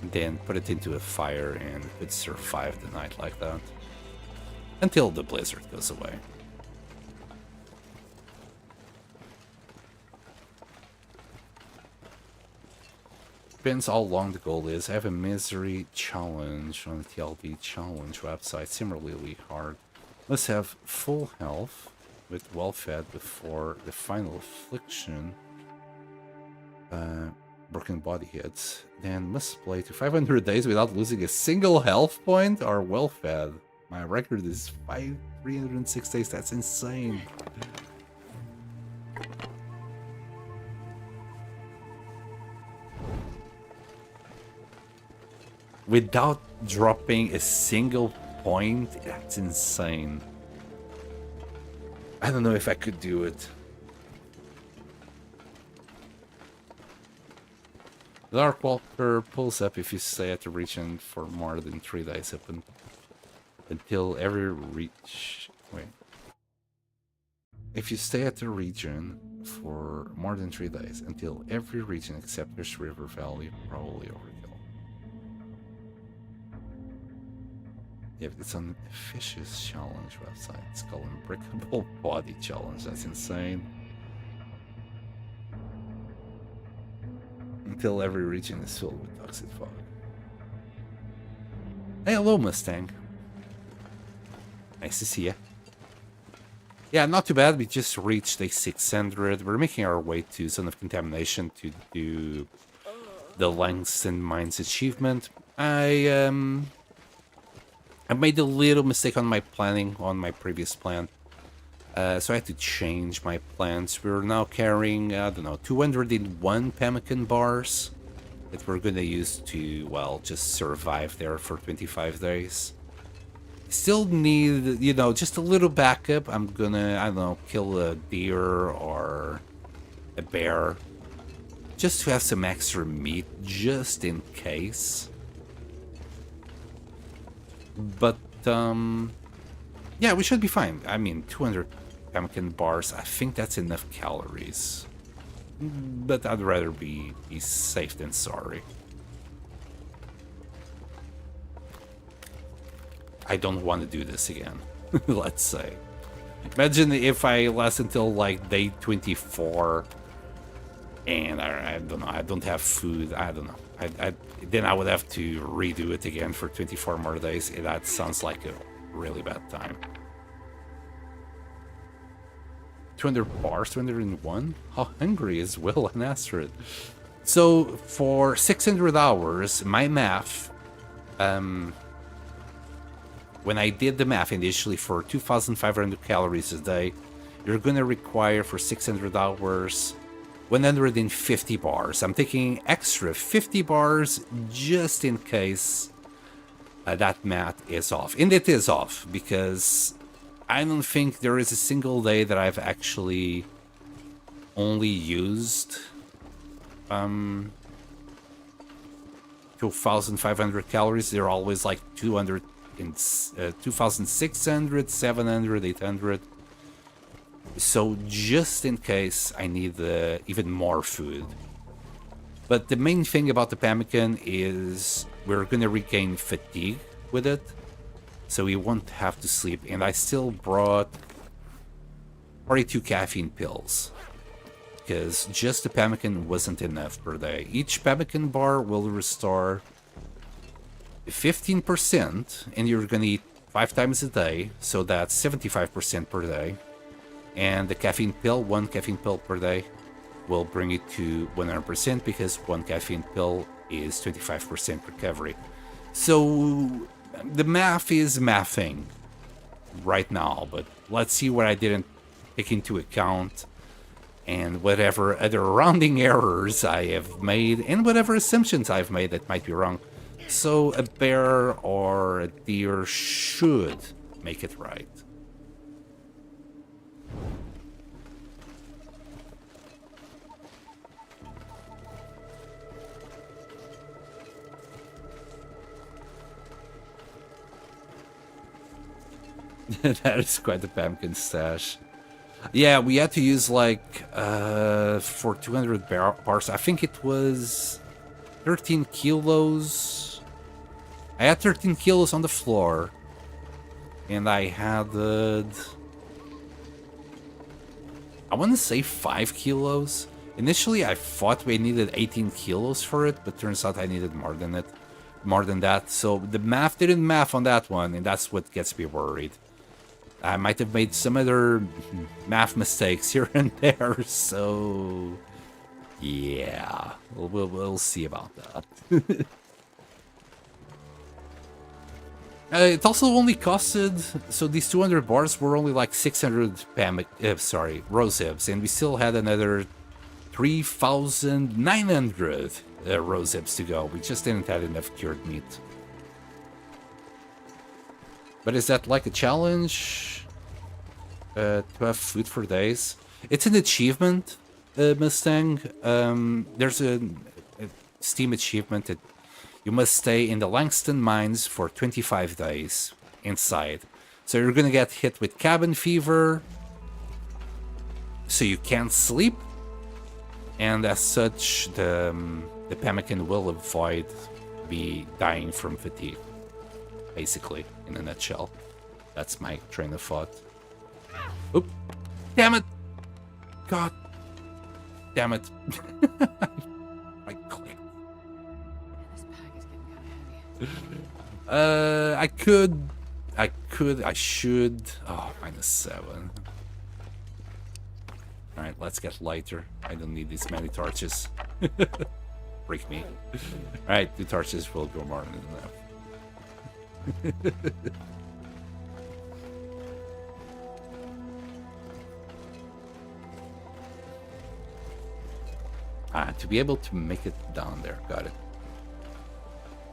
S1: Then put it into a fire and it could survive the night like that. Until the blizzard goes away. Depends how long the goal is. I have a misery challenge on the TLD challenge website. Similarly hard. Let's have full health with well fed before the final affliction. Broken body hits. Then must play to 500 days without losing a single health point or well fed. My record is 306 days. That's insane. Without dropping a single point, that's insane. I don't know if I could do it. Dark Walker pulls up if you stay at the region for more than 3 days until every reach. Wait. If you stay at the region for more than 3 days until every region except this river valley, probably overkill. Yeah, it's on Fish's challenge website. It's called Unbreakable Body Challenge. That's insane. Until every region is filled with toxic fog. Hey, hello, Mustang. Nice to see you. Yeah, not too bad. We just reached a 600. We're making our way to Zone of Contamination to do the Langston Mines achievement. I made a little mistake on my planning, on my previous plan. So I had to change my plans. We're now carrying, I don't know, 201 pemmican bars that we're gonna use to, well, just survive there for 25 days. Still need, you know, just a little backup. I'm gonna, I don't know, kill a deer or a bear. Just to have some extra meat, just in case. But, yeah, we should be fine. I mean, 200 pemmican bars, I think that's enough calories. But I'd rather be safe than sorry. I don't want to do this again, let's say. Imagine if I last until like day 24 And I don't know, I don't have food, I don't know. Then I would have to redo it again for 24 more days. That sounds like a really bad time. 200 bars, 201? How hungry is Will and Astrid? So for 600 hours, my math, when I did the math initially for 2,500 calories a day, you're gonna require for 600 hours 150 bars. I'm taking extra 50 bars just in case that math is off. And it is off, because I don't think there is a single day that I've actually only used 2,500 calories. They're always like 200, 2,600, 700, 800. So just in case I need even more food. But the main thing about the pemmican is we're gonna regain fatigue with it, so we won't have to sleep. And I still brought 42 caffeine pills, because just the pemmican wasn't enough per day. Each pemmican bar will restore 15%, and you're gonna eat 5 times a day, so that's 75% per day. And the caffeine pill, 1 caffeine pill per day, will bring it to 100%, because 1 caffeine pill is 25% recovery. So the math is mathing right now, but let's see what I didn't take into account, and whatever other rounding errors I have made, and whatever assumptions I've made that might be wrong. So a bear or a deer should make it right. That is quite the pumpkin stash. Yeah, we had to use like for 200 bars, I think it was 13 kilos. I had 13 kilos on the floor, and I had I want to say 5 kilos. Initially I thought we needed 18 kilos for it, but turns out I needed more than that. So the math didn't math on that one, and that's what gets me worried. I might have made some other math mistakes here and there, so yeah, we'll see about that. It also only costed, so these 200 bars were only like 600 rosehibs, and we still had another 3,900 rosehibs to go. We just didn't have enough cured meat. But is that like a challenge? To have food for days? It's an achievement, Mustang. There's a Steam achievement that you must stay in the Langston Mines for 25 days inside. So you're gonna get hit with cabin fever, so you can't sleep, and as such, the pemmican will avoid me dying from fatigue. Basically, in a nutshell. That's my train of thought. Oop! Damn it! God! Damn it! I clicked.
S2: This pack is getting kind of heavy.
S1: I should. Oh, -7. Alright, let's get lighter. I don't need these many torches. Freak me. Alright, 2 torches will go more than enough. To be able to make it down there, got it.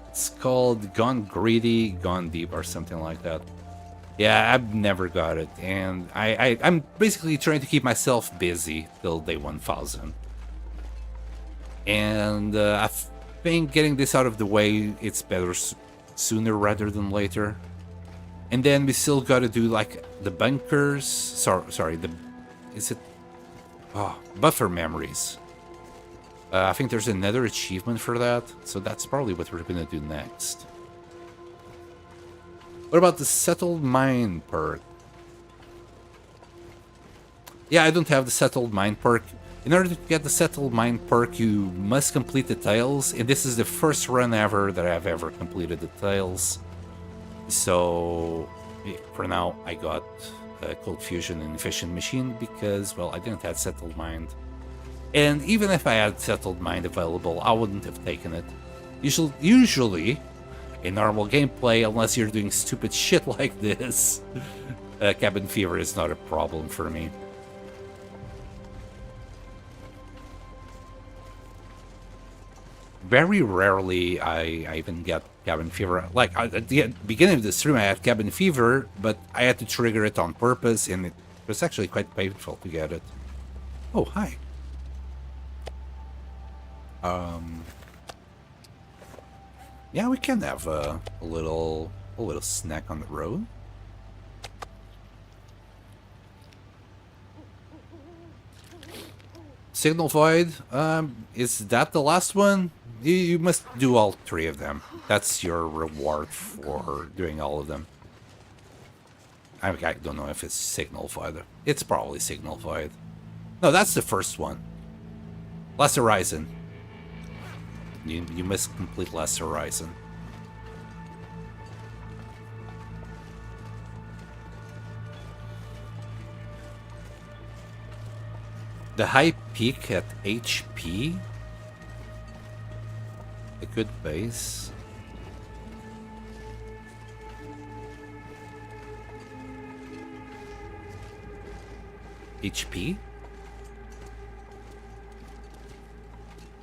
S1: It's called Gone Greedy, Gone Deep, or something like that. Yeah, I've never got it, and I'm basically trying to keep myself busy till day 1000. And I think getting this out of the way, it's better sooner rather than later. And then we still gotta do like the bunkers. Sorry, buffer memories. I think there's another achievement for that, so that's probably what we're gonna do next. What about the Settled Mine perk? Yeah, I don't have the Settled Mine perk. In order to get the Settled Mind perk, you must complete the tiles, and this is the first run ever that I've ever completed the tiles. So, for now, I got Cold Fusion and Efficient Machine because, well, I didn't have Settled Mind. And even if I had Settled Mind available, I wouldn't have taken it. Usually, in normal gameplay, unless you're doing stupid shit like this, Cabin Fever is not a problem for me. Very rarely I even get Cabin Fever. Like, at the beginning of the stream, I had Cabin Fever, but I had to trigger it on purpose, and it was actually quite painful to get it. Oh, hi. Yeah, we can have a little snack on the road. Signal Void, is that the last one? You must do all 3 of them. That's your reward for doing all of them. I don't know if it's Signal Void. It's probably Signal Void. No, that's the first one. Last Horizon. You must complete Last Horizon. The high peak at HP? A good base. HP?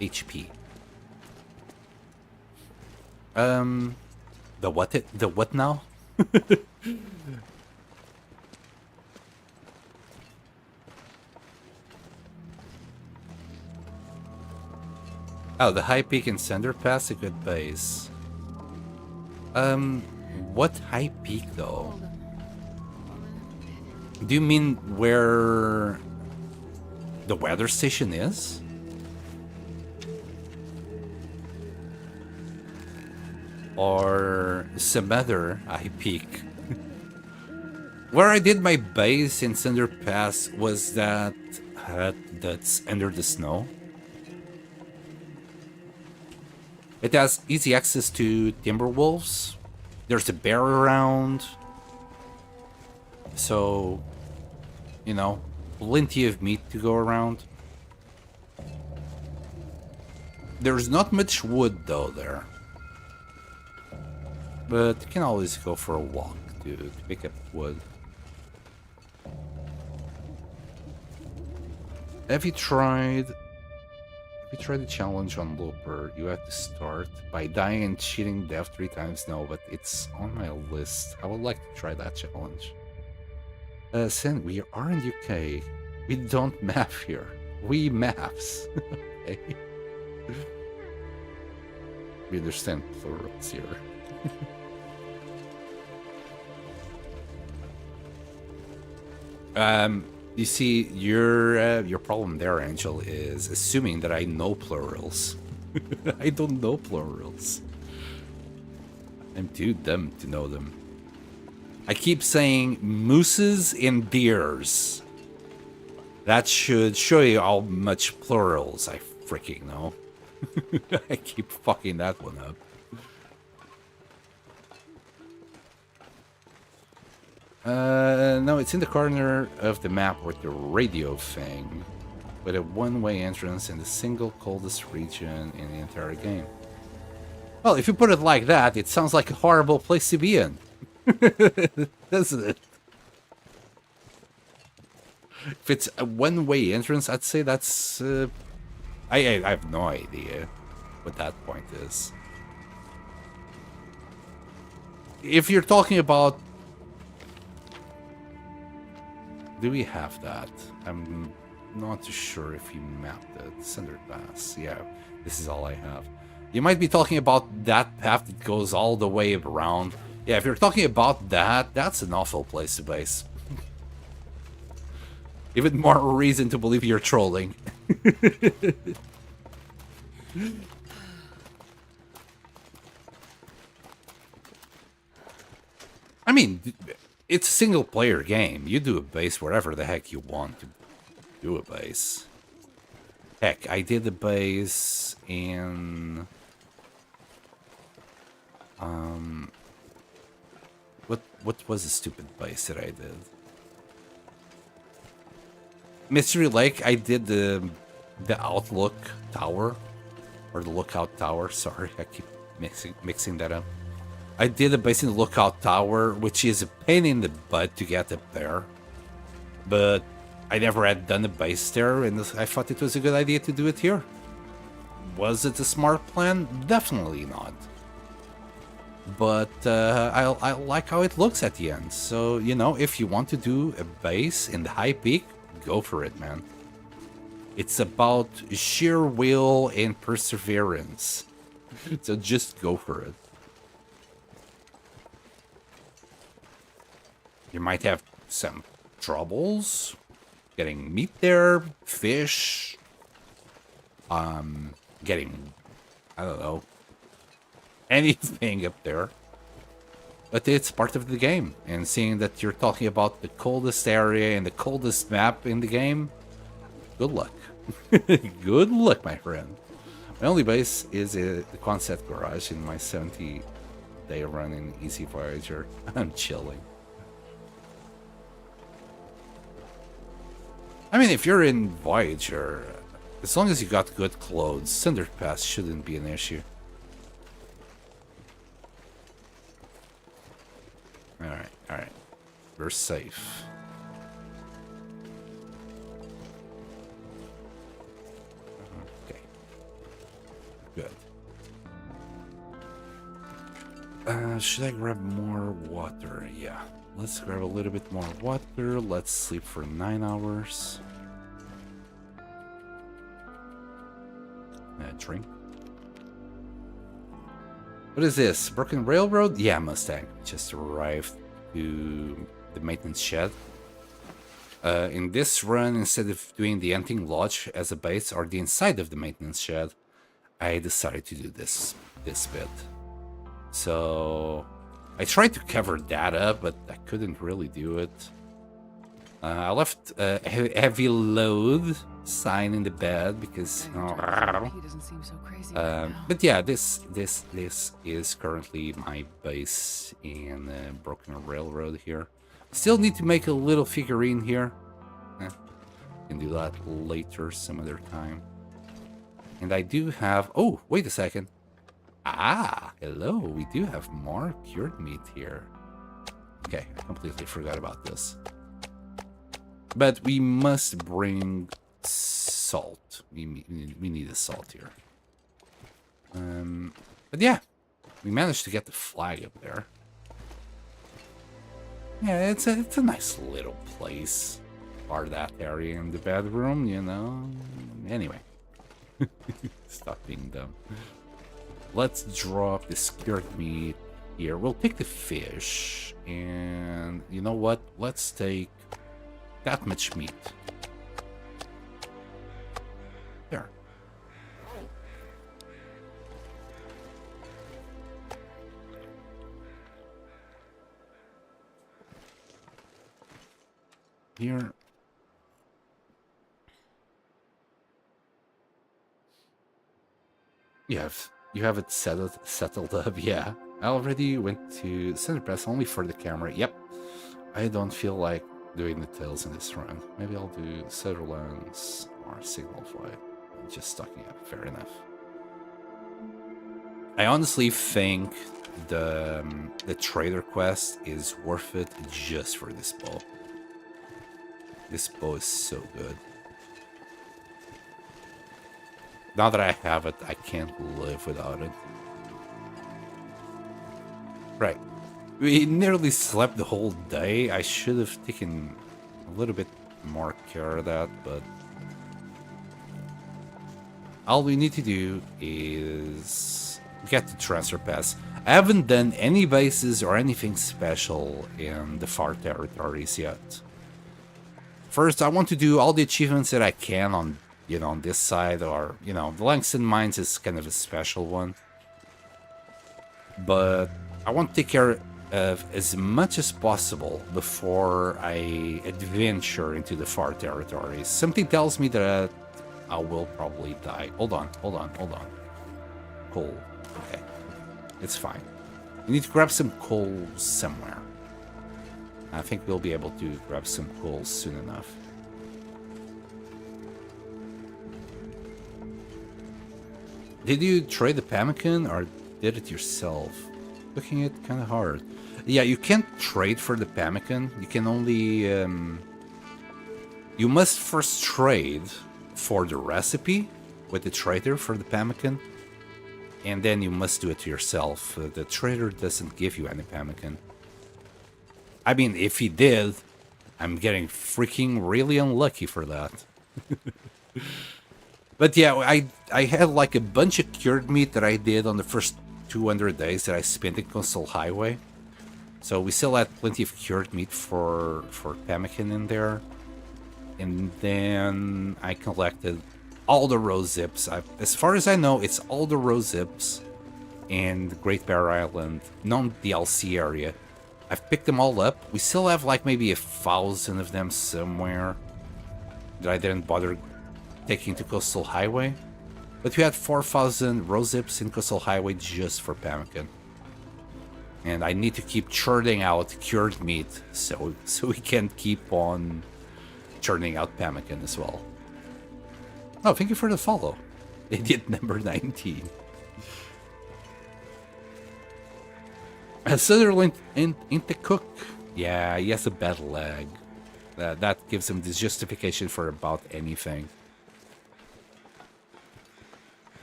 S1: HP. The what now? Oh, the high peak in Cinder Pass, a good base. What high peak though? Do you mean where the weather station is? Or some other high peak? Where I did my base in Cinder Pass was that hut that's under the snow. It has easy access to Timberwolves. There's a bear around. So, you know, plenty of meat to go around. There's not much wood though there. But you can always go for a walk to pick up wood. Have you tried the challenge on Looper? You have to start by dying and cheating death 3 times. No, but it's on my list. I would like to try that challenge. Sin, we are in UK. We don't map here. We maps. Okay. We understand plurals here. You see, your problem there, Angel, is assuming that I know plurals. I don't know plurals. I'm too dumb to know them. I keep saying mooses and deers. That should show you how much plurals I freaking know. I keep fucking that one up. No, it's in the corner of the map with the radio thing, with a one-way entrance in the single coldest region in the entire game. Well, if you put it like that, it sounds like a horrible place to be in. Doesn't it? If it's a one-way entrance, I'd say that's... I have no idea what that point is. If you're talking about... Do we have that? I'm not too sure if you mapped it. Cinder Pass. Yeah, this is all I have. You might be talking about that path that goes all the way around. Yeah, if you're talking about that, that's an awful place to base. Even more reason to believe you're trolling. I mean, it's a single-player game. You do a base wherever the heck you want to do a base. Heck, I did the base in... What was the stupid base that I did? Mystery Lake, I did the Outlook Tower. Or the Lookout Tower, sorry, I keep mixing that up. I did a base in the Lookout Tower, which is a pain in the butt to get up there. But I never had done a base there, and I thought it was a good idea to do it here. Was it a smart plan? Definitely not. But I like how it looks at the end. So, you know, if you want to do a base in the high peak, go for it, man. It's about sheer will and perseverance. So just go for it. You might have some troubles getting meat there, fish, getting, I don't know, anything up there. But it's part of the game, and seeing that you're talking about the coldest area and the coldest map in the game, good luck. Good luck, my friend. My only base is the Quonset Garage in my 70-day run in Easy Voyager. I'm chilling. I mean, if you're in Voyager, as long as you got good clothes, Cinder Pass shouldn't be an issue. Alright. We're safe. Okay. Good. Should I grab more water? Yeah. Let's grab a little bit more water. Let's sleep for 9 hours. Drink. What is this? Broken Railroad? Yeah, Mustang. Just arrived to the maintenance shed. In this run, instead of doing the Hunting Lodge as a base or the inside of the maintenance shed, I decided to do this bit. So I tried to cover that up, but I couldn't really do it. I left a heavy load sign in the bed because
S2: He doesn't seem so crazy right now.
S1: but yeah, this is currently my base in Broken Railroad here. Still need to make a little figurine here. Can do that later some other time. And I do have, oh, wait a second. Ah, hello, we do have more cured meat here. Okay, I completely forgot about this. But we must bring salt. We need the salt here. But yeah, we managed to get the flag up there. Yeah, it's a nice little place. Or that area in the bedroom, you know. Anyway, stop being dumb. Let's drop the cured meat here. We'll take the fish, and you know what? Let's take that much meat. There. Here. You have it settled up, yeah. I already went to Center Press only for the camera. Yep. I don't feel like doing the tails in this run. Maybe I'll do Sutherland's or Signal Flight. I'm just stocking up, fair enough. I honestly think the trader quest is worth it just for this bow. This bow is so good. Now that I have it, I can't live without it. Right. We nearly slept the whole day. I should have taken a little bit more care of that, but all we need to do is get the transfer pass. I haven't done any bases or anything special in the far territories yet. First, I want to do all the achievements that I can on, you know, on this side, or, you know, the Langston Mines is kind of a special one. But I want to take care of as much as possible before I adventure into the far territories. Something tells me that I will probably die. Hold on. Coal. Okay. It's fine. We need to grab some coal somewhere. I think we'll be able to grab some coal soon enough. Did you trade the pemmican or did it yourself? Looking at kind of hard. Yeah, you can't trade for the pemmican. You can only... you must first trade for the recipe with the trader for the pemmican. And then you must do it yourself. The trader doesn't give you any pemmican. I mean, if he did, I'm getting freaking really unlucky for that. But yeah, I had like a bunch of cured meat that I did on the first 200 days that I spent in Coastal Highway. So we still had plenty of cured meat for pemmican in there. And then I collected all the rose zips. As far as I know, it's all the rose zips and Great Bear Island, non-DLC area. I've picked them all up. We still have like maybe 1,000 of them somewhere that I didn't bother taking to Coastal Highway. But we had 4,000 rose zips in Coastal Highway just for pemmican. And I need to keep churning out cured meat so we can keep on churning out pemmican as well. Oh, thank you for the follow. Idiot number 19. Sutherland into Cook. Yeah, he has a bad leg. That gives him this justification for about anything.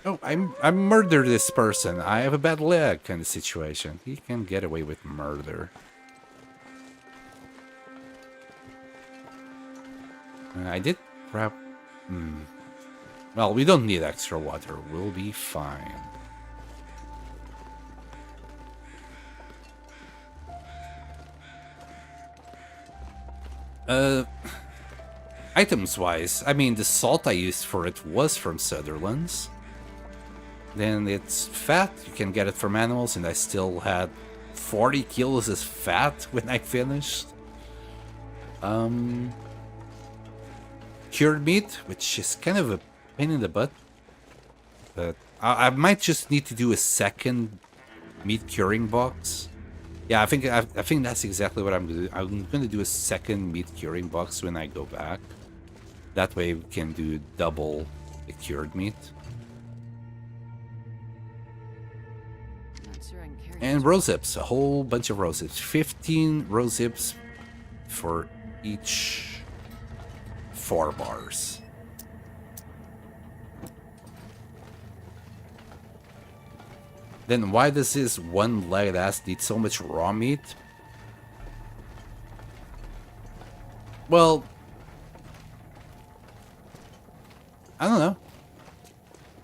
S1: Oh, I murdered this person. I have a bad leg kind of situation. He can get away with murder. I did grab... Well, we don't need extra water. We'll be fine. Items-wise, I mean, the salt I used for it was from Sutherland's. Then it's fat. You can get it from animals, and I still had 40 kilos of fat when I finished. Cured meat, which is kind of a pain in the butt. But I might just need to do a second meat curing box. Yeah, I think that's exactly what I'm gonna do. I'm gonna do a second meat curing box when I go back. That way we can do double the cured meat. And rose zips, a whole bunch of rose zips. 15 rose zips for each 4 bars. Then why does this one-legged ass need so much raw meat? Well, I don't know.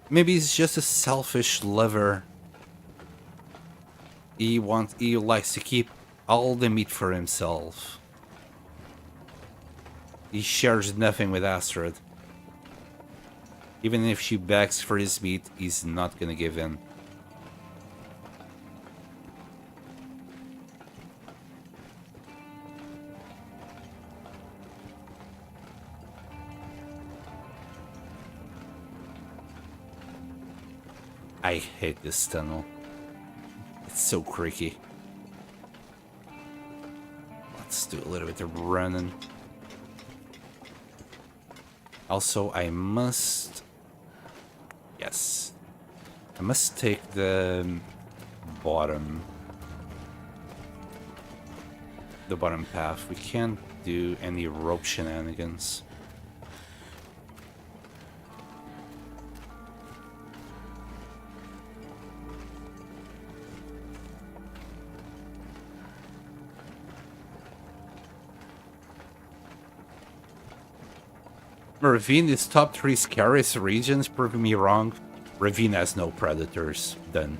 S1: Maybe he's just a selfish lover. He likes to keep all the meat for himself. He shares nothing with Astrid. Even if she begs for his meat, he's not gonna give in. I hate this tunnel. It's so creaky. Let's do a little bit of running. Also, I must... Yes. I must take the bottom path. We can't do any rope shenanigans. Ravine is top 3 scariest regions, proving me wrong. Ravine has no predators. Done.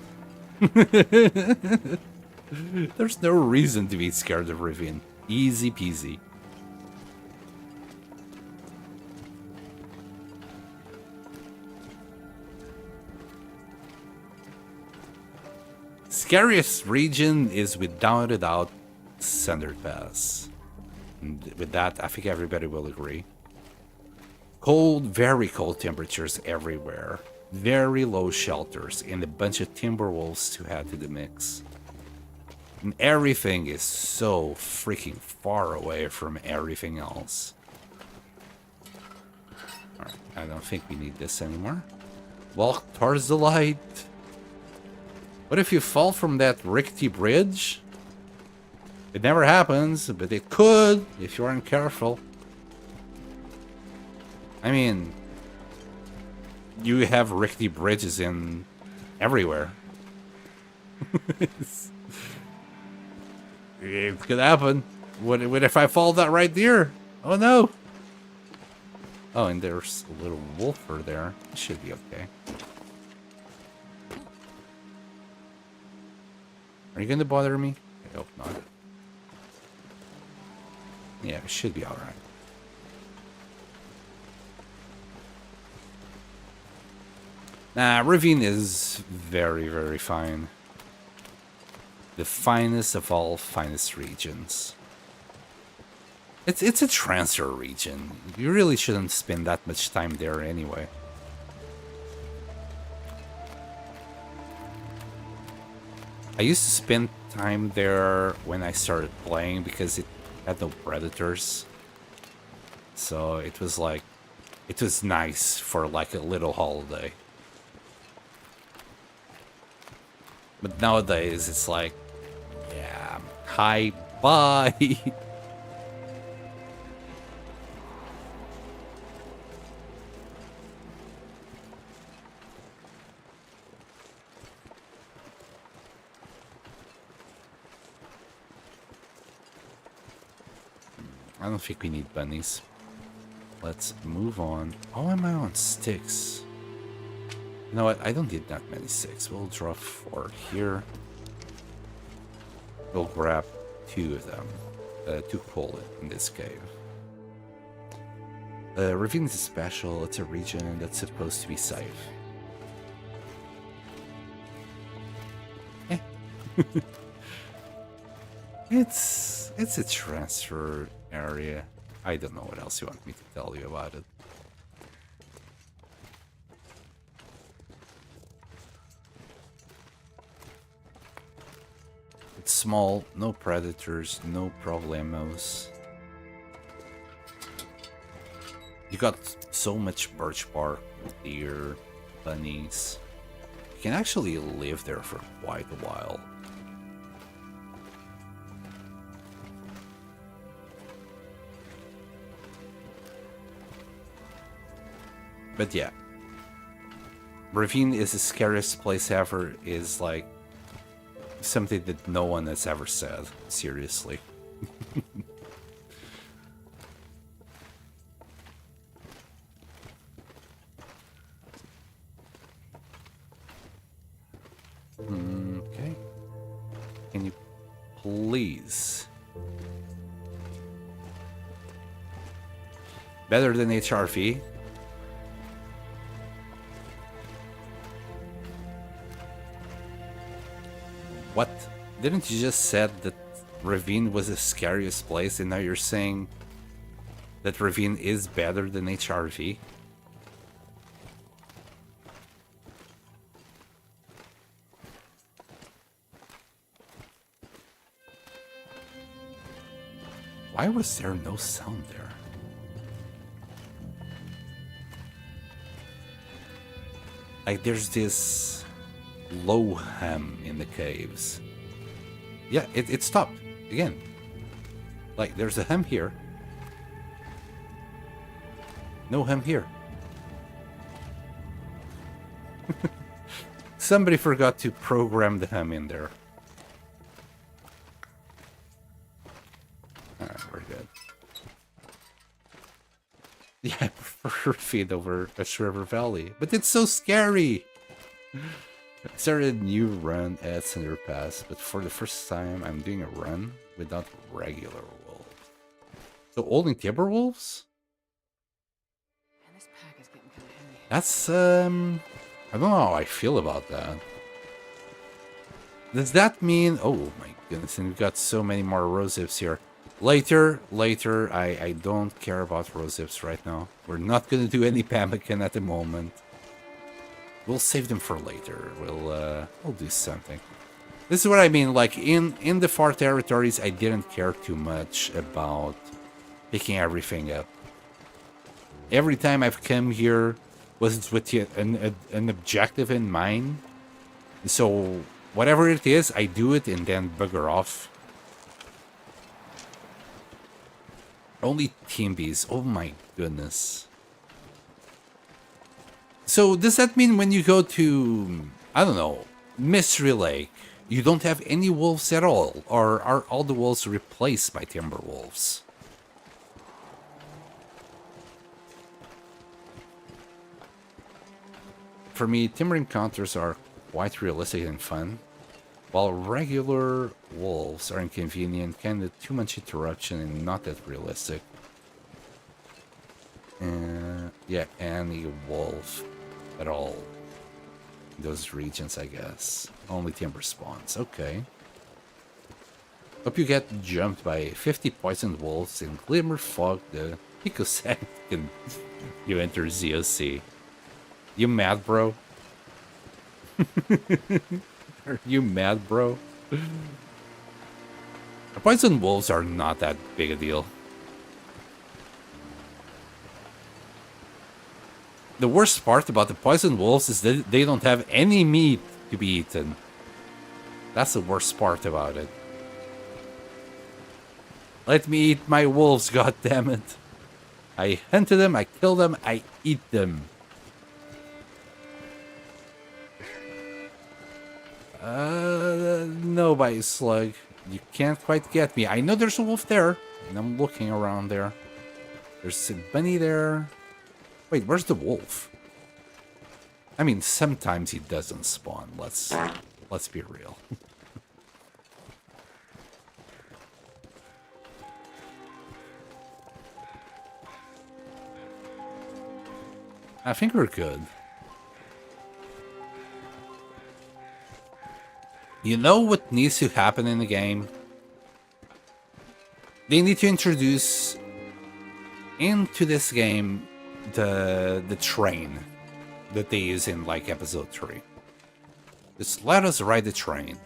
S1: There's no reason to be scared of Ravine. Easy peasy. Scariest region is without a doubt Thunder Pass. And with that, I think everybody will agree. Cold, very cold temperatures everywhere. Very low shelters and a bunch of timber wolves to add to the mix. And everything is so freaking far away from everything else. Alright, I don't think we need this anymore. Walk towards the light. What if you fall from that rickety bridge? It never happens, but it could if you aren't careful. I mean, you have rickety bridges in everywhere. It could happen. What if I fall that right there? Oh no! Oh, and there's a little wolfer there. It should be okay. Are you gonna bother me? I hope not. Yeah, it should be alright. Nah, Ravine is very, very fine. The finest of all finest regions. It's a transfer region. You really shouldn't spend that much time there anyway. I used to spend time there when I started playing because it had no predators. So it was like, it was nice for like a little holiday. But nowadays it's like, yeah, hi, bye. I don't think we need bunnies. Let's move on. Oh, am I on sticks? You know what? I don't need that many sticks. We'll drop 4 here. We'll grab 2 of them to pull it in this cave. Ravine is special. It's a region that's supposed to be safe. Eh. It's a transfer area. I don't know what else you want me to tell you about it. It's small, no predators, no problemos. You got so much birch bark, deer, bunnies. You can actually live there for quite a while. But yeah, Ravine is the scariest place ever is like something that no one has ever said, seriously. Okay. Can you please? Better than HRV? What? Didn't you just said that Ravine was the scariest place and now you're saying that Ravine is better than HRV? Why was there no sound there? Like there's this low hum in the caves. Yeah, it stopped again. Like there's a hum here. No hum here. Somebody forgot to program the hum in there. Alright, we're good. Yeah, I prefer feed over a River Valley, but it's so scary. I started a new run at Cinder Pass, but for the first time I'm doing a run without regular wolves. So only timber wolves?
S2: And this pack is getting kind of heavy.
S1: That's I don't know how I feel about that. Does that mean, oh my goodness, and we've got so many more rose hips here. Later, I don't care about rose hips right now. We're not gonna do any pemmican at the moment. We'll save them for later. We'll do something. This is what I mean, like, in the far territories, I didn't care too much about picking everything up. Every time I've come here was with an objective in mind. So, whatever it is, I do it and then bugger off. Only Timbies. Oh my goodness. So does that mean when you go to, I don't know, Mystery Lake, you don't have any wolves at all? Or are all the wolves replaced by timber wolves? For me, timber encounters are quite realistic and fun, while regular wolves are inconvenient, kind of too much interruption and not that realistic. Yeah, any wolf at all in those regions, I guess. Only timber spawns, okay. Hope you get jumped by 50 poisoned wolves and glimmer fog the picosecond you enter ZOC. You mad, bro? Are you mad, bro? The poison wolves are not that big a deal. The worst part about the poison wolves is that they don't have any meat to be eaten. That's the worst part about it. Let me eat my wolves, goddammit. I hunted them, I kill them, I eat them. No, by slug. You can't quite get me. I know there's a wolf there, and I'm looking around there. There's a bunny there. Wait, where's the wolf? I mean, sometimes he doesn't spawn. Let's be real. I think we're good. You know what needs to happen in the game? They need to introduce into this game the train that they use in like episode 3. Just let us ride the train.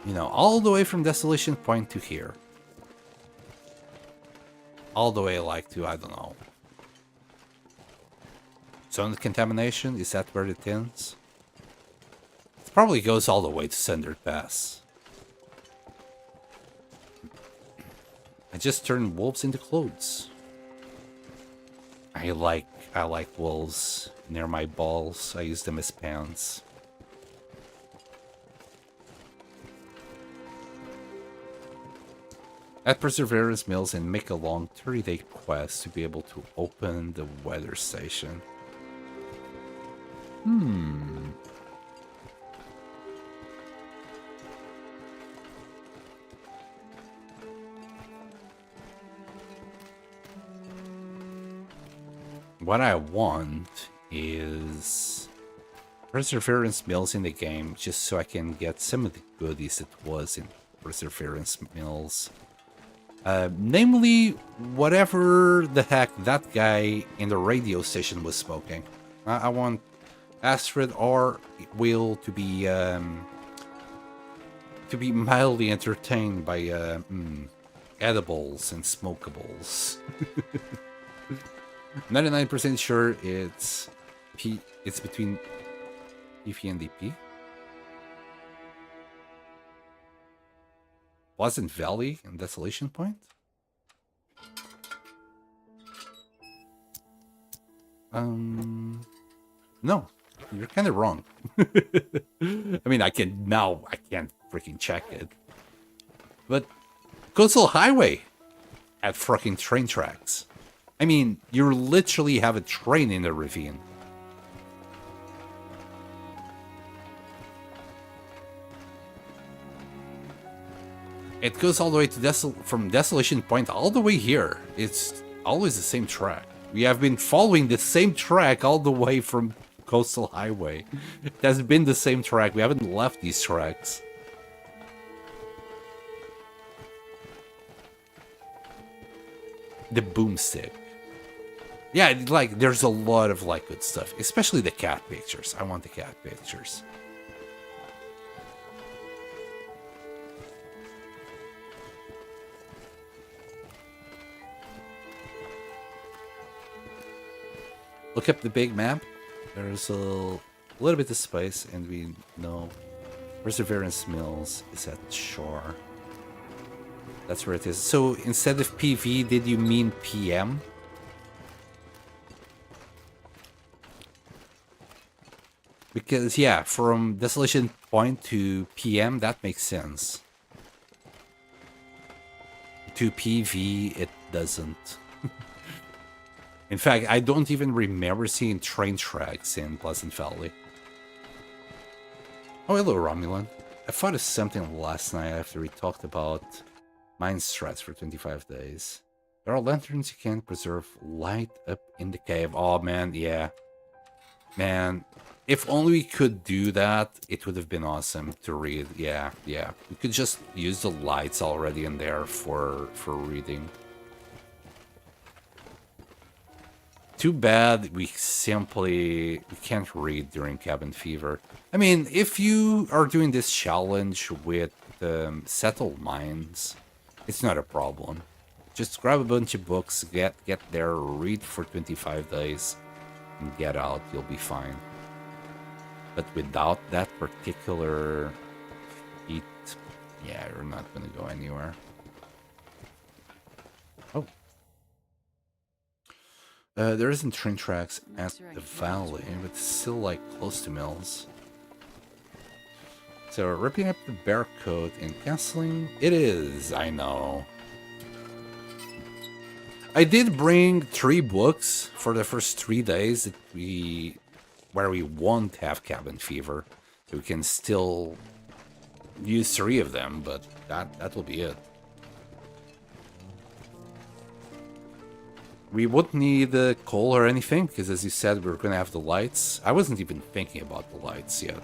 S1: You know, all the way from Desolation Point to here. All the way like to, I don't know. Zone of Contamination, is that where it ends? It probably goes all the way to Sundered Pass. I just turned wolves into clothes. I like wolves near my balls. I use them as pants. At Perseverance Mills and make a long 30-day quest to be able to open the weather station. What I want is Perseverance Mills in the game, just so I can get some of the goodies that was in Perseverance Mills. Namely, whatever the heck that guy in the radio station was smoking. I want Astrid or Will to be mildly entertained by edibles and smokables. 99% sure it's between PP and DP. Pleasant Valley and Desolation Point? No, you're kind of wrong. I mean, I can't freaking check it. But Coastal Highway at fucking train tracks. I mean, you literally have a train in the ravine. It goes all the way to from Desolation Point all the way here. It's always the same track. We have been following the same track all the way from Coastal Highway. It has been the same track. We haven't left these tracks. The boomstick. Yeah, like, there's a lot of, like, good stuff. Especially the cat pictures. I want the cat pictures. Look up the big map. There's a little bit of space, and we know Perseverance Mills is at shore. That's where it is. So instead of PV, did you mean PM? Because, yeah, from Desolation Point to PM, that makes sense. To PV, it doesn't. In fact, I don't even remember seeing train tracks in Pleasant Valley. Oh, hello, Romulan. I thought of something last night after we talked about mine strats for 25 days. There are lanterns you can preserve light up in the cave. Oh, man, yeah. Man, if only we could do that, it would have been awesome to read. Yeah, yeah. We could just use the lights already in there for reading. Too bad we can't read during cabin fever. I mean, if you are doing this challenge with settled mines, it's not a problem. Just grab a bunch of books, get there, read for 25 days, and get out. You'll be fine. But without that particular feat, yeah, you're not gonna go anywhere. Oh. There isn't train tracks at the valley, but still, like, close to mills. So, ripping up the bear coat and canceling? It is, I know. I did bring 3 books for the first 3 days where we won't have cabin fever. So we can still use 3 of them, but that will be it. We wouldn't need coal or anything, because as you said, we're going to have the lights. I wasn't even thinking about the lights yet.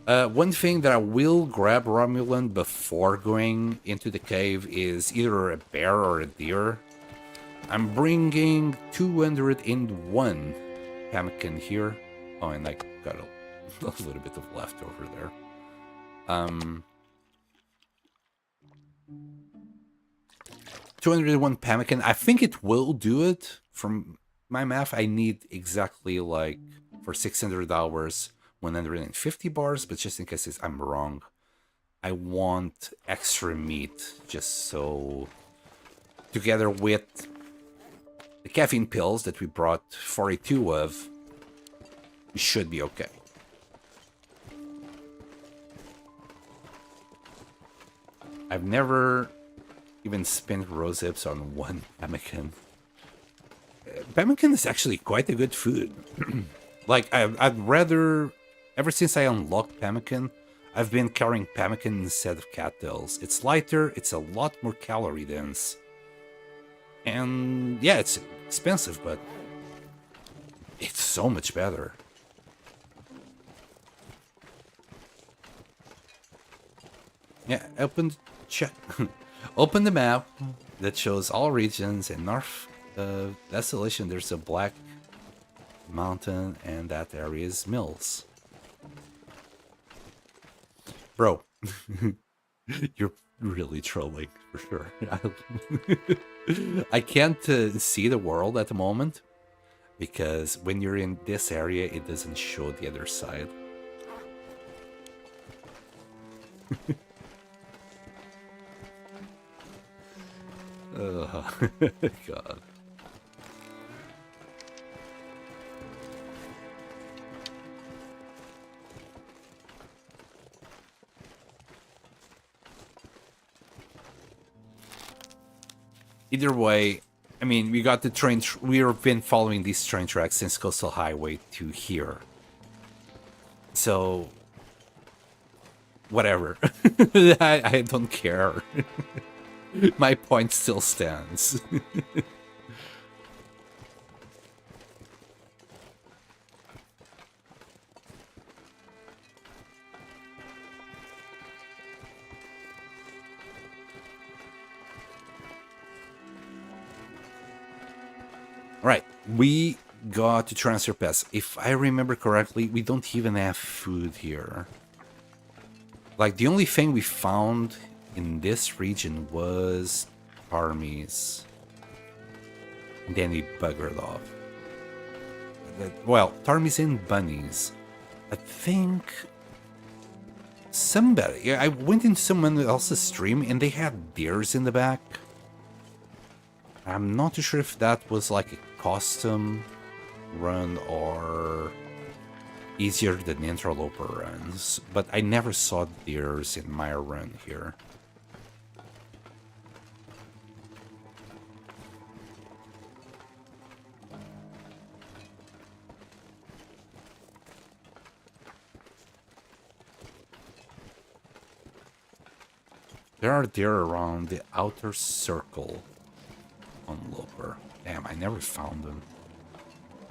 S1: One thing that I will grab, Romulan, before going into the cave is either a bear or a deer. I'm bringing 201 pemmican here. Oh, and I got a little bit of leftover there. 201 pemmican. I think it will do it. From my math, I need exactly, like, for 600 hours, 150 bars, but just in case I'm wrong, I want extra meat, just so, together with the caffeine pills that we brought 42 of, we should be okay. I've never even spent rose hips on 1 pemmican. Pemmican is actually quite a good food. Like, I'd rather... Ever since I unlocked pemmican, I've been carrying pemmican instead of cattails. It's lighter, it's a lot more calorie dense. And yeah, it's expensive, but it's so much better. Yeah, open the map that shows all regions. In North Desolation, there's a black mountain, and that area is mills. Bro, you're really trolling, for sure. I can't see the world at the moment, because when you're in this area, it doesn't show the other side. Oh, God. Either way, I mean, we got the train. We've been following these train tracks since Coastal Highway to here. So, whatever. I don't care. My point still stands. Right, we got to transfer pass. If I remember correctly, we don't even have food here. Like, the only thing we found in this region was armies. And then we buggered off. Well, Tarmies and bunnies. I think somebody... Yeah, I went into someone else's stream and they had deers in the back. I'm not too sure if that was like a custom run or easier than Interloper runs, but I never saw deers in my run here. There are deer around the outer circle on Loper. Damn, I never found them.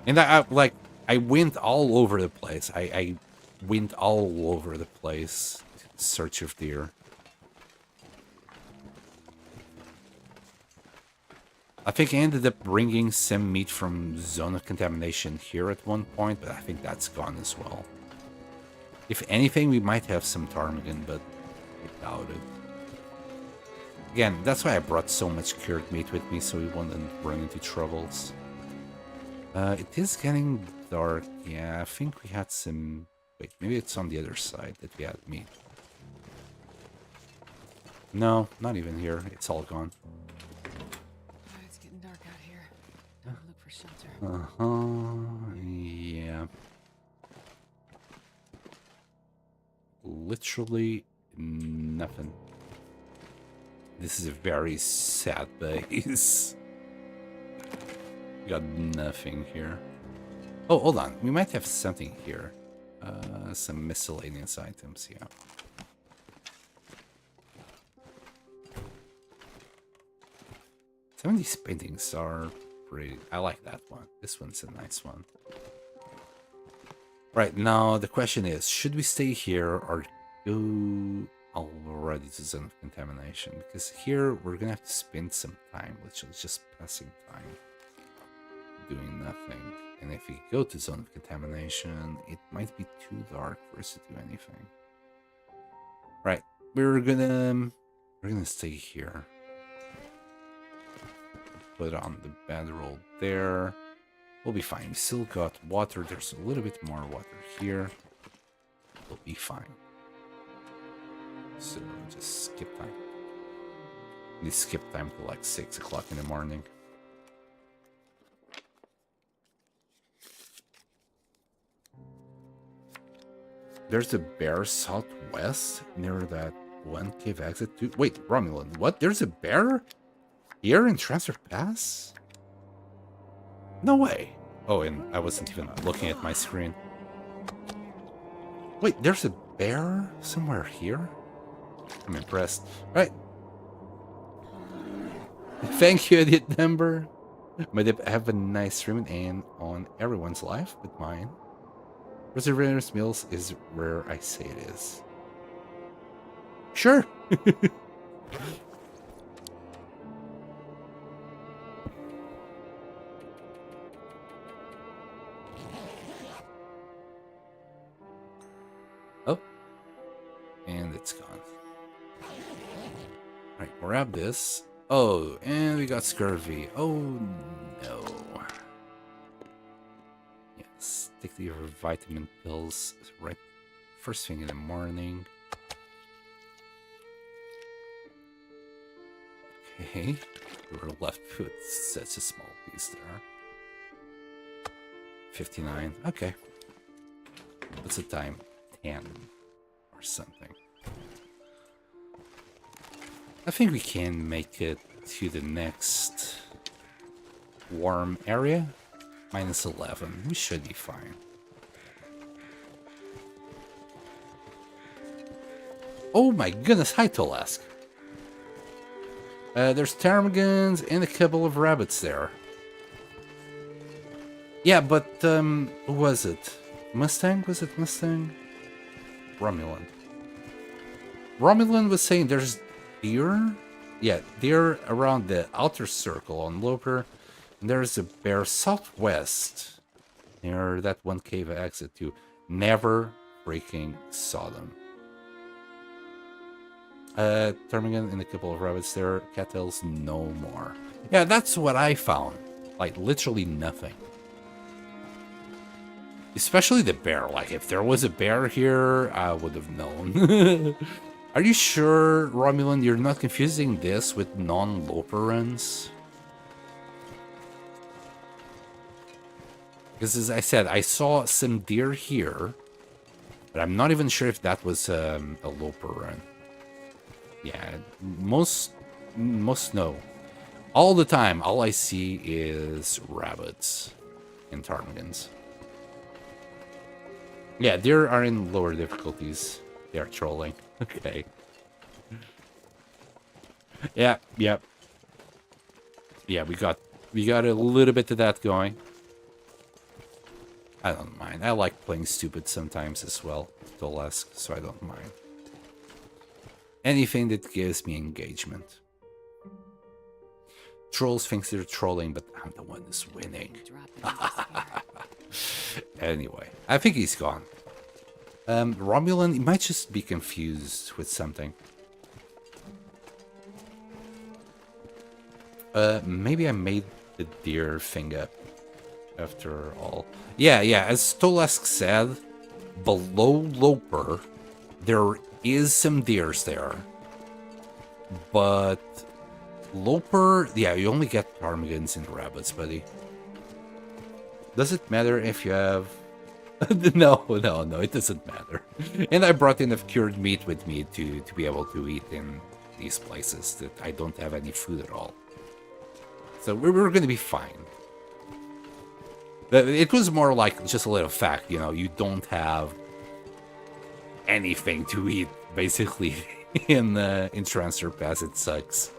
S1: And I went all over the place. I went all over the place in search of deer. I think I ended up bringing some meat from Zone of Contamination here at one point, but I think that's gone as well. If anything, we might have some ptarmigan, but I doubt it. Again, that's why I brought so much cured meat with me, so we wouldn't run into troubles. It is getting dark. Yeah, I think we had some... Wait, maybe it's on the other side that we had meat. No, not even here. It's all gone.
S2: It's getting dark out here. Time to look for shelter.
S1: Yeah. Literally nothing. This is a very sad base. We got nothing here. Oh, hold on. We might have something here. Some miscellaneous items, yeah. Some of these paintings are pretty... I like that one. This one's a nice one. Right, now the question is, should we stay here or go already to Zone of Contamination? Because here we're gonna have to spend some time, literally just passing time, doing nothing. And if we go to Zone of Contamination, it might be too dark for us to do anything. Right, we're gonna stay here. Put on the bedroll there. We'll be fine. We still got water. There's a little bit more water here. We'll be fine. So just skip time. We skip time to like 6 o'clock in the morning. There's a bear southwest near that one cave exit too. Wait, Romulan, what? There's a bear here in Transfer Pass? No way. Oh, and I wasn't even looking at my screen. Wait, there's a bear somewhere here? I'm impressed. Right. Thank you, Edit Number. May they have a nice stream and on everyone's life, but mine. Perseverance Mills is where I say it is. Sure. Oh. And it's gone. Right, grab this. Oh, and we got scurvy. Oh no. Yes, take your vitamin pills right first thing in the morning. Okay, your left foot, such a small piece there. 59. Okay. What's the time? 10 or something. I think we can make it to the next warm area. Minus 11. We should be fine. Oh my goodness, hi Tolask. There's ptarmigans and a couple of rabbits there. Yeah, but who was it? Mustang? Was it Mustang? Romulan. Romulan was saying there's deer? Yeah, deer around the outer circle on Loper. And there's a bear southwest near that one cave exit too. Never freaking saw them. Termingan and a couple of rabbits there. Cattails, no more. Yeah, that's what I found. Like, literally nothing. Especially the bear. Like, if there was a bear here, I would have known. Are you sure, Romulan, you're not confusing this with non-loper runs? Because as I said, I saw some deer here, but I'm not even sure if that was a loper run. Yeah, most no. All the time, all I see is rabbits and ptarmigans. Yeah, deer are in lower difficulties. They are trolling. Okay. Yeah, yeah. Yeah, we got a little bit of that going. I don't mind. I like playing stupid sometimes as well, Tolesk, so I don't mind. Anything that gives me engagement. Trolls think they're trolling, but I'm the one who's winning. Anyway, I think he's gone. Romulan, he might just be confused with something. Maybe I made the deer thing up after all. Yeah, as Tolesk said, below Loper, there is some deers there. But Loper, yeah, you only get ptarmigans and rabbits, buddy. Does it matter if you have... No, it doesn't matter. And I brought enough cured meat with me to be able to eat in these places that I don't have any food at all. So we're going to be fine. It was more like just a little fact, you know, you don't have anything to eat, basically, in Transfer Pass. It sucks.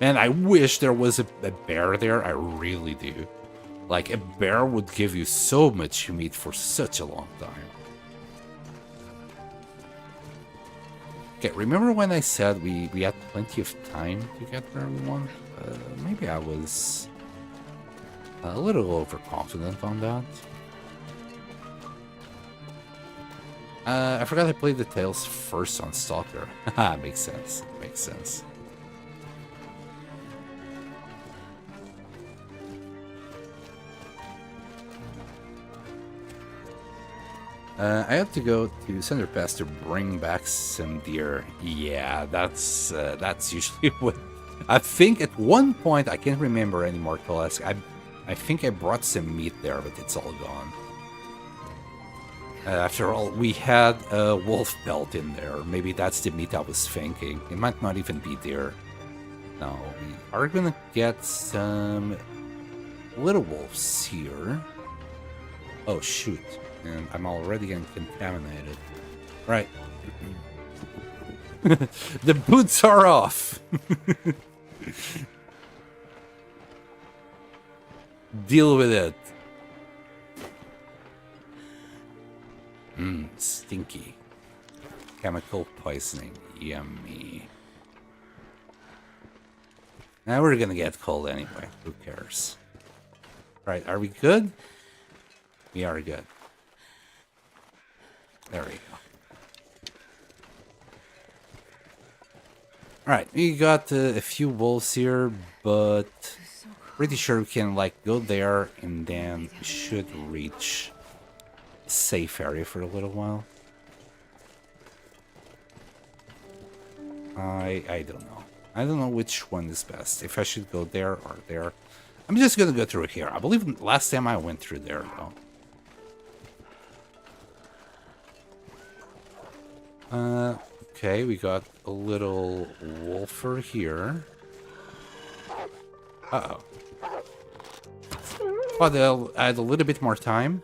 S1: Man, I wish there was a bear there. I really do. Like, a bear would give you so much meat for such a long time. Okay, remember when I said we had plenty of time to get where we want? Maybe I was a little overconfident on that. I forgot I played the Tales first on Stalker. Haha, makes sense. Makes sense. I have to go to Center Pass to bring back some deer. Yeah, that's usually what... I think at one point, I can't remember anymore, Tolesk. I think I brought some meat there, but it's all gone. After all, we had a wolf pelt in there. Maybe that's the meat I was thinking. It might not even be deer. No, we are gonna get some little wolves here. Oh, shoot. And I'm already getting contaminated. Right. The boots are off. Deal with it. Stinky. Chemical poisoning. Yummy. Now we're gonna get cold anyway. Who cares? Right, are we good? We are good. There we go. Alright, we got a few wolves here, but pretty sure we can, like, go there and then we should reach a safe area for a little while. I don't know. I don't know which one is best. If I should go there or there. I'm just gonna go through here. I believe last time I went through there, though. Okay, we got a little wolfer here. Uh-oh. Oh, they'll add a little bit more time.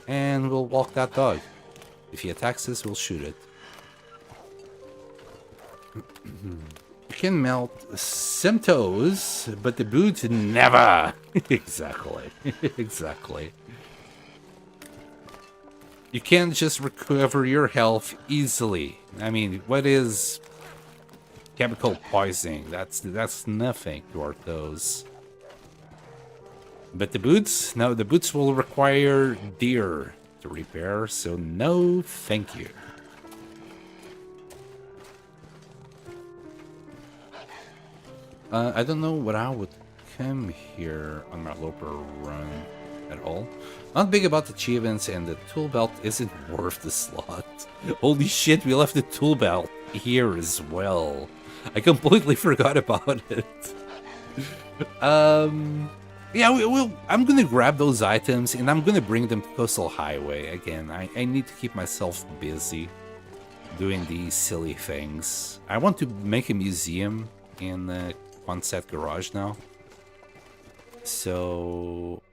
S1: And we'll walk that dog. If he attacks us, we'll shoot it. You can melt some toes, but the boots never. Exactly. Exactly. You can't just recover your health easily. I mean, what is chemical poisoning. That's nothing to our toes. But the boots? No, the boots will require deer to repair, so no thank you. I don't know what I would come here on my Loper run at all. Not big about achievements, and the tool belt isn't worth the slot. Holy shit, we left the tool belt here as well. I completely forgot about it. Yeah, I'm gonna grab those items and I'm gonna bring them to Coastal Highway. Again, I need to keep myself busy doing these silly things. I want to make a museum in the Quonset garage now. So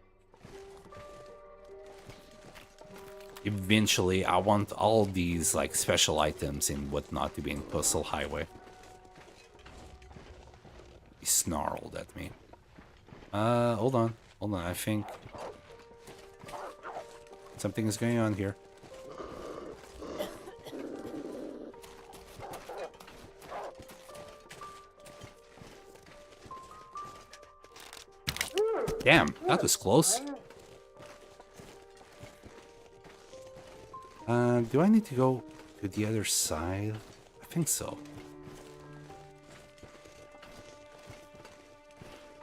S1: eventually I want all these like special items and whatnot to be in Coastal Highway. He snarled at me. Hold on, I think something is going on here. Damn, that was close. Do I need to go to the other side? I think so.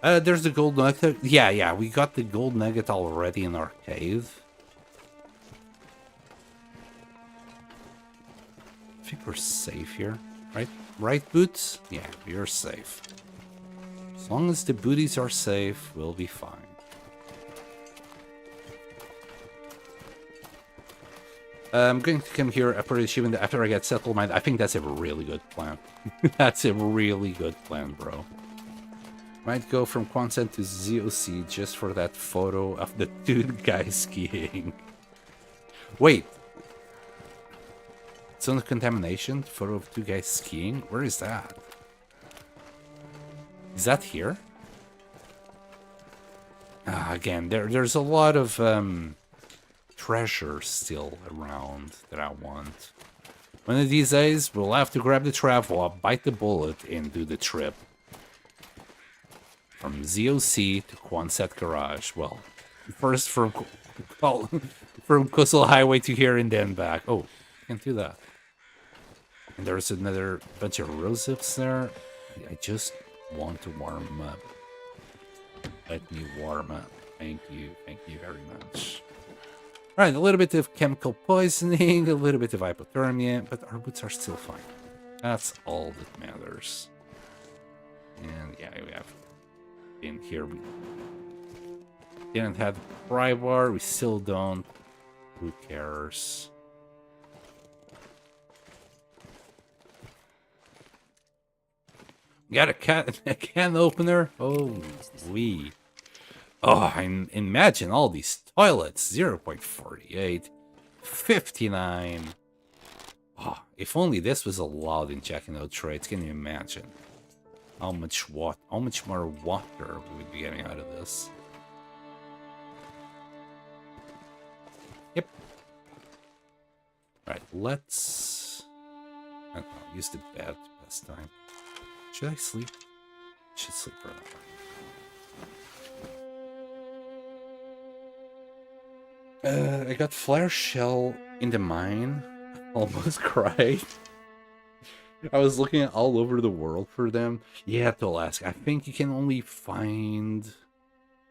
S1: There's the gold nugget. Yeah, we got the gold nugget already in our cave. I think we're safe here, right? Right, Boots? Yeah, we're safe. As long as the booties are safe, we'll be fine. I'm going to come here after the achievement after I get settlement. I think that's a really good plan. That's a really good plan, bro. Might go from Quonset to ZOC just for that photo of the dude guy skiing. Wait. It's on the contamination? Photo of two guys skiing? Where is that? Is that here? Again, there's a lot of treasure still around that I want. One of these days, we'll have to grab the travel, bite the bullet, and do the trip. From ZOC to Quonset Garage. Well, first from Coastal Highway to here and then back. Oh, can't do that. And there's another bunch of rose hips there. I just want to warm up. Let me warm up. Thank you very much. Alright, a little bit of chemical poisoning, a little bit of hypothermia, but our boots are still fine. That's all that matters. And yeah, we have in here. We didn't have the pry bar, we still don't. Who cares? Got a can opener? Oh, we. Oh, I imagine all these toilets. 0.48, 59. Oh, if only this was allowed in Jack and Oat trades. Can you imagine how much more water we would be getting out of this? Yep. All right, let's. I don't know, use the bed best time. Should I sleep? I should sleep for that. I got flare shell in the mine. Almost cried. I was looking all over the world for them. Yeah, Tolask, I think you can only find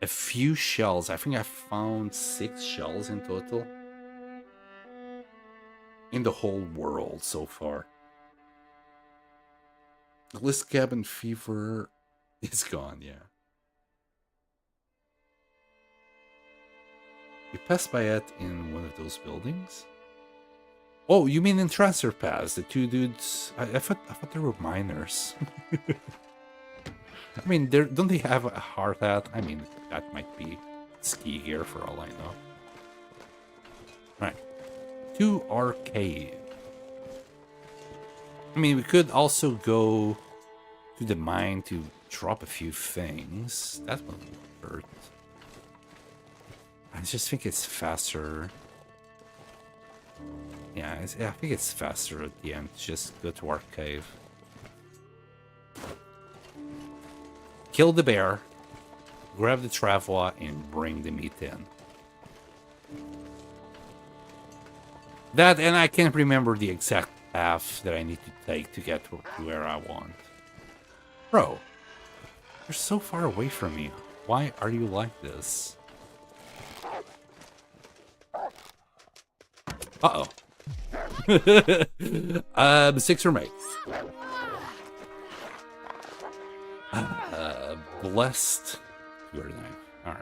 S1: a few shells. I think I found 6 shells in total. In the whole world so far. List cabin fever is gone, yeah. You passed by it in one of those buildings? Oh, you mean in Transfer Pass? The two dudes... I thought they were miners. I mean, don't they have a hard hat? I mean, that might be ski gear for all I know. Alright. To our cave. I mean, we could also go to the mine to drop a few things. That wouldn't hurt. I just think it's faster. Yeah, I think it's faster at the end. Just go to our cave. kill the bear, grab the travois, and bring the meat in. That, and I can't remember the exact path that I need to take to get to where I want. Bro, you're so far away from me. Why are you like this? Uh-oh. 6 remain. Blessed. 209. Alright.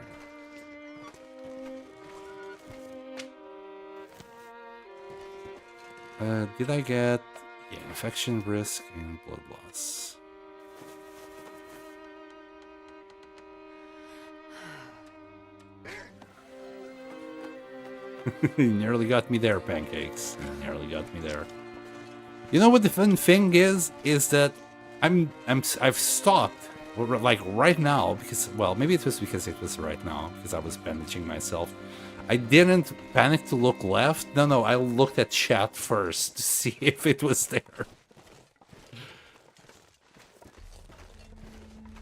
S1: Did I get... Yeah, infection risk and blood loss. You nearly got me there, Pancakes. You nearly got me there. You know what the fun thing is? Is that I've stopped, like right now, because, well, maybe it was because it was right now, because I was bandaging myself. I didn't panic to look left. No, I looked at chat first to see if it was there.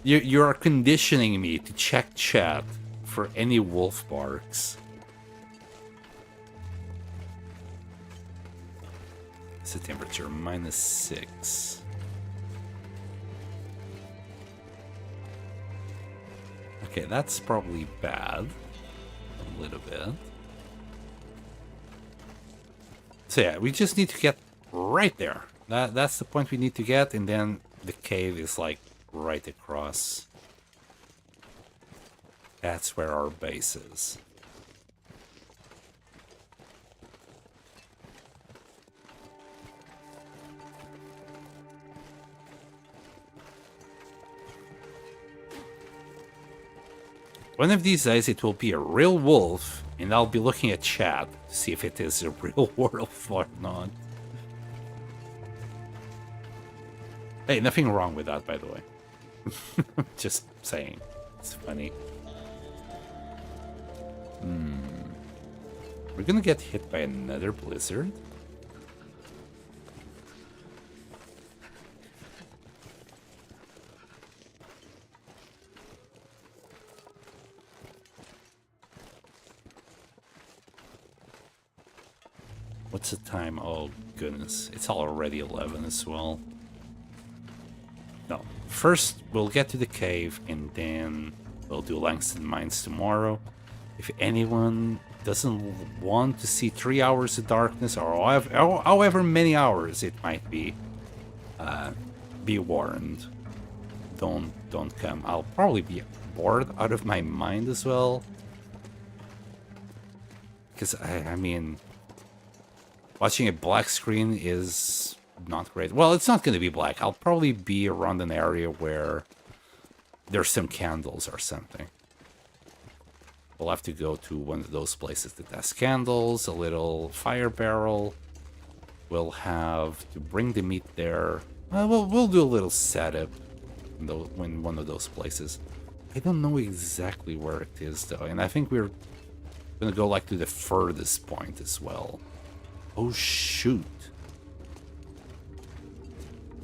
S1: You are conditioning me to check chat for any wolf barks. What's the temperature? -6. Okay, that's probably bad. A little bit. So yeah, we just need to get right there. That's the point we need to get, and then the cave is like right across. That's where our base is. One of these days it will be a real wolf, and I'll be looking at chat to see if it is a real wolf or not. Hey, nothing wrong with that, by the way. Just saying. It's funny. We're gonna get hit by another blizzard. What's the time? Oh, goodness. It's already 11 as well. No. First, we'll get to the cave, and then we'll do Langston Mines tomorrow. If anyone doesn't want to see 3 hours of darkness, or however many hours it might be warned. Don't come. I'll probably be bored out of my mind as well. Because, I mean... watching a black screen is not great. Well, it's not going to be black. I'll probably be around an area where there's some candles or something. We'll have to go to one of those places that has candles, a little fire barrel. We'll have to bring the meat there. We'll do a little setup in one of those places. I don't know exactly where it is, though. And I think we're going to go like to the furthest point as well. Oh, shoot.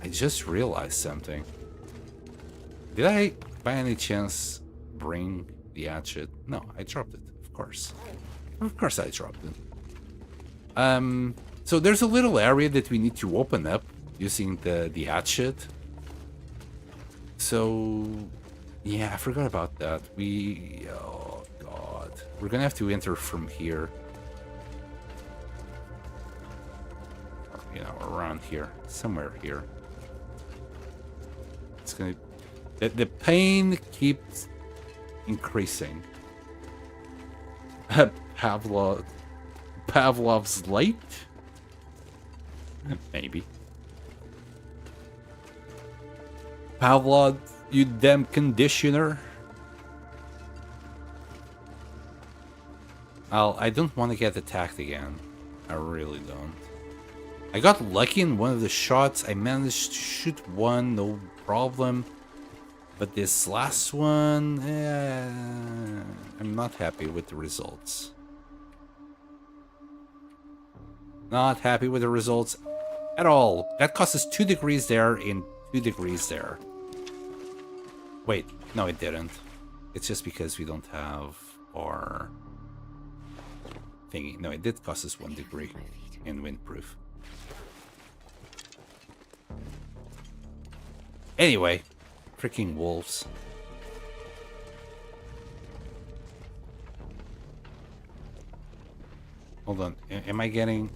S1: I just realized something. Did I, by any chance, bring the hatchet? No, I dropped it, of course. Of course I dropped it. So there's a little area that we need to open up using the hatchet. So, yeah, I forgot about that. Oh, God. We're gonna have to enter from here. You know, around here, somewhere here. It's gonna... The pain keeps increasing. Pavlov's light? Maybe. Pavlov, you damn conditioner. I don't want to get attacked again. I really don't. I got lucky in one of the shots. I managed to shoot one, no problem. But this last one, I'm not happy with the results. Not happy with the results at all. That cost us 2 degrees there and 2 degrees there. Wait, no it didn't. It's just because we don't have our thingy. No, it did cost us 1 degree in windproof. Anyway, freaking wolves. Hold on, am I getting...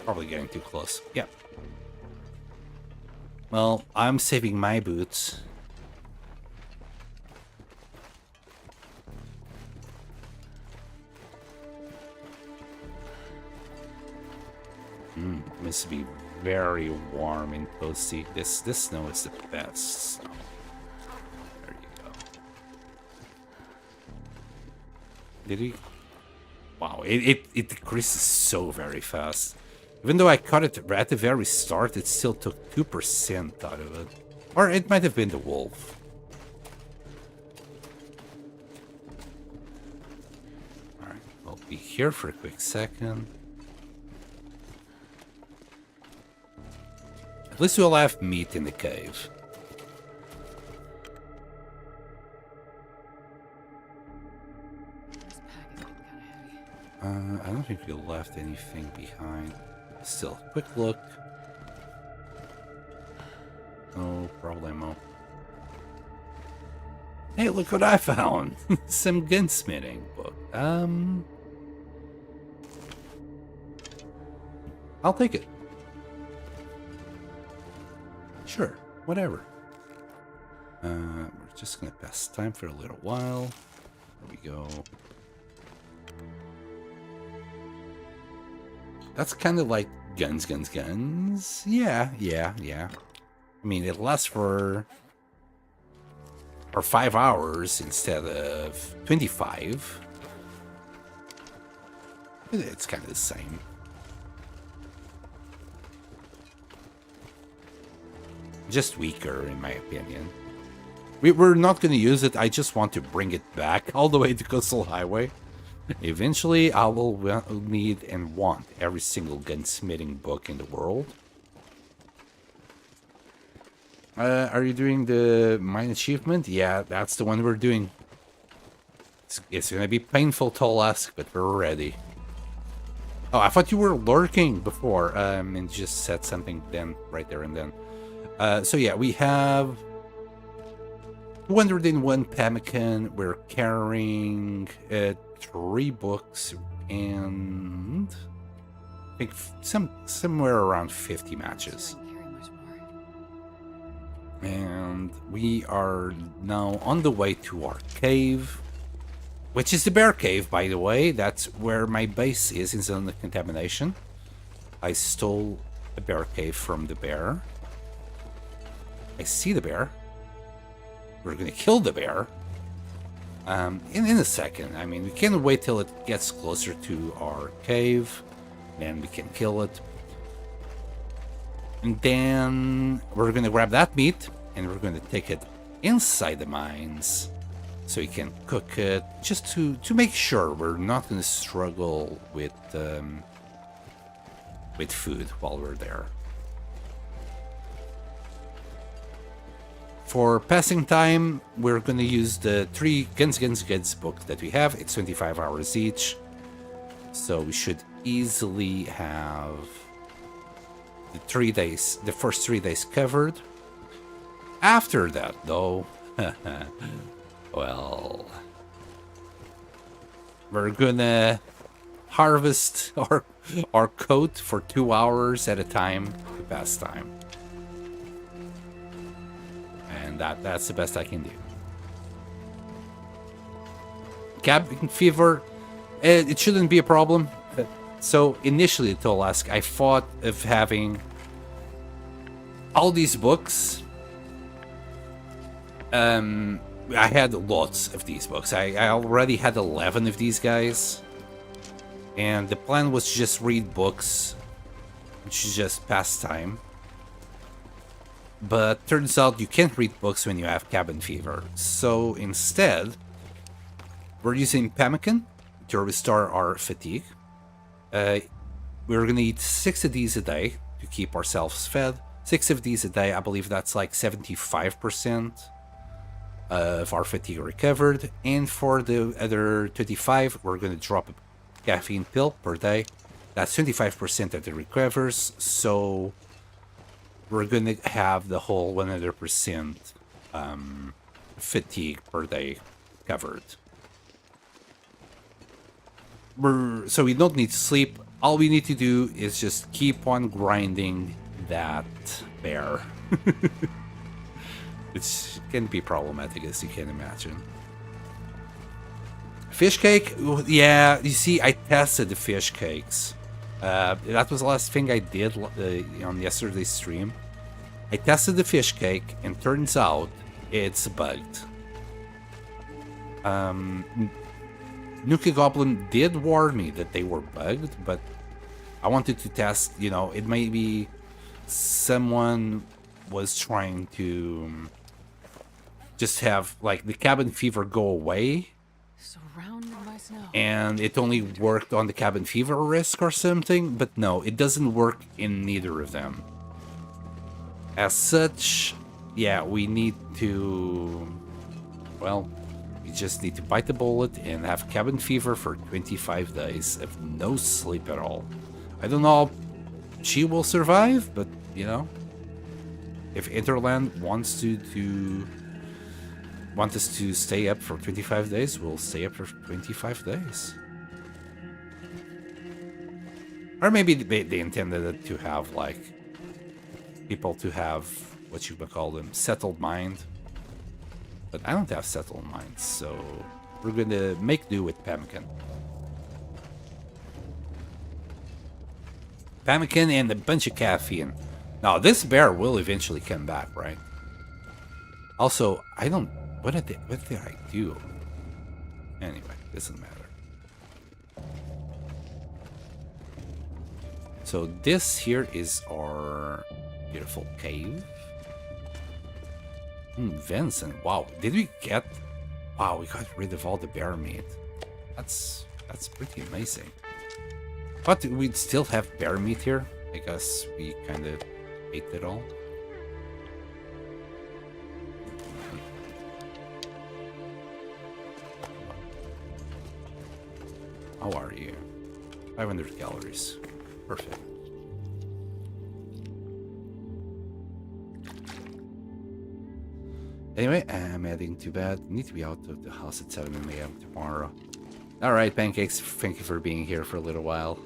S1: Probably getting too close. Yep. Well, I'm saving my boots. Must be very warm in Posty. This snow is the best snow. There you go. Did he? Wow, it decreases so very fast. Even though I cut it at the very start, it still took 2% out of it. Or it might have been the wolf. Alright, I'll be here for a quick second. At least we'll have meat in the cave.
S2: This pack is getting kind of heavy.
S1: I don't think we left anything behind. Still, quick look. No problemo. Hey, look what I found! Some gunsmithing book. I'll take it. Sure, whatever. We're just gonna pass time for a little while. There we go. That's kind of like guns. Yeah. I mean, it lasts for 5 hours instead of 25. It's kind of the same. Just weaker, in my opinion. We're not going to use it. I just want to bring it back all the way to Coastal Highway. Eventually, I will need and want every single gunsmithing book in the world. Are you doing the mine achievement? Yeah, that's the one we're doing. It's going to be painful to ask, but we're ready. Oh, I thought you were lurking before, and just said something then, right there and then. So yeah, we have 201 pemmican. We're carrying 3 books and I think somewhere around 50 matches. And we are now on the way to our cave, which is the bear cave, by the way. That's where my base is in zone of contamination. I stole a bear cave from the bear. I see the bear. We're gonna kill the bear in a second. I mean, we can't wait till it gets closer to our cave, then we can kill it. And then we're gonna grab that meat and we're gonna take it inside the mines so we can cook it, just to make sure we're not gonna struggle with food while we're there. For passing time, we're going to use the 3 Guns book that we have. It's 25 hours each. So we should easily have the first 3 days covered. After that, though, well, we're going to harvest our coat for 2 hours at a time to pass time. And that's the best I can do. Cabin fever, it shouldn't be a problem. So initially, Tolask, I thought of having all these books. I had lots of these books. I already had 11 of these guys. And the plan was to just read books, which is just pastime. But turns out you can't read books when you have cabin fever. So instead, we're using pemmican to restore our fatigue. We're gonna eat 6 of these a day to keep ourselves fed. 6 of these a day, I believe that's like 75% of our fatigue recovered. And for the other 25, we're going to drop a caffeine pill per day. That's 25% that it recovers. So we're going to have the whole 100% fatigue per day covered. So we don't need to sleep. All we need to do is just keep on grinding that bear. It can be problematic, as you can imagine. Fish cake? Yeah, you see, I tested the fish cakes. That was the last thing I did on yesterday's stream. I tested the fish cake, and turns out it's bugged. Nuka Goblin did warn me that they were bugged, but I wanted to test, you know, it may be someone was trying to just have, like, the cabin fever go away.
S2: Surrounded by snow.
S1: And it only worked on the cabin fever risk or something, but no, it doesn't work in neither of them. As such, yeah, we need to, well, we just need to bite the bullet and have cabin fever for 25 days of no sleep at all. I don't know how she will survive, but, you know, if Interland wants want us to stay up for 25 days, we'll stay up for 25 days. Or maybe they intended it to have, like, people to have, what you would call them, settled mind. But I don't have settled mind, so we're going to make do with Pemmican. Pemmican and a bunch of caffeine. Now, this bear will eventually come back, right? Also, I don't... What did I do? Anyway, doesn't matter. So this here is our beautiful cave. Vincent, wow, did we get... Wow, we got rid of all the bear meat. That's pretty amazing. But we'd still have bear meat here. I guess we kind of ate it all. How are you? 500 calories. Perfect. Anyway, I'm heading to bed. Need to be out of the house at 7 a.m. tomorrow. Alright, Pancakes, thank you for being here for a little while.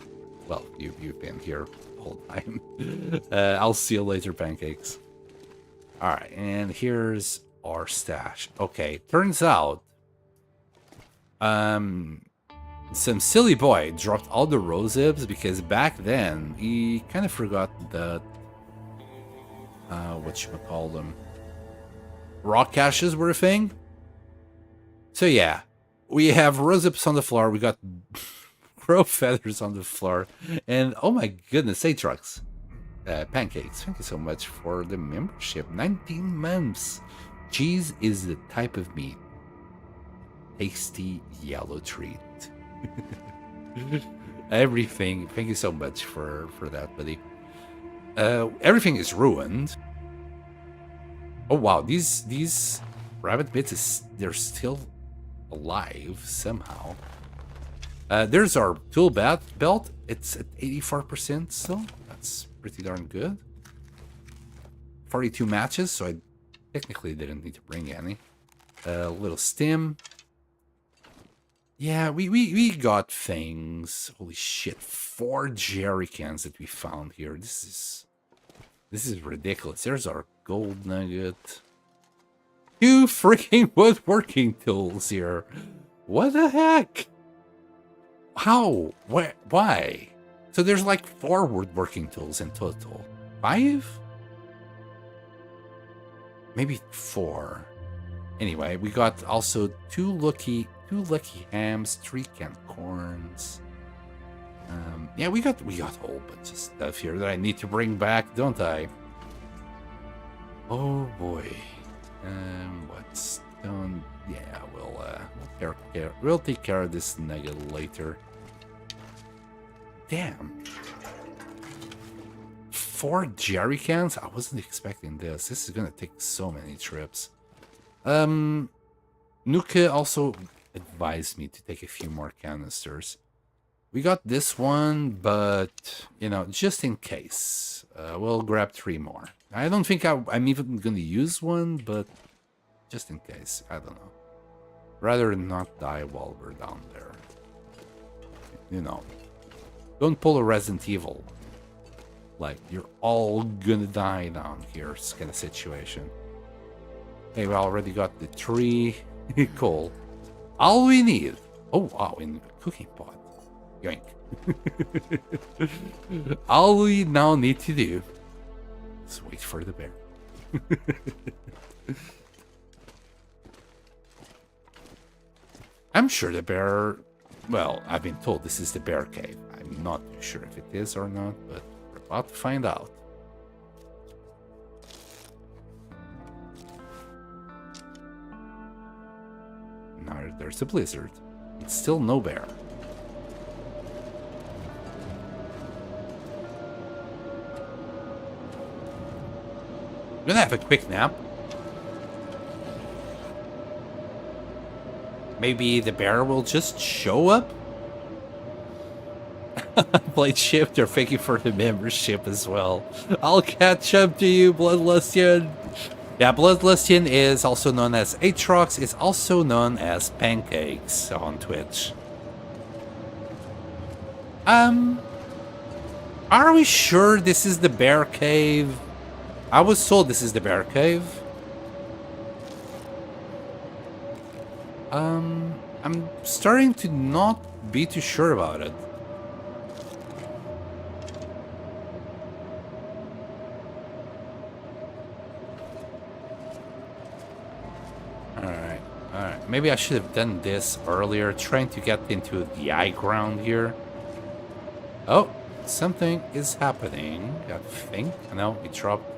S1: Well, you've been here the whole time. I'll see you later, Pancakes. Alright, and here's our stash. Okay, turns out... some silly boy dropped all the rosehibs because back then he kind of forgot that whatchamacallem, rock caches were a thing. So yeah, we have rosehibs on the floor, we got crow feathers on the floor, and oh my goodness, Aatrox, Pancakes, thank you so much for the membership. 19 months. Cheese is the type of meat. Tasty yellow treat. Everything, thank you so much for that, buddy. Everything is ruined. Oh wow, these rabbit bits they're still alive somehow. There's our tool belt. It's at 84% still. That's pretty darn good. 42 matches, so I technically didn't need to bring any. A little stim. Yeah, we got things. Holy shit, 4 jerry cans that we found here. This is ridiculous. There's our gold nugget. 2 freaking woodworking tools here. What the heck? How? Where? Why? So there's like 4 woodworking tools in total. 5? Maybe 4. Anyway, we got also 2 lucky hams, 3 canned corns. Yeah, we got a whole bunch of stuff here that I need to bring back, don't I? Oh boy. What's done? Yeah, we'll take care of this nugget later. Damn. 4 jerry cans? I wasn't expecting this. This is gonna take so many trips. Nuka also advised me to take a few more canisters. We got this one, but, you know, just in case. We'll grab 3 more. I don't think I'm even gonna use one, but just in case. I don't know. Rather not die while we're down there. You know. Don't pull a Resident Evil. Like, you're all gonna die down here kind of situation. Hey, we already got the 3 coal. All we need... Oh, wow, in the cooking pot. Yoink. All we now need to do is wait for the bear. I'm sure the bear... Well, I've been told this is the bear cave. I'm not sure if it is or not, but we're about to find out. Now there's a blizzard. It's still no bear. I'm gonna have a quick nap. Maybe the bear will just show up? Blade Shifter, thank you for the membership as well. I'll catch up to you, Bloodlustian. Yeah, Bloodlustian is also known as Aatrox, is also known as Pancakes on Twitch. Are we sure this is the bear cave? I was told this is the bear cave. I'm starting to not be too sure about it. Alright. Maybe I should have done this earlier, trying to get into the high ground here. Oh, something is happening, I think. No, it dropped.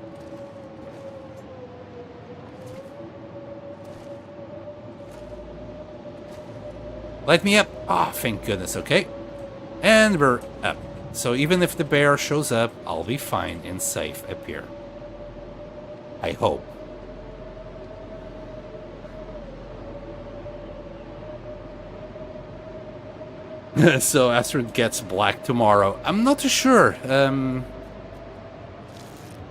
S1: Light me up. Ah, oh, thank goodness. Okay. And we're up. So even if the bear shows up, I'll be fine and safe up here. I hope. So after it gets black tomorrow, I'm not too sure.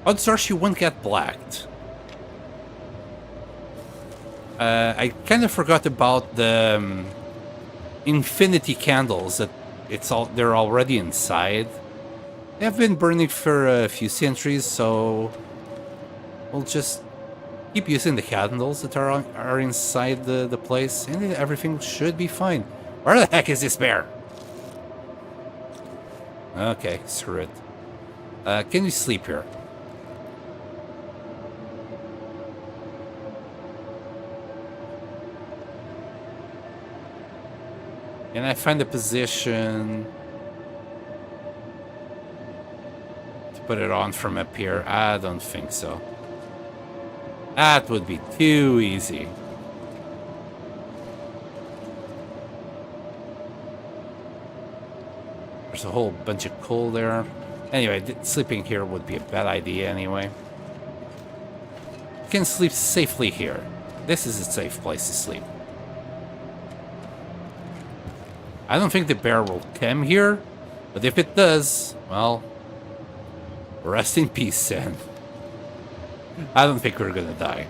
S1: Odds are she won't get blacked. I kind of forgot about the infinity candles that they're already inside. They have been burning for a few centuries, so we'll just keep using the candles that are inside the place, and everything should be fine. Where the heck is this bear? Okay, screw it. Can you sleep here? Can I find a position to put it on from up here? I don't think so. That would be too easy. There's a whole bunch of coal there. Anyway, sleeping here would be a bad idea anyway. You can sleep safely here. This is a safe place to sleep. I don't think the bear will come here, but if it does, well, rest in peace, Sam. I don't think we're gonna die.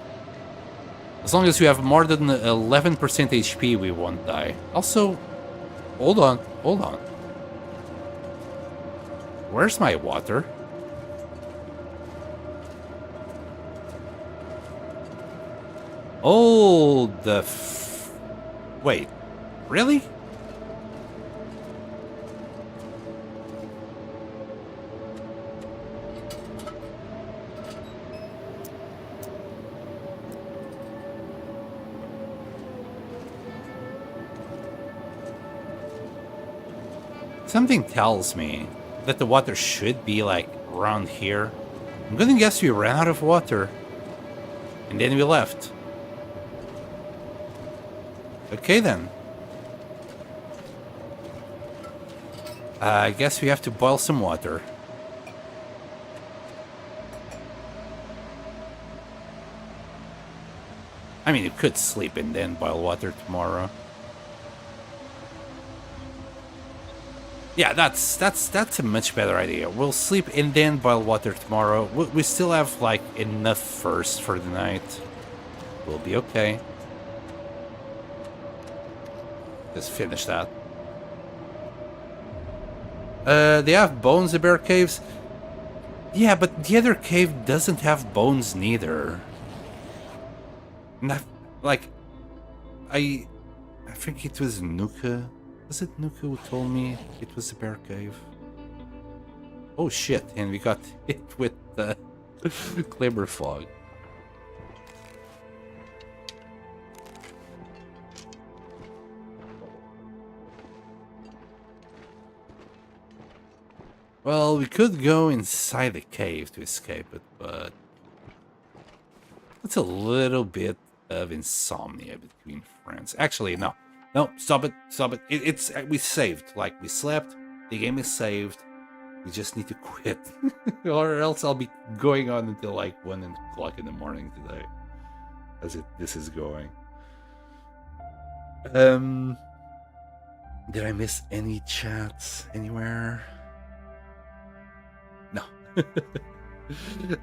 S1: As long as we have more than 11% HP, we won't die. Also, hold on. Where's my water? Oh, wait, really? Something tells me that the water should be like around here. I'm gonna guess we ran out of water and then we left. Okay then. I guess we have to boil some water. I mean, you could sleep and then boil water tomorrow. Yeah, that's a much better idea. We'll sleep and then boil water tomorrow. We still have like enough first for the night. We'll be okay. Just finish that. They have bones, the bear caves. Yeah, but the other cave doesn't have bones neither. Not like I think it was Nuka. Was it Nuka who told me it was a bear cave? Oh shit! And we got hit with the Climber fog. Well, we could go inside the cave to escape it, but it's a little bit of insomnia between friends. Actually, no. No, stop it, stop it. It's we saved. Like, we slept, the game is saved. We just need to quit. Or else I'll be going on until like 1 o'clock in the morning today. As this is going. Did I miss any chats anywhere? No.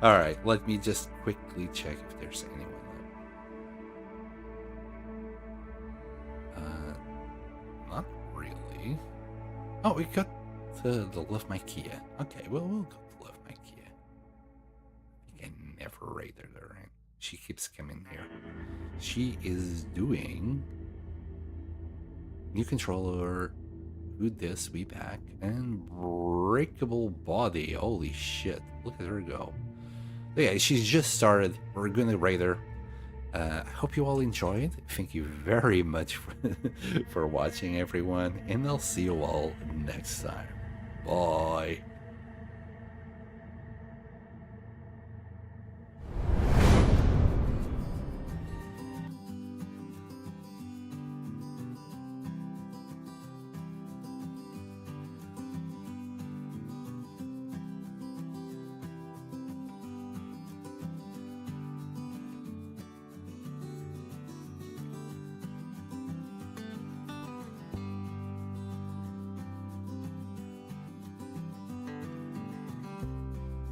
S1: Alright, let me just quickly check if there's anyone there. Not really. Oh, we got the Love My Kia. Okay, well, we'll go to Love My Kia. I think I never rated her, right? She keeps coming here. She is doing new controller, who this, we back, and breakable body. Holy shit, look at her go. But yeah, she's just started. We're gonna rate her. I hope you all enjoyed. Thank you very much for watching, everyone, and I'll see you all next time. Bye.